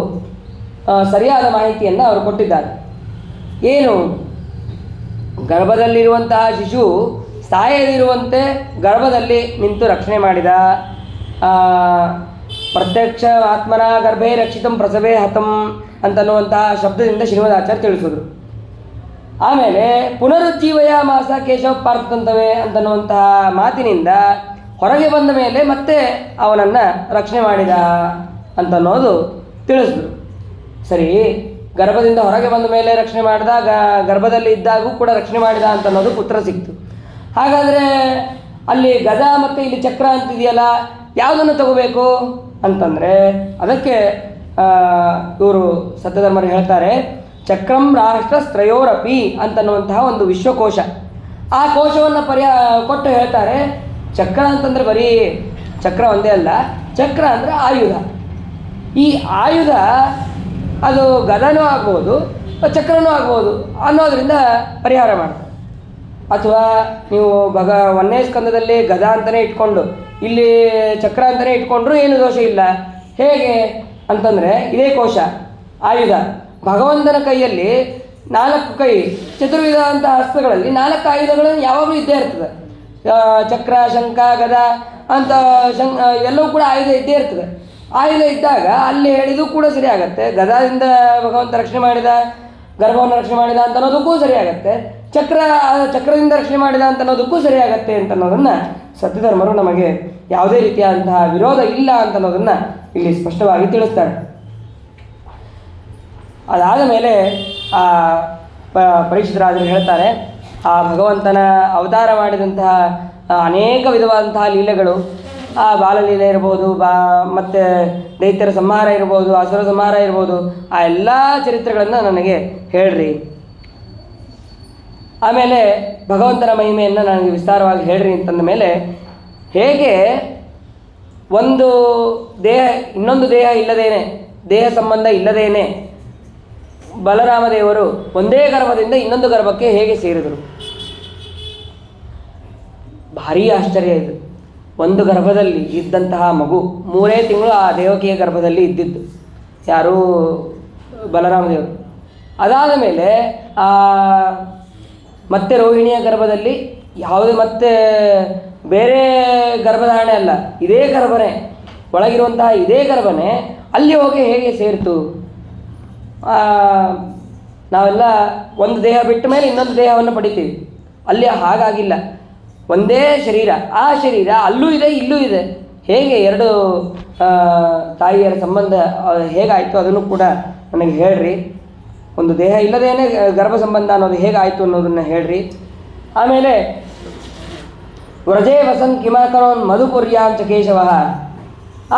ಸರಿಯಾದ ಮಾಹಿತಿಯನ್ನು ಅವರು ಕೊಟ್ಟಿದ್ದಾರೆ. ಏನು ಗರ್ಭದಲ್ಲಿರುವಂತಹ ಶಿಶು ಸಾಯದಿರುವಂತೆ ಗರ್ಭದಲ್ಲಿ ನಿಂತು ರಕ್ಷಣೆ ಮಾಡಿದ. ಪ್ರತ್ಯಕ್ಷ ಆತ್ಮನ ಗರ್ಭೇ ರಕ್ಷಿತಂ ಪ್ರಸವೇ ಹತಂ ಅಂತನ್ನುವಂತಹ ಶಬ್ದದಿಂದ ಶ್ರೀಮದಾಚಾರ್ಯ ತಿಳಿಸಿದ್ರು. ಆಮೇಲೆ ಪುನರುಜ್ಜೀವಯ ಮಾಸ ಕೇಶವ ಪಾರ್ಥಂತವೇ ಅಂತನ್ನುವಂತಹ ಮಾತಿನಿಂದ ಹೊರಗೆ ಬಂದ ಮೇಲೆ ಮತ್ತೆ ಅವನನ್ನು ರಕ್ಷಣೆ ಮಾಡಿದ ಅಂತನ್ನೋದು ತಿಳಿಸಿದ್ರು. ಸರಿ, ಗರ್ಭದಿಂದ ಹೊರಗೆ ಬಂದ ಮೇಲೆ ರಕ್ಷಣೆ ಮಾಡಿದಾಗ ಗರ್ಭದಲ್ಲಿ ಇದ್ದಾಗೂ ಕೂಡ ರಕ್ಷಣೆ ಮಾಡಿದ ಅಂತನ್ನೋದು ಉತ್ತರ ಸಿಕ್ತು. ಹಾಗಾದರೆ ಅಲ್ಲಿ ಗದ ಮತ್ತು ಇಲ್ಲಿ ಚಕ್ರ ಅಂತಿದೆಯಲ್ಲ, ಯಾವುದನ್ನು ತಗೋಬೇಕು ಅಂತಂದರೆ ಅದಕ್ಕೆ ಇವರು ಸತ್ಯಧರ್ಮರು ಹೇಳ್ತಾರೆ, ಚಕ್ರಂ ರಾಷ್ಟ್ರ ಸ್ತ್ರಯೋರಪಿ ಅಂತನ್ನುವಂತಹ ಒಂದು ವಿಶ್ವಕೋಶ, ಆ ಕೋಶವನ್ನು ಕೊಟ್ಟು ಹೇಳ್ತಾರೆ. ಚಕ್ರ ಅಂತಂದರೆ ಬರೀ ಚಕ್ರ ಒಂದೇ ಅಲ್ಲ, ಚಕ್ರ ಅಂದರೆ ಆಯುಧ. ಈ ಆಯುಧ ಅದು ಗದನೂ ಆಗ್ಬೋದು, ಚಕ್ರನೂ ಆಗ್ಬೋದು ಅನ್ನೋದರಿಂದ ಪರಿಹಾರ ಮಾಡ್ತಾರೆ. ಅಥವಾ ನೀವು ಒಂದನೇ ಸ್ಕಂದದಲ್ಲಿ ಗದ ಅಂತಲೇ ಇಟ್ಕೊಂಡು ಇಲ್ಲಿ ಚಕ್ರ ಅಂತಲೇ ಇಟ್ಕೊಂಡ್ರೂ ಏನು ದೋಷ ಇಲ್ಲ. ಹೇಗೆ ಅಂತಂದರೆ ಇದೇ ಕೋಶ ಆಯುಧ. ಭಗವಂತನ ಕೈಯಲ್ಲಿ 4 ಕೈ, ಚತುರ್ವಿಧ ಅಂತ ಹಸ್ತಗಳಲ್ಲಿ 4 ಆಯುಧಗಳು ಯಾವಾಗಲೂ ಇದ್ದೇ ಇರ್ತದೆ. ಚಕ್ರ, ಶಂಖ, ಗದ ಅಂತ ಎಲ್ಲವೂ ಕೂಡ ಆಯುಧ ಇದ್ದೇ ಇರ್ತದೆ. ಆಯುಧ ಇದ್ದಾಗ ಅಲ್ಲಿ ಹೇಳಿದ್ದು ಕೂಡ ಸರಿ ಆಗುತ್ತೆ. ಗದದಿಂದ ಭಗವಂತ ರಕ್ಷಣೆ ಮಾಡಿದ, ಗರ್ಭವನ್ನು ರಕ್ಷಣೆ ಮಾಡಿದ ಅಂತ ಅನ್ನೋದಕ್ಕೂ ಸರಿಯಾಗತ್ತೆ. ಚಕ್ರದಿಂದ ರಕ್ಷಣೆ ಮಾಡಿದ ಅಂತ ಅನ್ನೋದಕ್ಕೂ ಸರಿಯಾಗತ್ತೆ ಅಂತ ಅನ್ನೋದನ್ನು ಸತ್ಯಧರ್ಮರು ನಮಗೆ ಯಾವುದೇ ರೀತಿಯಾದಂತಹ ವಿರೋಧ ಇಲ್ಲ ಅಂತ ಅನ್ನೋದನ್ನು ಇಲ್ಲಿ ಸ್ಪಷ್ಟವಾಗಿ ತಿಳಿಸ್ತಾರೆ. ಅದಾದ ಮೇಲೆ ಪರೀಕ್ಷಿತರಾಜರು ಹೇಳ್ತಾರೆ, ಆ ಭಗವಂತನ ಅವತಾರ ಮಾಡಿದಂತಹ ಅನೇಕ ವಿಧವಾದಂತಹ ಲೀಲೆಗಳು, ಆ ಬಾಲಲೀಲೆ ಇರ್ಬೋದು, ಮತ್ತು ದೈತ್ಯರ ಸಂಹಾರ ಇರ್ಬೋದು, ಅಸುರ ಸಂಹಾರ ಇರ್ಬೋದು, ಆ ಎಲ್ಲ ಚರಿತ್ರೆಗಳನ್ನು ನನಗೆ ಹೇಳ್ರಿ. ಆಮೇಲೆ ಭಗವಂತನ ಮಹಿಮೆಯನ್ನು ನನಗೆ ವಿಸ್ತಾರವಾಗಿ ಹೇಳ್ರಿ ಅಂತಂದ ಮೇಲೆ, ಹೇಗೆ ಒಂದು ದೇಹ ಇನ್ನೊಂದು ದೇಹ ಇಲ್ಲದೇನೆ, ದೇಹ ಸಂಬಂಧ ಇಲ್ಲದೇನೆ ಬಲರಾಮದೇವರು ಒಂದೇ ಗರ್ಭದಿಂದ ಇನ್ನೊಂದು ಗರ್ಭಕ್ಕೆ ಹೇಗೆ ಸೇರಿದರು, ಭಾರೀ ಆಶ್ಚರ್ಯ ಇದು. ಒಂದು ಗರ್ಭದಲ್ಲಿ ಇದ್ದಂತಹ ಮಗು 3 ತಿಂಗಳು ಆ ದೇವಕಿಯ ಗರ್ಭದಲ್ಲಿ ಇದ್ದಿದ್ದು ಯಾರು, ಬಲರಾಮದೇವರು. ಅದಾದ ಮೇಲೆ ಮತ್ತೆ ರೋಹಿಣಿಯ ಗರ್ಭದಲ್ಲಿ ಯಾವುದೇ ಮತ್ತೆ ಬೇರೆ ಗರ್ಭಧಾರಣೆ ಅಲ್ಲ, ಇದೇ ಗರ್ಭನೇ, ಒಳಗಿರುವಂತಹ ಇದೇ ಗರ್ಭನೇ ಅಲ್ಲಿ ಹೋಗಿ ಹೇಗೆ ಸೇರಿತು. ನಾವೆಲ್ಲ ಒಂದು ದೇಹ ಬಿಟ್ಟ ಮೇಲೆ ಇನ್ನೊಂದು ದೇಹವನ್ನು ಪಡಿತೀವಿ, ಅಲ್ಲಿ ಹಾಗಾಗಿಲ್ಲ. ಒಂದೇ ಶರೀರ, ಆ ಶರೀರ ಅಲ್ಲೂ ಇದೆ ಇಲ್ಲೂ ಇದೆ. ಹೇಗೆ 2 ತಾಯಿಯರ ಸಂಬಂಧ ಹೇಗಾಯಿತು ಅದನ್ನು ಕೂಡ ನನಗೆ ಹೇಳ್ರಿ. ಒಂದು ದೇಹ ಇಲ್ಲದೇನೆ ಗರ್ಭ ಸಂಬಂಧ ಅನ್ನೋದು ಹೇಗಾಯಿತು ಅನ್ನೋದನ್ನು ಹೇಳ್ರಿ. ಆಮೇಲೆ ವ್ರಜೇ ವಸನ್ ಕಿಮಕರೋನ್ ಮಧುಪುರ್ಯಾಂಚ ಕೇಶವ,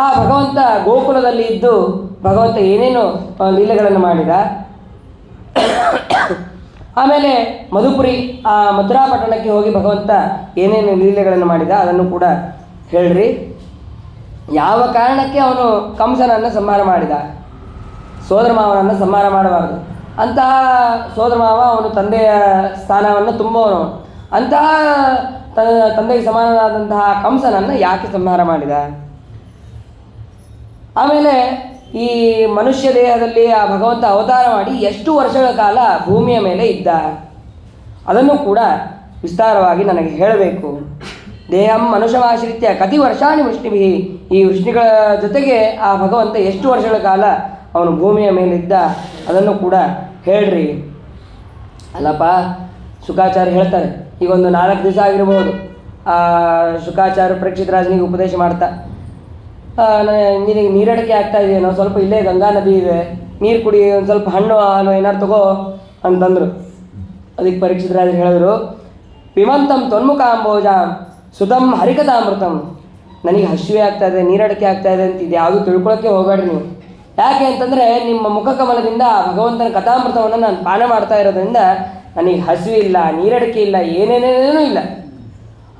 ಆ ಭಗವಂತ ಗೋಕುಲದಲ್ಲಿ ಇದ್ದು ಭಗವಂತ ಏನೇನು ಲೀಲೆಗಳನ್ನು ಮಾಡಿದ. ಆಮೇಲೆ ಮಧುಪುರಿ, ಆ ಮಥುರಾ ಪಟ್ಟಣಕ್ಕೆ ಹೋಗಿ ಭಗವಂತ ಏನೇನು ಲೀಲೆಗಳನ್ನು ಮಾಡಿದ ಅದನ್ನು ಕೂಡ ಹೇಳ್ರಿ. ಯಾವ ಕಾರಣಕ್ಕೆ ಅವನು ಕಂಸನನ್ನು ಸಂಹಾರ ಮಾಡಿದ, ಸೋದರ ಮಾವನನ್ನು ಸಂಹಾರ ಮಾಡಬಾರ್ದು, ಅಂತಹ ಸೋದರ ಮಾವ ಅವನು ತಂದೆಯ ಸ್ಥಾನವನ್ನು ತುಂಬುವನು, ಅಂತಹ ತಂದೆಗೆ ಸಮಾನನಾದಂತಹ ಕಂಸನನ್ನು ಯಾಕೆ ಸಂಹಾರ ಮಾಡಿದ. ಆಮೇಲೆ ಈ ಮನುಷ್ಯ ದೇಹದಲ್ಲಿ ಆ ಭಗವಂತ ಅವತಾರ ಮಾಡಿ ಎಷ್ಟು ವರ್ಷಗಳ ಕಾಲ ಭೂಮಿಯ ಮೇಲೆ ಇದ್ದ ಅದನ್ನು ಕೂಡ ವಿಸ್ತಾರವಾಗಿ ನನಗೆ ಹೇಳಬೇಕು. ದೇಹಂ ಮನುಷ್ಯಮಾಶ್ರಿತ್ಯ ಕತಿ ವರ್ಷಾಣಿ ವೃಷ್ಣಿಭಿ, ಈ ವೃಷ್ಣಿಗಳ ಜೊತೆಗೆ ಆ ಭಗವಂತ ಎಷ್ಟು ವರ್ಷಗಳ ಕಾಲ ಅವನು ಭೂಮಿಯ ಮೇಲಿದ್ದ ಅದನ್ನು ಕೂಡ ಹೇಳ್ರಿ. ಅಲ್ಲಪ್ಪ, ಶುಕಾಚಾರ್ಯ ಹೇಳ್ತಾರೆ, ಈಗ ಒಂದು 4 ದಿವಸ ಆಗಿರ್ಬೋದು, ಶುಕಾಚಾರ್ಯ ಪರೀಕ್ಷಿತರಾಜನಿಗೆ ಉಪದೇಶ ಮಾಡ್ತಾ, ನಿನಗೆ ನೀರಡಿಕೆ ಆಗ್ತಾ ಇದೆಯೇನೋ, ಸ್ವಲ್ಪ ಇಲ್ಲೇ ಗಂಗಾ ನದಿ ಇದೆ, ನೀರು ಕುಡಿ, ಒಂದು ಸ್ವಲ್ಪ ಹಣ್ಣು ಹಾಲು ಏನಾರು ತಗೋ ಅಂತಂದರು. ಅದಕ್ಕೆ ಪರೀಕ್ಷಿತರಾಜರು ಹೇಳಿದ್ರು, ಪಿಮಂತಂ ತೊನ್ಮುಖಾಂಬೋಜಾಂ ಸುತಂ ಹರಿಕಥಾಮೃತಂ, ನನಗೆ ಹಸಿವೆ ಆಗ್ತಾಯಿದೆ, ನೀರಡಿಕೆ ಆಗ್ತಾಯಿದೆ ಅಂತ ಇದು ಯಾವುದು ತಿಳ್ಕೊಳ್ಳೋಕ್ಕೆ ಹೋಗಬೇಡ್ರಿ ನೀವು. ಯಾಕೆ ಅಂತಂದರೆ ನಿಮ್ಮ ಮುಖಕಮಲದಿಂದ ಭಗವಂತನ ಕಥಾಮೃತವನ್ನು ನಾನು ಪಾನ ಮಾಡ್ತಾ ಇರೋದ್ರಿಂದ ನನಗೆ ಹಸಿವೆ ಇಲ್ಲ, ನೀರಡಿಕೆ ಇಲ್ಲ, ಏನೇನೇನೂ ಇಲ್ಲ.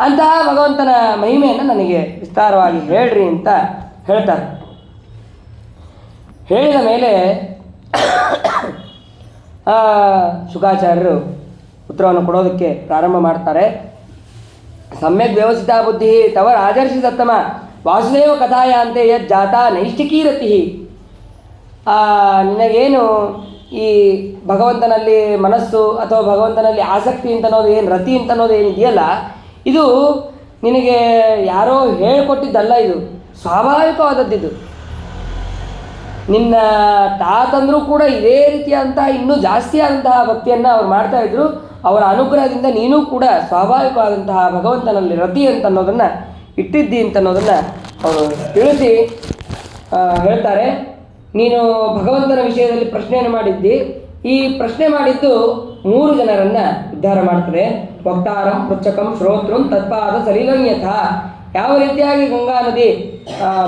ಅಂತಹ ಭಗವಂತನ ಮಹಿಮೆಯನ್ನು ನನಗೆ ವಿಸ್ತಾರವಾಗಿ ಹೇಳ್ರಿ ಅಂತ ಹೇಳ್ತಾರೆ. ಹೇಳಿದ ಮೇಲೆ ಶುಕಾಚಾರ್ಯರು ಉತ್ತರವನ್ನು ಕೊಡೋದಕ್ಕೆ ಪ್ರಾರಂಭ ಮಾಡ್ತಾರೆ. ಸಮ್ಯಕ್ ವ್ಯವಸ್ಥಿತ ಬುದ್ಧಿ ತವ ರಾಜರ್ಷಿ ಸತ್ತಮ ವಾಸುದೇವ ಕಥಾಯ ಅಂತೆ ಯತ್ ಜಾತ ನೈಷ್ಠಿಕೀರತಿ. ನಿನಗೇನು ಈ ಭಗವಂತನಲ್ಲಿ ಮನಸ್ಸು ಅಥವಾ ಭಗವಂತನಲ್ಲಿ ಆಸಕ್ತಿ ಅಂತ ಅನ್ನೋದು ಏನು ರತಿ ಅಂತ ಅನ್ನೋದು ಏನಿದೆಯಲ್ಲ, ಇದು ನಿನಗೆ ಯಾರೋ ಹೇಳಿಕೊಟ್ಟಿದ್ದಲ್ಲ, ಇದು ಸ್ವಾಭಾವಿಕವಾದದ್ದಿದು. ನಿನ್ನ ತಾತಂದರೂ ಕೂಡ ಇದೇ ರೀತಿಯಾದಂತಹ ಇನ್ನೂ ಜಾಸ್ತಿ ಆದಂತಹ ಭಕ್ತಿಯನ್ನು ಅವ್ರು ಮಾಡ್ತಾಯಿದ್ರು. ಅವರ ಅನುಗ್ರಹದಿಂದ ನೀನು ಕೂಡ ಸ್ವಾಭಾವಿಕವಾದಂತಹ ಭಗವಂತನಲ್ಲಿ ರತಿ ಅಂತ ಅನ್ನೋದನ್ನು ಇಟ್ಟಿದ್ದಿ ಅಂತ ಅನ್ನೋದನ್ನು ಅವರು ತಿಳಿಸಿ ಹೇಳ್ತಾರೆ. ನೀನು ಭಗವಂತನ ವಿಷಯದಲ್ಲಿ ಪ್ರಶ್ನೆಯನ್ನು ಮಾಡಿದ್ದಿ. ಈ ಪ್ರಶ್ನೆ ಮಾಡಿದ್ದು 3 ಜನರನ್ನು ಉದ್ಧಾರ ಮಾಡ್ತದೆ. ವಕ್ತಾರಂ, ಪೃಚ್ಛಕಂ, ಶ್ರೋತೃಂ ತತ್ಪಾದ ಸಲಿಲಂ ಯಥಾ. ಯಾವ ರೀತಿಯಾಗಿ ಗಂಗಾ ನದಿ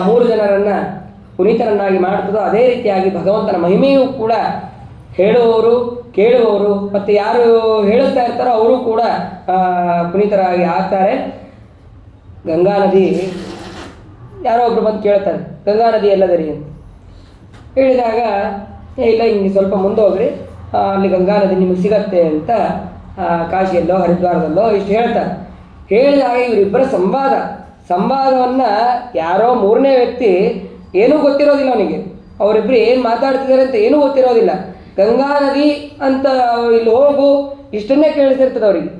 3 ಜನರನ್ನು ಪುನೀತರನ್ನಾಗಿ ಮಾಡ್ತದೋ ಅದೇ ರೀತಿಯಾಗಿ ಭಗವಂತನ ಮಹಿಮೆಯೂ ಕೂಡ ಹೇಳುವವರು, ಕೇಳುವವರು ಮತ್ತು ಯಾರು ಹೇಳಿಸ್ತಾ ಇರ್ತಾರೋ ಅವರು ಕೂಡ ಪುನೀತರಾಗಿ ಆಗ್ತಾರೆ. ಗಂಗಾ ನದಿ ಯಾರೋ ಒಬ್ರು ಬಂದು ಕೇಳ್ತಾರೆ, ಗಂಗಾ ನದಿ ಎಲ್ಲದರಿ ಅಂತ ಹೇಳಿದಾಗ, ಇಲ್ಲ ಹಿಂಗೆ ಸ್ವಲ್ಪ ಮುಂದೆ ಹೋಗ್ರಿ, ಅಲ್ಲಿ ಗಂಗಾ ನದಿ ನಿಮಗೆ ಸಿಗತ್ತೆ ಅಂತ ಕಾಶಿಯಲ್ಲೋ ಹರಿದ್ವಾರದಲ್ಲೋ ಇಷ್ಟು ಹೇಳ್ತಾರೆ. ಹೇಳಿದಾಗ ಇವರಿಬ್ಬರ ಸಂವಾದವನ್ನು ಯಾರೋ 3ನೇ ವ್ಯಕ್ತಿ ಏನೂ ಗೊತ್ತಿರೋದಿಲ್ಲ ಅವನಿಗೆ. ಅವರಿಬ್ಬರು ಏನು ಮಾತಾಡ್ತಿದ್ದಾರೆ ಅಂತ ಏನೂ ಗೊತ್ತಿರೋದಿಲ್ಲ. ಗಂಗಾ ನದಿ ಅಂತ ಇಲ್ಲಿ ಹೋಗು ಇಷ್ಟನ್ನೇ ಕೇಳಿಸಿರ್ತದೆ ಅವರಿಗೆ.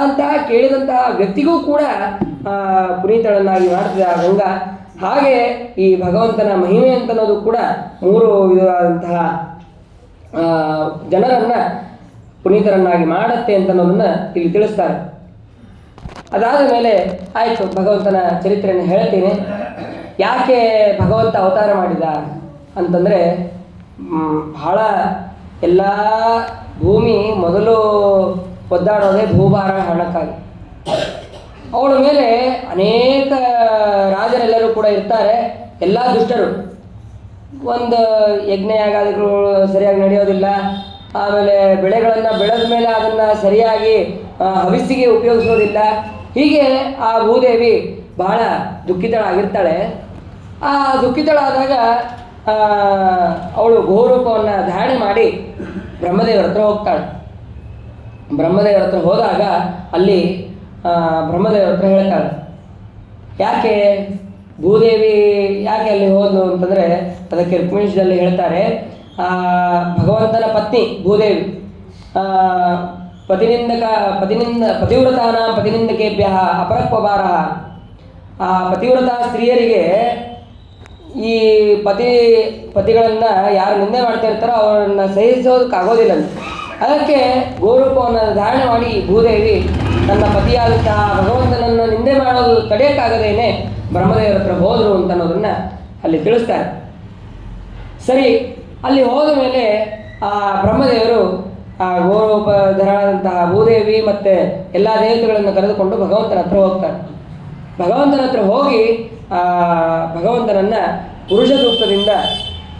ಅಂತಹ ಕೇಳಿದಂತಹ ವ್ಯಕ್ತಿಗೂ ಕೂಡ ಪುನೀತಳನ್ನಾಗಿ ಮಾಡ್ತದೆ ಆ ಗಂಗಾ. ಹಾಗೆ ಈ ಭಗವಂತನ ಮಹಿಮೆ ಅಂತ ಅನ್ನೋದು ಕೂಡ 3 ವಿಧವಾದಂತಹ ಜನರನ್ನು ಪುನೀತರನ್ನಾಗಿ ಮಾಡುತ್ತೆ ಅಂತ ಅನ್ನೋದನ್ನು ಇಲ್ಲಿ ತಿಳಿಸ್ತಾರೆ. ಅದಾದ ಮೇಲೆ ಆಯಿತು, ಭಗವಂತನ ಚರಿತ್ರೆಯನ್ನು ಹೇಳ್ತೀನಿ. ಯಾಕೆ ಭಗವಂತ ಅವತಾರ ಮಾಡಿದ ಅಂತಂದರೆ, ಬಹಳ ಎಲ್ಲ ಭೂಮಿ ಮೊದಲು ಒದ್ದಾಡೋದೇ ಭೂಭಾರ ಹಣಕ್ಕಾಗಿ. ಅವಳ ಮೇಲೆ ಅನೇಕ ರಾಜರೆಲ್ಲರೂ ಕೂಡ ಇರ್ತಾರೆ, ಎಲ್ಲ ದುಷ್ಟರು. ಒಂದು ಯಜ್ಞಯಾಗಾದಿಗಳು ಸರಿಯಾಗಿ ನಡೆಯೋದಿಲ್ಲ, ಆಮೇಲೆ ಬೆಳೆಗಳನ್ನು ಬೆಳೆದ ಮೇಲೆ ಅದನ್ನು ಸರಿಯಾಗಿ ಹವಿಸ್ಸಿಗೆ ಉಪಯೋಗಿಸೋದಿಲ್ಲ. ಹೀಗೆ ಆ ಭೂದೇವಿ ಬಹಳ ದುಃಖಿತಳಾಗಿರ್ತಾಳೆ. ಆ ದುಃಖಿತಳಾದಾಗ ಅವಳು ಗೋರೂಪವನ್ನು ಧಾರಣೆ ಮಾಡಿ ಬ್ರಹ್ಮದೇವರ ಹತ್ರ ಹೋಗ್ತಾಳೆ. ಬ್ರಹ್ಮದೇವರ ಹತ್ರ ಹೋದಾಗ ಅಲ್ಲಿ ಬ್ರಹ್ಮದೇವರ ಹತ್ರ ಹೇಳ್ತಾಳೆ, ಯಾಕೆ ಭೂದೇವಿ ಯಾಕೆ ಅಲ್ಲಿ ಹೋದ್ಲು ಅಂತಂದರೆ, ಅದಕ್ಕೆ ರುಕ್ಮಿಣೀಶದಲ್ಲಿ ಹೇಳ್ತಾರೆ, ಭಗವಂತನ ಪತ್ನಿ ಭೂದೇವಿ ಪತಿವ್ರತಾನಾಂ ಪತಿನಿಂದಕೇಭ್ಯ ಅಪರಕ್ವಭಾರ. ಆ ಪತಿವ್ರತ ಸ್ತ್ರೀಯರಿಗೆ ಈ ಪತಿಗಳನ್ನು ಯಾರು ನಿಂದೆ ಮಾಡ್ತಾ ಇರ್ತಾರೋ ಅವರನ್ನು ಸಹಿಸೋದಕ್ಕಾಗೋದಿಲ್ಲ. ಅದಕ್ಕೆ ಗೋರೂಪವನ್ನು ಧಾರಣೆ ಮಾಡಿ ಭೂದೇವಿ ತನ್ನ ಪತಿಯಾದಂತಹ ಭಗವಂತನನ್ನು ನಿಂದೆ ಮಾಡೋದು ತಡೆಯೋಕ್ಕಾಗದೇನೆ ಬ್ರಹ್ಮದೇವರ ಹತ್ರ ಹೋದರು ಅಂತ ಅನ್ನೋದನ್ನು ಅಲ್ಲಿ ತಿಳಿಸ್ತಾರೆ. ಸರಿ, ಅಲ್ಲಿ ಹೋದ ಮೇಲೆ ಆ ಬ್ರಹ್ಮದೇವರು ಆ ಗೋರೂಪಧರಾದಂತಹ ಭೂದೇವಿ ಮತ್ತು ಎಲ್ಲ ದೇವತೆಗಳನ್ನು ಕರೆದುಕೊಂಡು ಭಗವಂತನ ಹತ್ರ ಹೋಗ್ತಾರೆ. ಭಗವಂತನ ಹತ್ರ ಹೋಗಿ ಭಗವಂತನನ್ನು ಪುರುಷ ಸೂಕ್ತದಿಂದ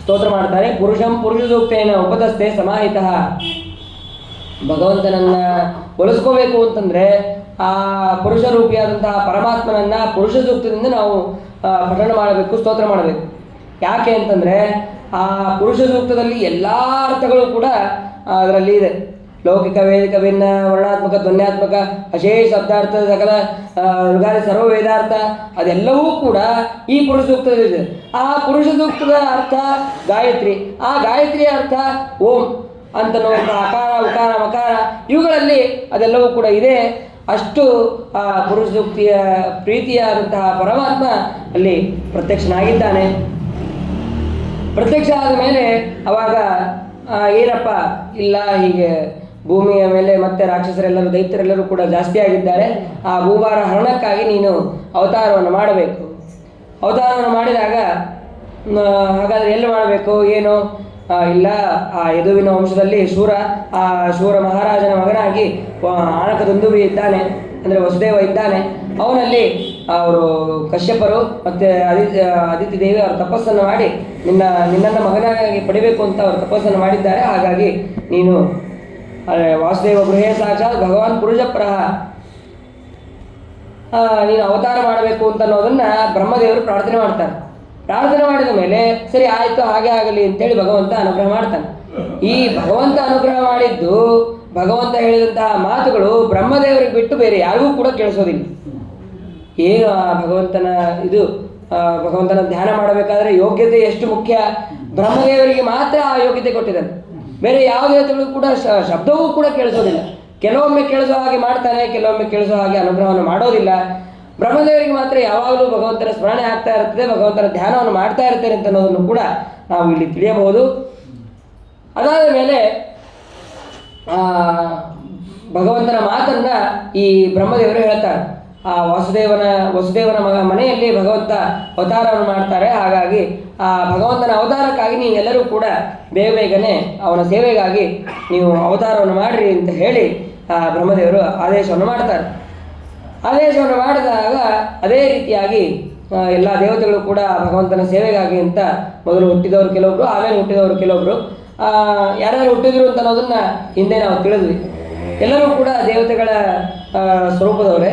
ಸ್ತೋತ್ರ ಮಾಡ್ತಾರೆ. ಪುರುಷ ಸೂಕ್ತೇನ ಉಪತಸ್ಥೆ ಸಮಾಹಿತ. ಭಗವಂತನನ್ನು ಒಲಿಸ್ಕೋಬೇಕು ಅಂತಂದರೆ ಆ ಪುರುಷ ರೂಪಿಯಾದಂತಹ ಪರಮಾತ್ಮನನ್ನು ಪುರುಷ ಸೂಕ್ತದಿಂದ ನಾವು ಪಠಣ ಮಾಡಬೇಕು, ಸ್ತೋತ್ರ ಮಾಡಬೇಕು. ಯಾಕೆ ಅಂತಂದರೆ ಆ ಪುರುಷ ಸೂಕ್ತದಲ್ಲಿ ಎಲ್ಲ ಅರ್ಥಗಳು ಕೂಡ ಅದರಲ್ಲಿ ಇದೆ. ಲೌಕಿಕ, ವೇದಿಕ, ಭಿನ್ನ, ವರ್ಣಾತ್ಮಕ, ಧ್ವನ್ಯಾತ್ಮಕ, ಅಶೇಷ ಶಬ್ದಾರ್ಥ, ಸಕಲ ಋಗಾದಿ ಸರ್ವ ವೇದಾರ್ಥ ಅದೆಲ್ಲವೂ ಕೂಡ ಈ ಪುರುಷ ಸೂಕ್ತದಲ್ಲಿದೆ. ಆ ಪುರುಷ ಸೂಕ್ತದ ಅರ್ಥ ಗಾಯತ್ರಿ, ಆ ಗಾಯತ್ರಿಯ ಅರ್ಥ ಓಂ ಅಂತನ್ನುವಂಥ ಅಕಾರ, ಉಕಾರ, ಮಕಾರ ಇವುಗಳಲ್ಲಿ ಅದೆಲ್ಲವೂ ಕೂಡ ಇದೆ. ಅಷ್ಟು ಆ ಪುರುಷ ಸೂಕ್ತಿಯ ಪ್ರೀತಿಯಾದಂತಹ ಪರಮಾತ್ಮ ಅಲ್ಲಿ ಪ್ರತ್ಯಕ್ಷನಾಗಿದ್ದಾನೆ. ಪ್ರತ್ಯಕ್ಷ ಆದ ಮೇಲೆ ಅವಾಗ ಏನಪ್ಪ ಇಲ್ಲ, ಹೀಗೆ ಭೂಮಿಯ ಮೇಲೆ ಮತ್ತೆ ರಾಕ್ಷಸರೆಲ್ಲರೂ ದೈತ್ಯರೆಲ್ಲರೂ ಕೂಡ ಜಾಸ್ತಿ ಆಗಿದ್ದಾರೆ, ಆ ಭೂಭಾರ ಹರಣಕ್ಕಾಗಿ ನೀನು ಅವತಾರವನ್ನು ಮಾಡಬೇಕು. ಅವತಾರವನ್ನು ಮಾಡಿದಾಗ ಹಾಗಾದರೆ ಎಲ್ಲಿ ಮಾಡಬೇಕು ಏನು? ಇಲ್ಲ, ಆ ಯದುವಿನ ವಂಶದಲ್ಲಿ ಆ ಶೂರ ಮಹಾರಾಜನ ಮಗನಾಗಿ ಆನಕದುಂದುಭಿ ಇದ್ದಾನೆ, ಅಂದರೆ ವಸುದೇವ ಇದ್ದಾನೆ. ಅವನಲ್ಲಿ ಅವರು ಕಶ್ಯಪರು ಮತ್ತು ಅದಿತಿ ದೇವಿ ಅವರು ತಪಸ್ಸನ್ನು ಮಾಡಿ ನಿನ್ನನ್ನು ಮಗನಾಗಿ ಪಡಿಬೇಕು ಅಂತ ಅವರು ತಪಸ್ಸನ್ನು ಮಾಡಿದ್ದಾರೆ. ಹಾಗಾಗಿ ನೀನು ವಾಸುದೇವ ಗೃಹೇ ಸಾಕ್ಷಾತ್ ಭಗವಾನ್ ಪುರುಷಪ್ರಹ ನೀನು ಅವತಾರ ಮಾಡಬೇಕು ಅಂತ ಅನ್ನೋದನ್ನು ಬ್ರಹ್ಮದೇವರು ಪ್ರಾರ್ಥನೆ ಮಾಡ್ತಾರೆ. ಪ್ರಾರ್ಥನೆ ಮಾಡಿದ ಮೇಲೆ ಸರಿ ಆಯಿತು, ಹಾಗೆ ಆಗಲಿ ಅಂತೇಳಿ ಭಗವಂತ ಅನುಗ್ರಹ ಮಾಡ್ತಾನೆ. ಈ ಭಗವಂತ ಅನುಗ್ರಹ ಮಾಡಿದ್ದು, ಭಗವಂತ ಹೇಳಿದಂತಹ ಮಾತುಗಳು ಬ್ರಹ್ಮದೇವರಿಗೆ ಬಿಟ್ಟು ಬೇರೆ ಯಾರಿಗೂ ಕೂಡ ಕೇಳಿಸೋದಿಲ್ಲ. ಏನು ಆ ಭಗವಂತನ ಭಗವಂತನ ಧ್ಯಾನ ಮಾಡಬೇಕಾದ್ರೆ ಯೋಗ್ಯತೆ ಎಷ್ಟು ಮುಖ್ಯ, ಬ್ರಹ್ಮದೇವರಿಗೆ ಮಾತ್ರ ಆ ಯೋಗ್ಯತೆ ಕೊಟ್ಟಿದ್ದಾನೆ. ಬೇರೆ ಯಾವ ದೇವತೆಗಳು ಕೂಡ ಶಬ್ದವೂ ಕೂಡ ಕೇಳಿಸೋದಿಲ್ಲ. ಕೆಲವೊಮ್ಮೆ ಕೇಳಿಸೋ ಹಾಗೆ ಮಾಡ್ತಾನೆ, ಕೆಲವೊಮ್ಮೆ ಕೇಳಿಸೋ ಹಾಗೆ ಅನುಗ್ರಹವನ್ನು ಮಾಡೋದಿಲ್ಲ. ಬ್ರಹ್ಮದೇವರಿಗೆ ಮಾತ್ರ ಯಾವಾಗಲೂ ಭಗವಂತನ ಸ್ಮರಣೆ ಆಗ್ತಾ ಇರ್ತದೆ, ಭಗವಂತನ ಧ್ಯಾನವನ್ನು ಮಾಡ್ತಾ ಇರ್ತಾರೆ ಅಂತ ಅನ್ನೋದನ್ನು ಕೂಡ ನಾವು ಇಲ್ಲಿ ತಿಳಿಯಬಹುದು. ಅದಾದ ಮೇಲೆ ಭಗವಂತನ ಮಾತನ್ನ ಈ ಬ್ರಹ್ಮದೇವರು ಹೇಳ್ತಾರೆ. ಆ ವಸುದೇವನ ಮನೆಯಲ್ಲಿ ಭಗವಂತ ಅವತಾರವನ್ನು ಮಾಡ್ತಾರೆ. ಹಾಗಾಗಿ ಆ ಭಗವಂತನ ಅವತಾರಕ್ಕಾಗಿ ನೀವೆಲ್ಲರೂ ಕೂಡ ಬೇಗನೆ ಅವನ ಸೇವೆಗಾಗಿ ನೀವು ಅವತಾರವನ್ನು ಮಾಡಿರಿ ಅಂತ ಹೇಳಿ ಬ್ರಹ್ಮದೇವರು ಆದೇಶವನ್ನು ಮಾಡ್ತಾರೆ. ಆದೇಶವನ್ನು ಮಾಡಿದಾಗ ಅದೇ ರೀತಿಯಾಗಿ ಎಲ್ಲ ದೇವತೆಗಳು ಕೂಡ ಭಗವಂತನ ಸೇವೆಗಾಗಿ ಅಂತ ಮೊದಲು ಹುಟ್ಟಿದವರು ಕೆಲವೊಬ್ರು, ಆಮೇಲೆ ಹುಟ್ಟಿದವರು ಕೆಲವೊಬ್ರು, ಯಾರ್ಯಾರು ಹುಟ್ಟಿದ್ರು ಅಂತ ಅನ್ನೋದನ್ನ ಹಿಂದೆ ನಾವು ತಿಳಿದ್ವಿ. ಎಲ್ಲರೂ ಕೂಡ ದೇವತೆಗಳ ಸ್ವರೂಪದವರೇ.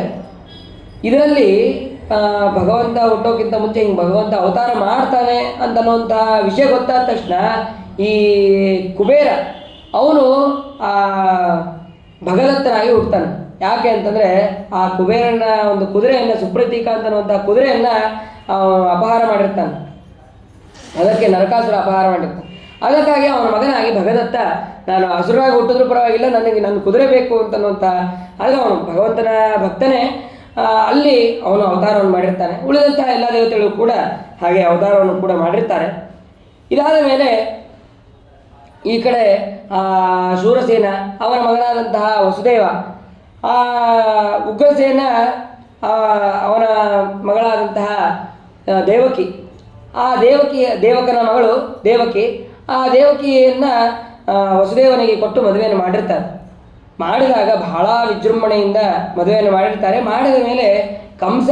ಇದರಲ್ಲಿ ಭಗವಂತ ಹುಟ್ಟೋಕ್ಕಿಂತ ಮುಂಚೆ ಹಿಂಗೆ ಭಗವಂತ ಅವತಾರ ಮಾಡ್ತಾನೆ ಅಂತನ್ನುವಂತಹ ವಿಷಯ ಗೊತ್ತಾದ ತಕ್ಷಣ ಈ ಕುಬೇರ ಅವನು ಭಗದತ್ತನಾಗಿ ಹುಡ್ತಾನೆ. ಯಾಕೆ ಅಂತಂದರೆ ಆ ಕುಬೇರನ ಒಂದು ಕುದುರೆಯನ್ನು, ಸುಪ್ರತೀಕ ಅಂತನ್ನುವಂಥ ಕುದುರೆಯನ್ನು ಅಪಹಾರ ಮಾಡಿರ್ತಾನೆ. ಅದಕ್ಕೆ ನರಕಾಸುರ ಅಪಹಾರ ಮಾಡಿರ್ತಾನೆ. ಅದಕ್ಕಾಗಿ ಅವನ ಮಗನಾಗಿ ಭಗದತ್ತ, ನಾನು ಹಸುರಾಗಿ ಹುಟ್ಟಿದ್ರೂ ಪರವಾಗಿಲ್ಲ, ನನಗೆ ನನ್ನ ಕುದುರೆ ಬೇಕು ಅಂತನ್ನುವಂಥ, ಆದರೆ ಅವನು ಭಗವಂತನ ಭಕ್ತನೇ. ಅಲ್ಲಿ ಅವನು ಅವತಾರವನ್ನು ಮಾಡಿರ್ತಾನೆ. ಉಳಿದಂತಹ ಎಲ್ಲ ದೇವತೆಗಳು ಕೂಡ ಹಾಗೆ ಅವತಾರವನ್ನು ಕೂಡ ಮಾಡಿರ್ತಾರೆ. ಇದಾದ ಮೇಲೆ ಈ ಕಡೆ ಶೂರಸೇನ, ಅವನ ಮಗನಾದಂತಹ ವಸುದೇವ, ಉಗ್ರಸೇನ ಅವನ ಮಗಳಾದಂತಹ ದೇವಕಿ, ದೇವಕನ ಮಗಳು ದೇವಕಿ, ಆ ದೇವಕಿಯನ್ನು ವಸುದೇವನಿಗೆ ಕೊಟ್ಟು ಮದುವೆಯನ್ನು ಮಾಡಿರ್ತಾರೆ. ಮಾಡಿದಾಗ ಬಹಳ ವಿಜೃಂಭಣೆಯಿಂದ ಮದುವೆಯನ್ನು ಮಾಡಿರ್ತಾರೆ. ಮಾಡಿದ ಮೇಲೆ ಕಂಸ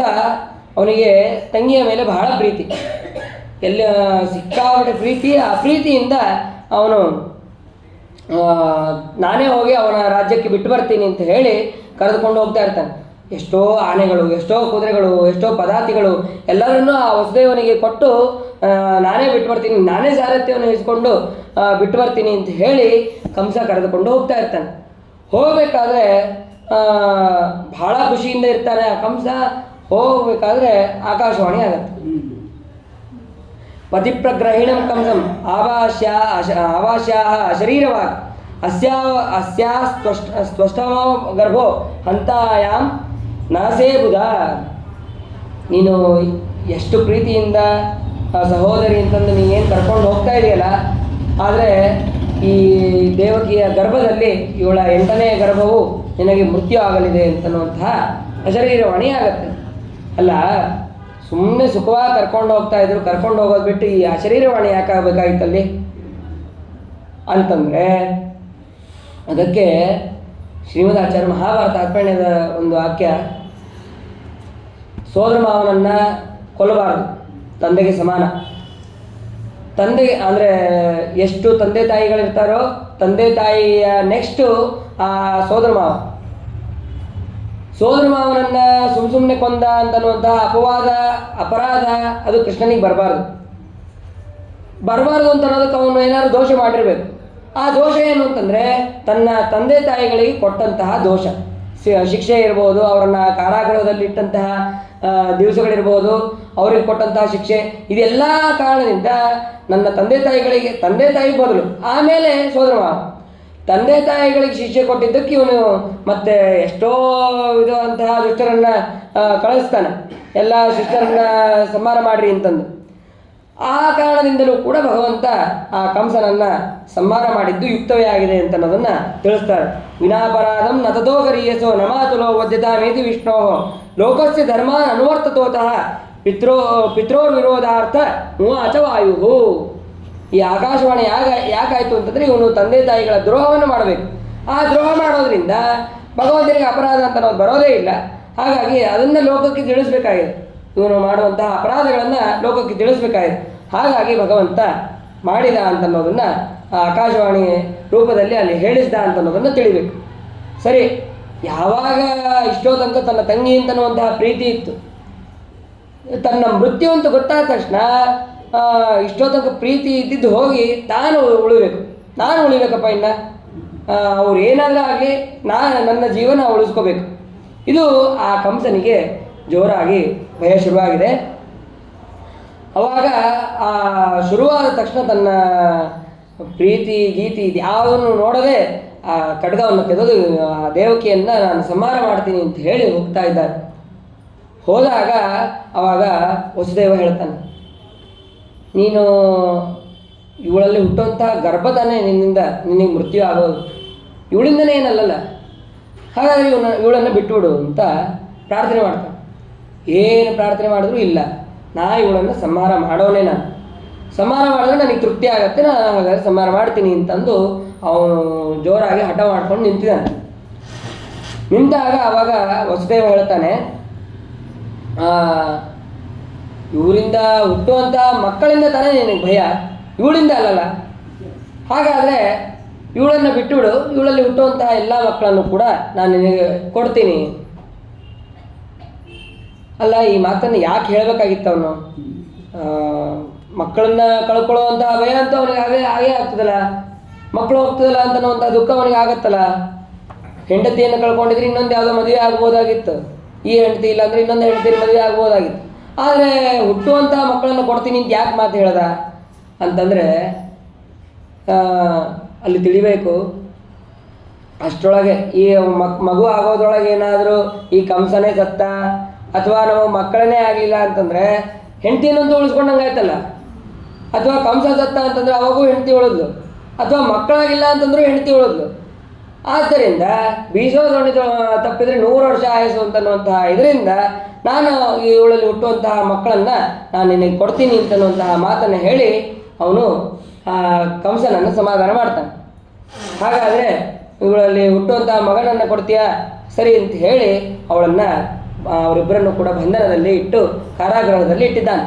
ಅವನಿಗೆ ತಂಗಿಯ ಮೇಲೆ ಬಹಳ ಪ್ರೀತಿ, ಎಲ್ಲ ಸಿಕ್ಕಾಪಟ್ಟೆ ಪ್ರೀತಿ. ಆ ಪ್ರೀತಿಯಿಂದ ಅವನು ನಾನೇ ಹೋಗಿ ಅವನ ರಾಜ್ಯಕ್ಕೆ ಬಿಟ್ಟು ಬರ್ತೀನಿ ಅಂತ ಹೇಳಿ ಕರೆದುಕೊಂಡು ಹೋಗ್ತಾ ಇರ್ತಾನೆ. ಎಷ್ಟೋ ಆನೆಗಳು, ಎಷ್ಟೋ ಕುದುರೆಗಳು, ಎಷ್ಟೋ ಪದಾತಿಗಳು ಎಲ್ಲರನ್ನೂ ಆ ವಸುದೇವನಿಗೆ ಕೊಟ್ಟು ನಾನೇ ಬಿಟ್ಟು ಬರ್ತೀನಿ, ನಾನೇ ಸಾರಥ್ಯವನ್ನು ಇಸ್ಕೊಂಡು ಬಿಟ್ಟು ಬರ್ತೀನಿ ಅಂತ ಹೇಳಿ ಕಂಸ ಕರೆದುಕೊಂಡು ಹೋಗ್ತಾ ಇರ್ತಾನೆ. ಹೋಗಬೇಕಾದ್ರೆ ಬಹಳ ಖುಷಿಯಿಂದ ಇರ್ತಾನೆ ಆ ಕಂಸ. ಹೋಗಬೇಕಾದ್ರೆ ಆಕಾಶವಾಣಿ ಆಗತ್ತೆ. ಪತಿಪ್ರಗ್ರಹಿಣಂ ಕಂಸಂ ಆವಾಸ್ಯ ಅಶರೀರವಾಗಿ ಅಸ್ಯಾ ಸ್ಪಷ್ಟಮ ಗರ್ಭೋ ಹಂತಾಯಾಮ್ ನಾಸೇ ಬುಧ. ನೀನು ಎಷ್ಟು ಪ್ರೀತಿಯಿಂದ ಸಹೋದರಿ ಅಂತಂದು ನೀನೇನು ಕರ್ಕೊಂಡು ಹೋಗ್ತಾ ಇದೆಯಲ್ಲ, ಆದರೆ ಈ ದೇವಕಿಯ ಗರ್ಭದಲ್ಲಿ ಇವಳ 8ನೇ ಗರ್ಭವು ನಿನಗೆ ಮೃತ್ಯು ಆಗಲಿದೆ ಅಂತನ್ನುವಂತಹ ಅಶರೀರವಾಣಿ ಆಗತ್ತೆ. ಅಲ್ಲ, ಸುಮ್ಮನೆ ಸುಖವಾಗಿ ಕರ್ಕೊಂಡು ಹೋಗ್ತಾ ಇದ್ರು, ಕರ್ಕೊಂಡು ಹೋಗೋದು ಬಿಟ್ಟು ಈ ಅಶರೀರವಾಣಿ ಯಾಕೆ ಆಗಬೇಕಾಗಿತ್ತಲ್ಲಿ ಅಂತಂದರೆ, ಅದಕ್ಕೆ ಶ್ರೀಮದಾಚಾರ್ಯ ಮಹಾಭಾರತ ಅರ್ಪಣೆದ ಒಂದು ವಾಕ್ಯ, ಸೋದರ ಮಾವನನ್ನು ಕೊಲ್ಲಬಾರದು, ತಂದೆಗೆ ಸಮಾನ. ತಂದೆಗೆ ಅಂದರೆ ಎಷ್ಟು ತಂದೆ ತಾಯಿಗಳಿರ್ತಾರೋ, ತಂದೆ ತಾಯಿಯ ನೆಕ್ಸ್ಟು ಆ ಸೋದರ ಮಾವನನ್ನು ಸುಮ್ಮನೆ ಕೊಂದ ಅಂತನ್ನುವಂತಹ ಅಪರಾಧ ಅದು ಕೃಷ್ಣನಿಗೆ ಬರಬಾರ್ದು ಅಂತ ಅನ್ನೋದಕ್ಕೆ ಅವನು ಏನಾದ್ರು ದೋಷ ಮಾಡಿರಬೇಕು. ಆ ದೋಷ ಏನು ಅಂತಂದರೆ ತನ್ನ ತಂದೆ ತಾಯಿಗಳಿಗೆ ಕೊಟ್ಟಂತಹ ದೋಷ, ಶಿಕ್ಷೆ ಇರ್ಬೋದು, ಅವರನ್ನು ಕಾರಾಗೃಹದಲ್ಲಿಟ್ಟಂತಹ ದಿವಸಗಳಿರ್ಬೋದು, ಅವರಿಗೆ ಕೊಟ್ಟಂತಹ ಶಿಕ್ಷೆ, ಇದೆಲ್ಲ ಕಾರಣದಿಂದ ನನ್ನ ತಂದೆ ತಾಯಿ ಬದಲು ಆಮೇಲೆ ಸೋದರ ಮಾವ ತಂದೆ ತಾಯಿಗಳಿಗೆ ಶಿಕ್ಷೆ ಕೊಟ್ಟಿದ್ದಕ್ಕೆ ಇವನು ಮತ್ತೆ ಎಷ್ಟೋ ವಿಧವಂತಹ ದುಷ್ಟರನ್ನು ಕಳಿಸ್ತಾನೆ, ಎಲ್ಲ ಶಿಷ್ಟರನ್ನು ಸಂಹಾರ ಮಾಡಿರಿ ಅಂತಂದು. ಆ ಕಾರಣದಿಂದಲೂ ಕೂಡ ಭಗವಂತ ಆ ಕಂಸನನ್ನು ಸಂಹಾರ ಮಾಡಿದ್ದು ಯುಕ್ತವೇ ಆಗಿದೆ ಅಂತ ಅನ್ನೋದನ್ನು ತಿಳಿಸ್ತಾರೆ. ವಿನಾಪರಾಧಂ ನತದೋ ಗರೀಯಸೋ ನಮಾತುಲೋ ವದ್ಯತಾಮೇತಿ ವಿಷ್ಣೋ ಲೋಕಸ್ಯ ಧರ್ಮ ಅನುವರ್ತತೋತಃ ಪಿತ್ರೋರ್ ವಿರೋಧಾರ್ಥ ಮುವಾಚ ವಾಯು. ಈ ಆಕಾಶವಾಣಿ ಯಾಕಾಯಿತು ಅಂತಂದರೆ ಇವನು ತಂದೆ ತಾಯಿಗಳ ದ್ರೋಹವನ್ನು ಮಾಡಬೇಕು. ಆ ದ್ರೋಹ ಮಾಡೋದ್ರಿಂದ ಭಗವಂತನಿಗೆ ಅಪರಾಧ ಅಂತ ಅನ್ನೋದು ಬರೋದೇ ಇಲ್ಲ. ಹಾಗಾಗಿ ಅದನ್ನು ಲೋಕಕ್ಕೆ ತಿಳಿಸ್ಬೇಕಾಗಿದೆ, ಇವನು ಮಾಡುವಂತಹ ಅಪರಾಧಗಳನ್ನು ಲೋಕಕ್ಕೆ ತಿಳಿಸ್ಬೇಕಾಗಿದೆ. ಹಾಗಾಗಿ ಭಗವಂತ ಮಾಡಿದ ಅಂತನ್ನೋದನ್ನು ಆಕಾಶವಾಣಿ ರೂಪದಲ್ಲಿ ಅಲ್ಲಿ ಹೇಳಿಸ್ದ ಅಂತನ್ನೋದನ್ನು ತಿಳಿಬೇಕು. ಸರಿ, ಯಾವಾಗ ಇಷ್ಟೋ ತನಕ ತನ್ನ ತಂಗಿ ಅಂತನ್ನುವಂತಹ ಪ್ರೀತಿ ಇತ್ತು, ತನ್ನ ಮೃತ್ಯು ಅಂತ ಗೊತ್ತಾದ ತಕ್ಷಣ ಇಷ್ಟೋ ತನಕ ಪ್ರೀತಿ ಇದ್ದಿದ್ದು ಹೋಗಿ ತಾನು ಉಳಿಬೇಕಪ್ಪ, ಇನ್ನು ಅವ್ರು ಏನಾದರೂ ಆಗಲಿ ನನ್ನ ಜೀವನ ಉಳಿಸ್ಕೋಬೇಕು. ಇದು ಆ ಕಂಸನಿಗೆ ಜೋರಾಗಿ ಭಯ ಶುರುವಾಗಿದೆ. ಅವಾಗ ಆ ಶುರುವಾದ ತಕ್ಷಣ ತನ್ನ ಪ್ರೀತಿ ಗೀತಿ ಇದು ಯಾವುದನ್ನು ನೋಡದೆ ಆ ಖಡ್ಗವನ್ನು ತೆಗೆದು ಆ ದೇವಕಿಯನ್ನು ನಾನು ಸಂಹಾರ ಮಾಡ್ತೀನಿ ಅಂತ ಹೇಳಿ ಹೋಗ್ತಾ ಇದ್ದಾರೆ. ಹೋದಾಗ ಅವಾಗ ವಸುದೇವ ಹೇಳ್ತಾನೆ, ನೀನು ಇವಳಲ್ಲಿ ಹುಟ್ಟುವಂತಹ ಗರ್ಭದಾನೇ ನಿನ್ನಿಂದ ನಿನಗೆ ಮೃತ್ಯು ಆಗೋದು, ಇವಳಿಂದನೇ ಏನಲ್ಲಲ್ಲ, ಹಾಗಾದರೆ ಇವಳನ್ನು ಬಿಟ್ಟುಬಿಡು ಅಂತ ಪ್ರಾರ್ಥನೆ ಮಾಡ್ತಾನೆ. ಏನು ಪ್ರಾರ್ಥನೆ ಮಾಡಿದ್ರು ಇಲ್ಲ, ನಾ ಇವಳನ್ನು ಸಂಹಾರ ಮಾಡೋನೇ, ನಾನು ಸಂಹಾರ ಮಾಡಿದ್ರೆ ನನಗೆ ತೃಪ್ತಿ ಆಗುತ್ತೆ, ನಾನು ಹಾಗಾದ್ರೆ ಸಂಹಾರ ಮಾಡ್ತೀನಿ ಅಂತಂದು ಅವನು ಜೋರಾಗಿ ಹಠ ಮಾಡ್ಕೊಂಡು ನಿಂತಿದ್ದಾನೆ. ನಿಂತಾಗ ಆವಾಗ ವಸುದೇವ ಹೇಳ್ತಾನೆ, ಇವರಿಂದ ಹುಟ್ಟುವಂಥ ಮಕ್ಕಳಿಂದ ತಾನೇ ನಿನಗೆ ಭಯ, ಇವಳಿಂದ ಅಲ್ಲಲ್ಲ, ಹಾಗಾದರೆ ಇವಳನ್ನು ಬಿಟ್ಟುಬಿಡು, ಇವಳಲ್ಲಿ ಹುಟ್ಟುವಂತಹ ಎಲ್ಲ ಮಕ್ಕಳನ್ನು ಕೂಡ ನಾನು ನಿನಗೆ ಕೊಡ್ತೀನಿ. ಅಲ್ಲ, ಈ ಮಾತನ್ನು ಯಾಕೆ ಹೇಳಬೇಕಾಗಿತ್ತು ಅವನು? ಮಕ್ಕಳನ್ನ ಕಳ್ಕೊಳ್ಳುವಂತಹ ಭಯ ಅಂತ ಅವನಿಗೆ ಹಾಗೇ ಆಗ್ತದಲ್ಲ, ಮಕ್ಕಳು ಹೋಗ್ತದಲ್ಲ ಅಂತನ್ನುವಂಥ ದುಃಖ ಅವನಿಗೆ ಆಗತ್ತಲ್ಲ. ಹೆಂಡತಿಯನ್ನು ಕಳ್ಕೊಂಡಿದ್ರೆ ಇನ್ನೊಂದು ಯಾವುದೋ ಮದುವೆ ಆಗ್ಬೋದಾಗಿತ್ತು, ಈ ಹೆಂಡತಿ ಇಲ್ಲ ಅಂದರೆ ಇನ್ನೊಂದು ಹೆಂಡತಿ ಮದುವೆ ಆಗ್ಬೋದಾಗಿತ್ತು. ಆದರೆ ಹುಟ್ಟುವಂತಹ ಮಕ್ಕಳನ್ನು ಕೊಡ್ತೀನಿ ಅಂತ ಯಾಕೆ ಮಾತು ಹೇಳ್ದ ಅಂತಂದರೆ, ಅಲ್ಲಿ ತಿಳಿಬೇಕು, ಅಷ್ಟರೊಳಗೆ ಈ ಮಗು ಆಗೋದ್ರೊಳಗೆ ಏನಾದರೂ ಈ ಕಂಸನೇ ಸತ್ತ ಅಥವಾ ನಾವು ಮಕ್ಕಳನ್ನೇ ಆಗಲಿಲ್ಲ ಅಂತಂದರೆ ಹೆಂಡತಿನಂತೂ ಉಳಿಸ್ಕೊಂಡಂಗೆ ಆಯ್ತಲ್ಲ, ಅಥವಾ ಕಂಸ ಸತ್ತ ಅಂತಂದರೆ ಅವಾಗೂ ಹೆಂಡತಿ ಉಳಿದ್ಲು, ಅಥವಾ ಮಕ್ಕಳಾಗಿಲ್ಲ ಅಂತಂದ್ರೂ ಹೆಂಡತಿ ಉಳಿದ್ಲು. ಆದ್ದರಿಂದ ಬೀಸೋದೊಣಿ ತಪ್ಪಿದರೆ 100 ವರ್ಷ ಆಯಸ್ಸು ಅಂತನ್ನುವಂತಹ ಇದರಿಂದ ನಾನು ಇವಳಲ್ಲಿ ಹುಟ್ಟುವಂತಹ ಮಕ್ಕಳನ್ನು ನಾನು ನಿನಗೆ ಕೊಡ್ತೀನಿ ಅಂತನ್ನುವಂತಹ ಮಾತನ್ನು ಹೇಳಿ ಅವನು ಕಂಸನನ್ನು ಸಮಾಧಾನ ಮಾಡ್ತಾನೆ. ಹಾಗಾದರೆ ಇವಳಲ್ಲಿ ಹುಟ್ಟುವಂತಹ ಮಗನನ್ನು ಕೊಡ್ತೀಯಾ, ಸರಿ ಅಂತ ಹೇಳಿ ಅವಳನ್ನು ಅವರಿಬ್ಬರನ್ನು ಕೂಡ ಬಂಧನದಲ್ಲಿ ಇಟ್ಟು ಕಾರಾಗೃಹದಲ್ಲಿ ಇಟ್ಟಿದ್ದಾನೆ.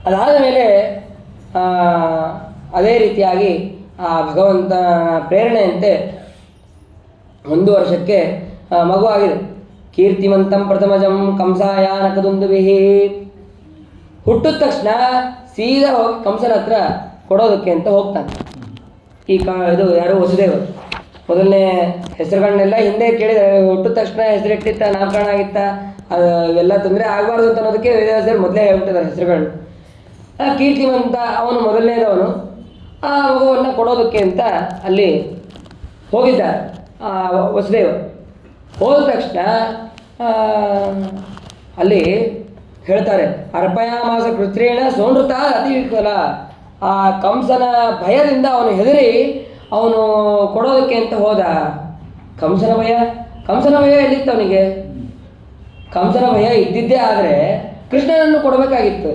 ಅದಾದ ಮೇಲೆ ಅದೇ ರೀತಿಯಾಗಿ ಆ ಭಗವಂತನ ಪ್ರೇರಣೆಯಂತೆ 1 ವರ್ಷಕ್ಕೆ ಮಗು ಆಗಿದೆ. ಕೀರ್ತಿವಂತಂ ಪ್ರಥಮಜಂ ಕಂಸಾಯ ನಕದುಂದುಭಿಹಿ. ಹುಟ್ಟಿದ ತಕ್ಷಣ ಸೀದಾ ಹೋಗಿ ಕಂಸನ ಹತ್ರ ಕೊಡೋದಕ್ಕೆ ಅಂತ ಹೋಗ್ತಾನೆ. ಇದು ಯಾರು ವಸುದೇವ ಮೊದಲನೇ ಹೆಸರುಗಳನ್ನೆಲ್ಲ ಹಿಂದೆ ಕೇಳಿದರೆ, ಹುಟ್ಟಿದ ತಕ್ಷಣ ಹೆಸರಿಟ್ಟಿತ್ತ, ನಾಮಕರಣ ಆಗಿತ್ತ, ಅದು ಇವೆಲ್ಲ ತೊಂದರೆ ಆಗಬಾರ್ದು ಅಂತ ಅನ್ನೋದಕ್ಕೆ ವೇದವ್ಯಾಸರು ಮೊದಲೇ ಹೇಳ್ಬಿಟ್ಟಿದ್ದಾರೆ ಹೆಸರುಗಳನ್ನ. ಕೀರ್ತಿವಂತ ಅವನು ಮೊದಲನೇದವನು, ಆ ಮಗುವನ್ನು ಕೊಡೋದಕ್ಕೆ ಅಂತ ಅಲ್ಲಿ ಹೋಗಿದ್ದಾರೆ ವಸುದೇವ. ಹೋದ ತಕ್ಷಣ ಅಲ್ಲಿ ಹೇಳ್ತಾರೆ, ಅರ್ಪಯಾಮಾಸ ಕೃತ್ರೇಣ ಸೋನೃತ ಅತಿ ವಿಫಲ. ಆ ಕಂಸನ ಭಯದಿಂದ ಅವನು ಹೆದರಿ ಅವನು ಕೊಡೋದಕ್ಕೆ ಅಂತ ಹೋದ. ಕಂಸನ ಭಯ ಎಲ್ಲಿತ್ತು ಅವನಿಗೆ? ಕಂಸನ ಭಯ ಇದ್ದಿದ್ದೇ ಆದರೆ ಕೃಷ್ಣನನ್ನು ಕೊಡಬೇಕಾಗಿತ್ತು.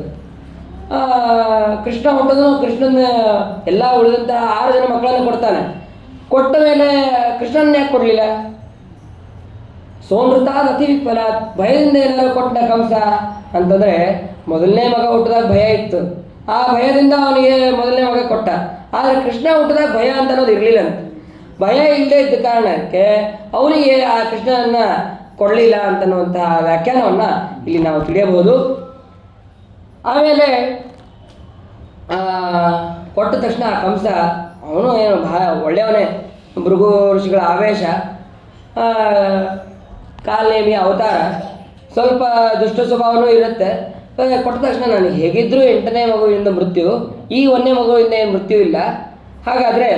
ಕೃಷ್ಣ ಹುಟ್ಟೋದು, ಕೃಷ್ಣನ ಎಲ್ಲ ಉಳಿದಂತಹ 6 ಜನ ಮಕ್ಕಳನ್ನು ಕೊಡ್ತಾನೆ. ಕೊಟ್ಟ ಮೇಲೆ ಕೃಷ್ಣನ ಯಾಕೆ ಕೊಡಲಿಲ್ಲ? ಸೋನೃತ ಅತಿ ವಿಫಲ, ಭಯದಿಂದ ಏನಾದ್ರು ಕೊಟ್ಟ ಕಂಸ ಅಂತಂದರೆ, ಮೊದಲನೇ ಮಗ ಹುಟ್ಟಿದಾಗ ಭಯ ಇತ್ತು, ಆ ಭಯದಿಂದ ಅವನಿಗೆ ಮೊದಲನೇ ಮಗ ಕೊಟ್ಟ. ಆದರೆ ಕೃಷ್ಣ ಹುಟ್ಟಿದಾಗ ಭಯ ಅಂತ ಅನ್ನೋದು ಇರಲಿಲ್ಲ ಅಂತ. ಭಯ ಇಲ್ಲದೆ ಇದ್ದ ಕಾರಣಕ್ಕೆ ಅವನಿಗೆ ಆ ಕೃಷ್ಣನನ್ನು ಕೊಡಲಿಲ್ಲ ಅಂತನ್ನುವಂತಹ ವ್ಯಾಖ್ಯಾನವನ್ನು ಇಲ್ಲಿ ನಾವು ತಿಳಿಯಬಹುದು. ಆಮೇಲೆ ಕೊಟ್ಟ ತಕ್ಷಣ ಆ ಕಂಸ ಅವನು ಏನು ಒಳ್ಳೆಯವನೇ, ಭೃಗು ಋಷಿಗಳ ಆವೇಶ, ಕಾಲನೇಮಿಯ ಅವತಾರ, ಸ್ವಲ್ಪ ದುಷ್ಟ ಸ್ವಭಾವನೂ ಇರುತ್ತೆ. ಕೊಟ್ಟ ತಕ್ಷಣ ನನಗೆ ಹೇಗಿದ್ದರೂ 8ನೇ ಮಗುವಿನಿಂದ ಮೃತ್ಯು, ಈ 1ನೇ ಮಗುವಿಂದ ಏನು ಮೃತ್ಯು ಇಲ್ಲ, ಹಾಗಾದರೆ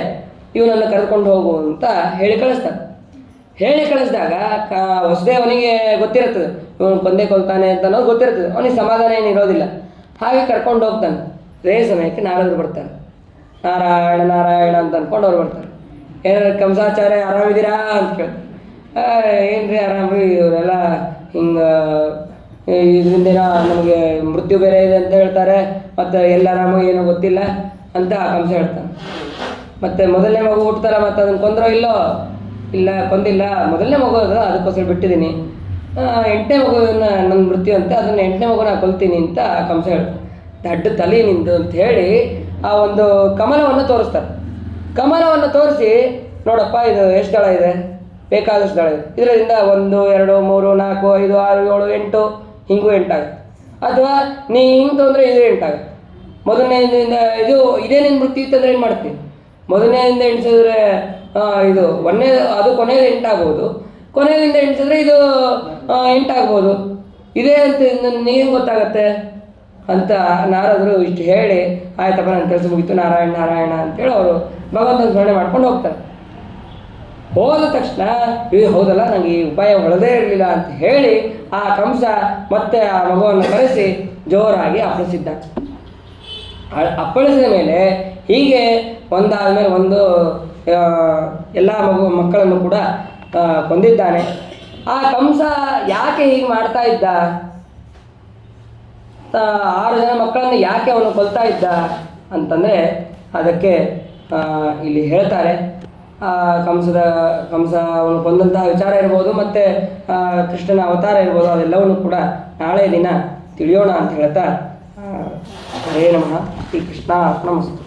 ಇವನನ್ನು ಕರೆದುಕೊಂಡು ಹೋಗು ಅಂತ ಹೇಳಿ ಕಳಿಸ್ತಾನೆ. ಹೇಳಿ ಕಳಿಸಿದಾಗ ವಸುದೇವನಿಗೆ ಗೊತ್ತಿರುತ್ತದೆ ಇವನು ಕೊಂದೇ ಕೊಲ್ತಾನೆ ಅಂತ ಅನ್ನೋದು ಗೊತ್ತಿರ್ತದೆ. ಅವನಿಗೆ ಸಮಾಧಾನ ಏನಿರೋದಿಲ್ಲ. ಹಾಗೆ ಕರ್ಕೊಂಡು ಹೋಗ್ತಾನೆ. ಅದೇ ಸಮಯಕ್ಕೆ ನಾರದರು ಬರ್ತಾರೆ. ನಾರಾಯಣ ನಾರಾಯಣ ಅಂತ ಅಂದ್ಕೊಂಡು ಅವ್ರು ಬರ್ತಾರೆ. ಏನಾದ್ರು ಕಂಸಾಚಾರ್ಯ ಆರಾಮಿದ್ದೀರಾ ಅಂತ ಕೇಳ್ತಾರೆ. ಏನ್ರಿ ಆರಾಮ್ರಿ, ಇವರೆಲ್ಲ ಹಿಂಗೆ ಇದರಿಂದೇನೋ ನಮಗೆ ಮೃತ್ಯು ಬೇರೆ ಇದೆ ಅಂತ ಹೇಳ್ತಾರೆ, ಮತ್ತು ಎಲ್ಲ ಆರಾಮಾಗಿ ಏನೋ ಗೊತ್ತಿಲ್ಲ ಅಂತ ಕಂಸ ಹೇಳ್ತಾನೆ. ಮತ್ತು ಮೊದಲನೇ ಮಗು ಹುಟ್ಟುತ್ತಲ್ಲ, ಮತ್ತು ಅದನ್ನು ಕೊಂದ್ರೋ ಇಲ್ಲೋ? ಇಲ್ಲ, ಕೊಂದಿಲ್ಲ, ಮೊದಲನೇ ಮಗು ಅದು, ಅದಕ್ಕೋಸ್ಕರ ಬಿಟ್ಟಿದ್ದೀನಿ. 8ನೇ ಮಗುವಿನ ನನ್ನ ಮೃತ್ಯು ಅಂತ, ಅದನ್ನು 8ನೇ ಮಗುನ ಕೊಲ್ತೀನಿ ಅಂತ ಕಂಸ ಹೇಳ್ತಾರೆ. ದಡ್ಡ ತಲೆ ನಿಂದು ಅಂತ ಹೇಳಿ ಆ ಒಂದು ಕಮಲವನ್ನು ತೋರಿಸ್ತಾರೆ. ಕಮಲವನ್ನು ತೋರಿಸಿ, ನೋಡಪ್ಪ ಇದು ಎಷ್ಟು ದಳ ಇದೆ, ಬೇಕಾದಷ್ಟು ದಳ ಇದೆ, ಇದರಿಂದ 1 2 3 4 5 6 7 8 ಹಿಂಗೂ 8 ಆಗುತ್ತೆ. ಅಥವಾ ನೀ ಹಿಂಗೆ ತೊಂದರೆ ಇದು 8 ಆಗುತ್ತೆ. ಮೊದಲನೇದಿಂದ ಇದೇ ನಿನ್ನ ಮೃತ್ಯು ಇತ್ತಂದ್ರೆ ಏನು ಮಾಡ್ತೀನಿ? ಮೊದಲನೇದಿಂದ ಎಣಿಸಿದ್ರೆ ಇದು ಅದು ಕೊನೆಯದು 8 ಆಗ್ಬೋದು, ಕೊನೆಯಿಂದ ಎಣಿಸಿದ್ರೆ ಇದು 8 ಆಗ್ಬೋದು. ಇದೇ ಅಂತ ನೀನು ಗೊತ್ತಾಗತ್ತೆ ಅಂತ ನಾರದರು ಇಷ್ಟು ಹೇಳಿ ಆಯ್ತಪ್ಪ ನನ್ನ ಕೆಲಸ ಮುಗಿತು ನಾರಾಯಣ ನಾರಾಯಣ ಅಂತೇಳಿ ಅವರು ಭಗವಂತನ ಸ್ಮರಣೆ ಮಾಡ್ಕೊಂಡು ಹೋಗ್ತಾರೆ. ಹೋದ ತಕ್ಷಣ ಹೌದಲ್ಲ ನನಗೆ ಈ ಉಪಾಯ ಹೊಳದೇ ಇರಲಿಲ್ಲ ಅಂತ ಹೇಳಿ ಆ ಕಂಸ ಮತ್ತೆ ಆ ಮಗುವನ್ನು ಕರೆಸಿ ಜೋರಾಗಿ ಅಪ್ಪಳಿಸಿದ್ದ. ಅಪ್ಪಳಿಸಿದ ಮೇಲೆ ಹೀಗೆ ಒಂದಾದ ಮೇಲೆ ಒಂದು ಎಲ್ಲ ಮಕ್ಕಳನ್ನು ಕೂಡ ಕೊಂದಿದ್ದಾನೆ. ಆ ಕಂಸ ಯಾಕೆ ಹೀಗೆ ಮಾಡ್ತಾ ಇದ್ದ? 6 ಜನ ಮಕ್ಕಳನ್ನು ಯಾಕೆ ಅವನು ಕೊಲ್ತಾ ಇದ್ದ ಅಂತಂದರೆ ಅದಕ್ಕೆ ಇಲ್ಲಿ ಹೇಳ್ತಾರೆ. ಕಂಸ ಅವನು ಕೊಂದಂತಹ ವಿಚಾರ ಇರ್ಬೋದು, ಮತ್ತು ಕೃಷ್ಣನ ಅವತಾರ ಇರ್ಬೋದು, ಅದೆಲ್ಲವನ್ನು ಕೂಡ ನಾಳೆ ದಿನ ತಿಳಿಯೋಣ ಅಂತ ಹೇಳ್ತಾ ಹರೇ ನಮಃ ಶ್ರೀ ಕೃಷ್ಣ ಅರ್ಪಣಮಸ್ತು.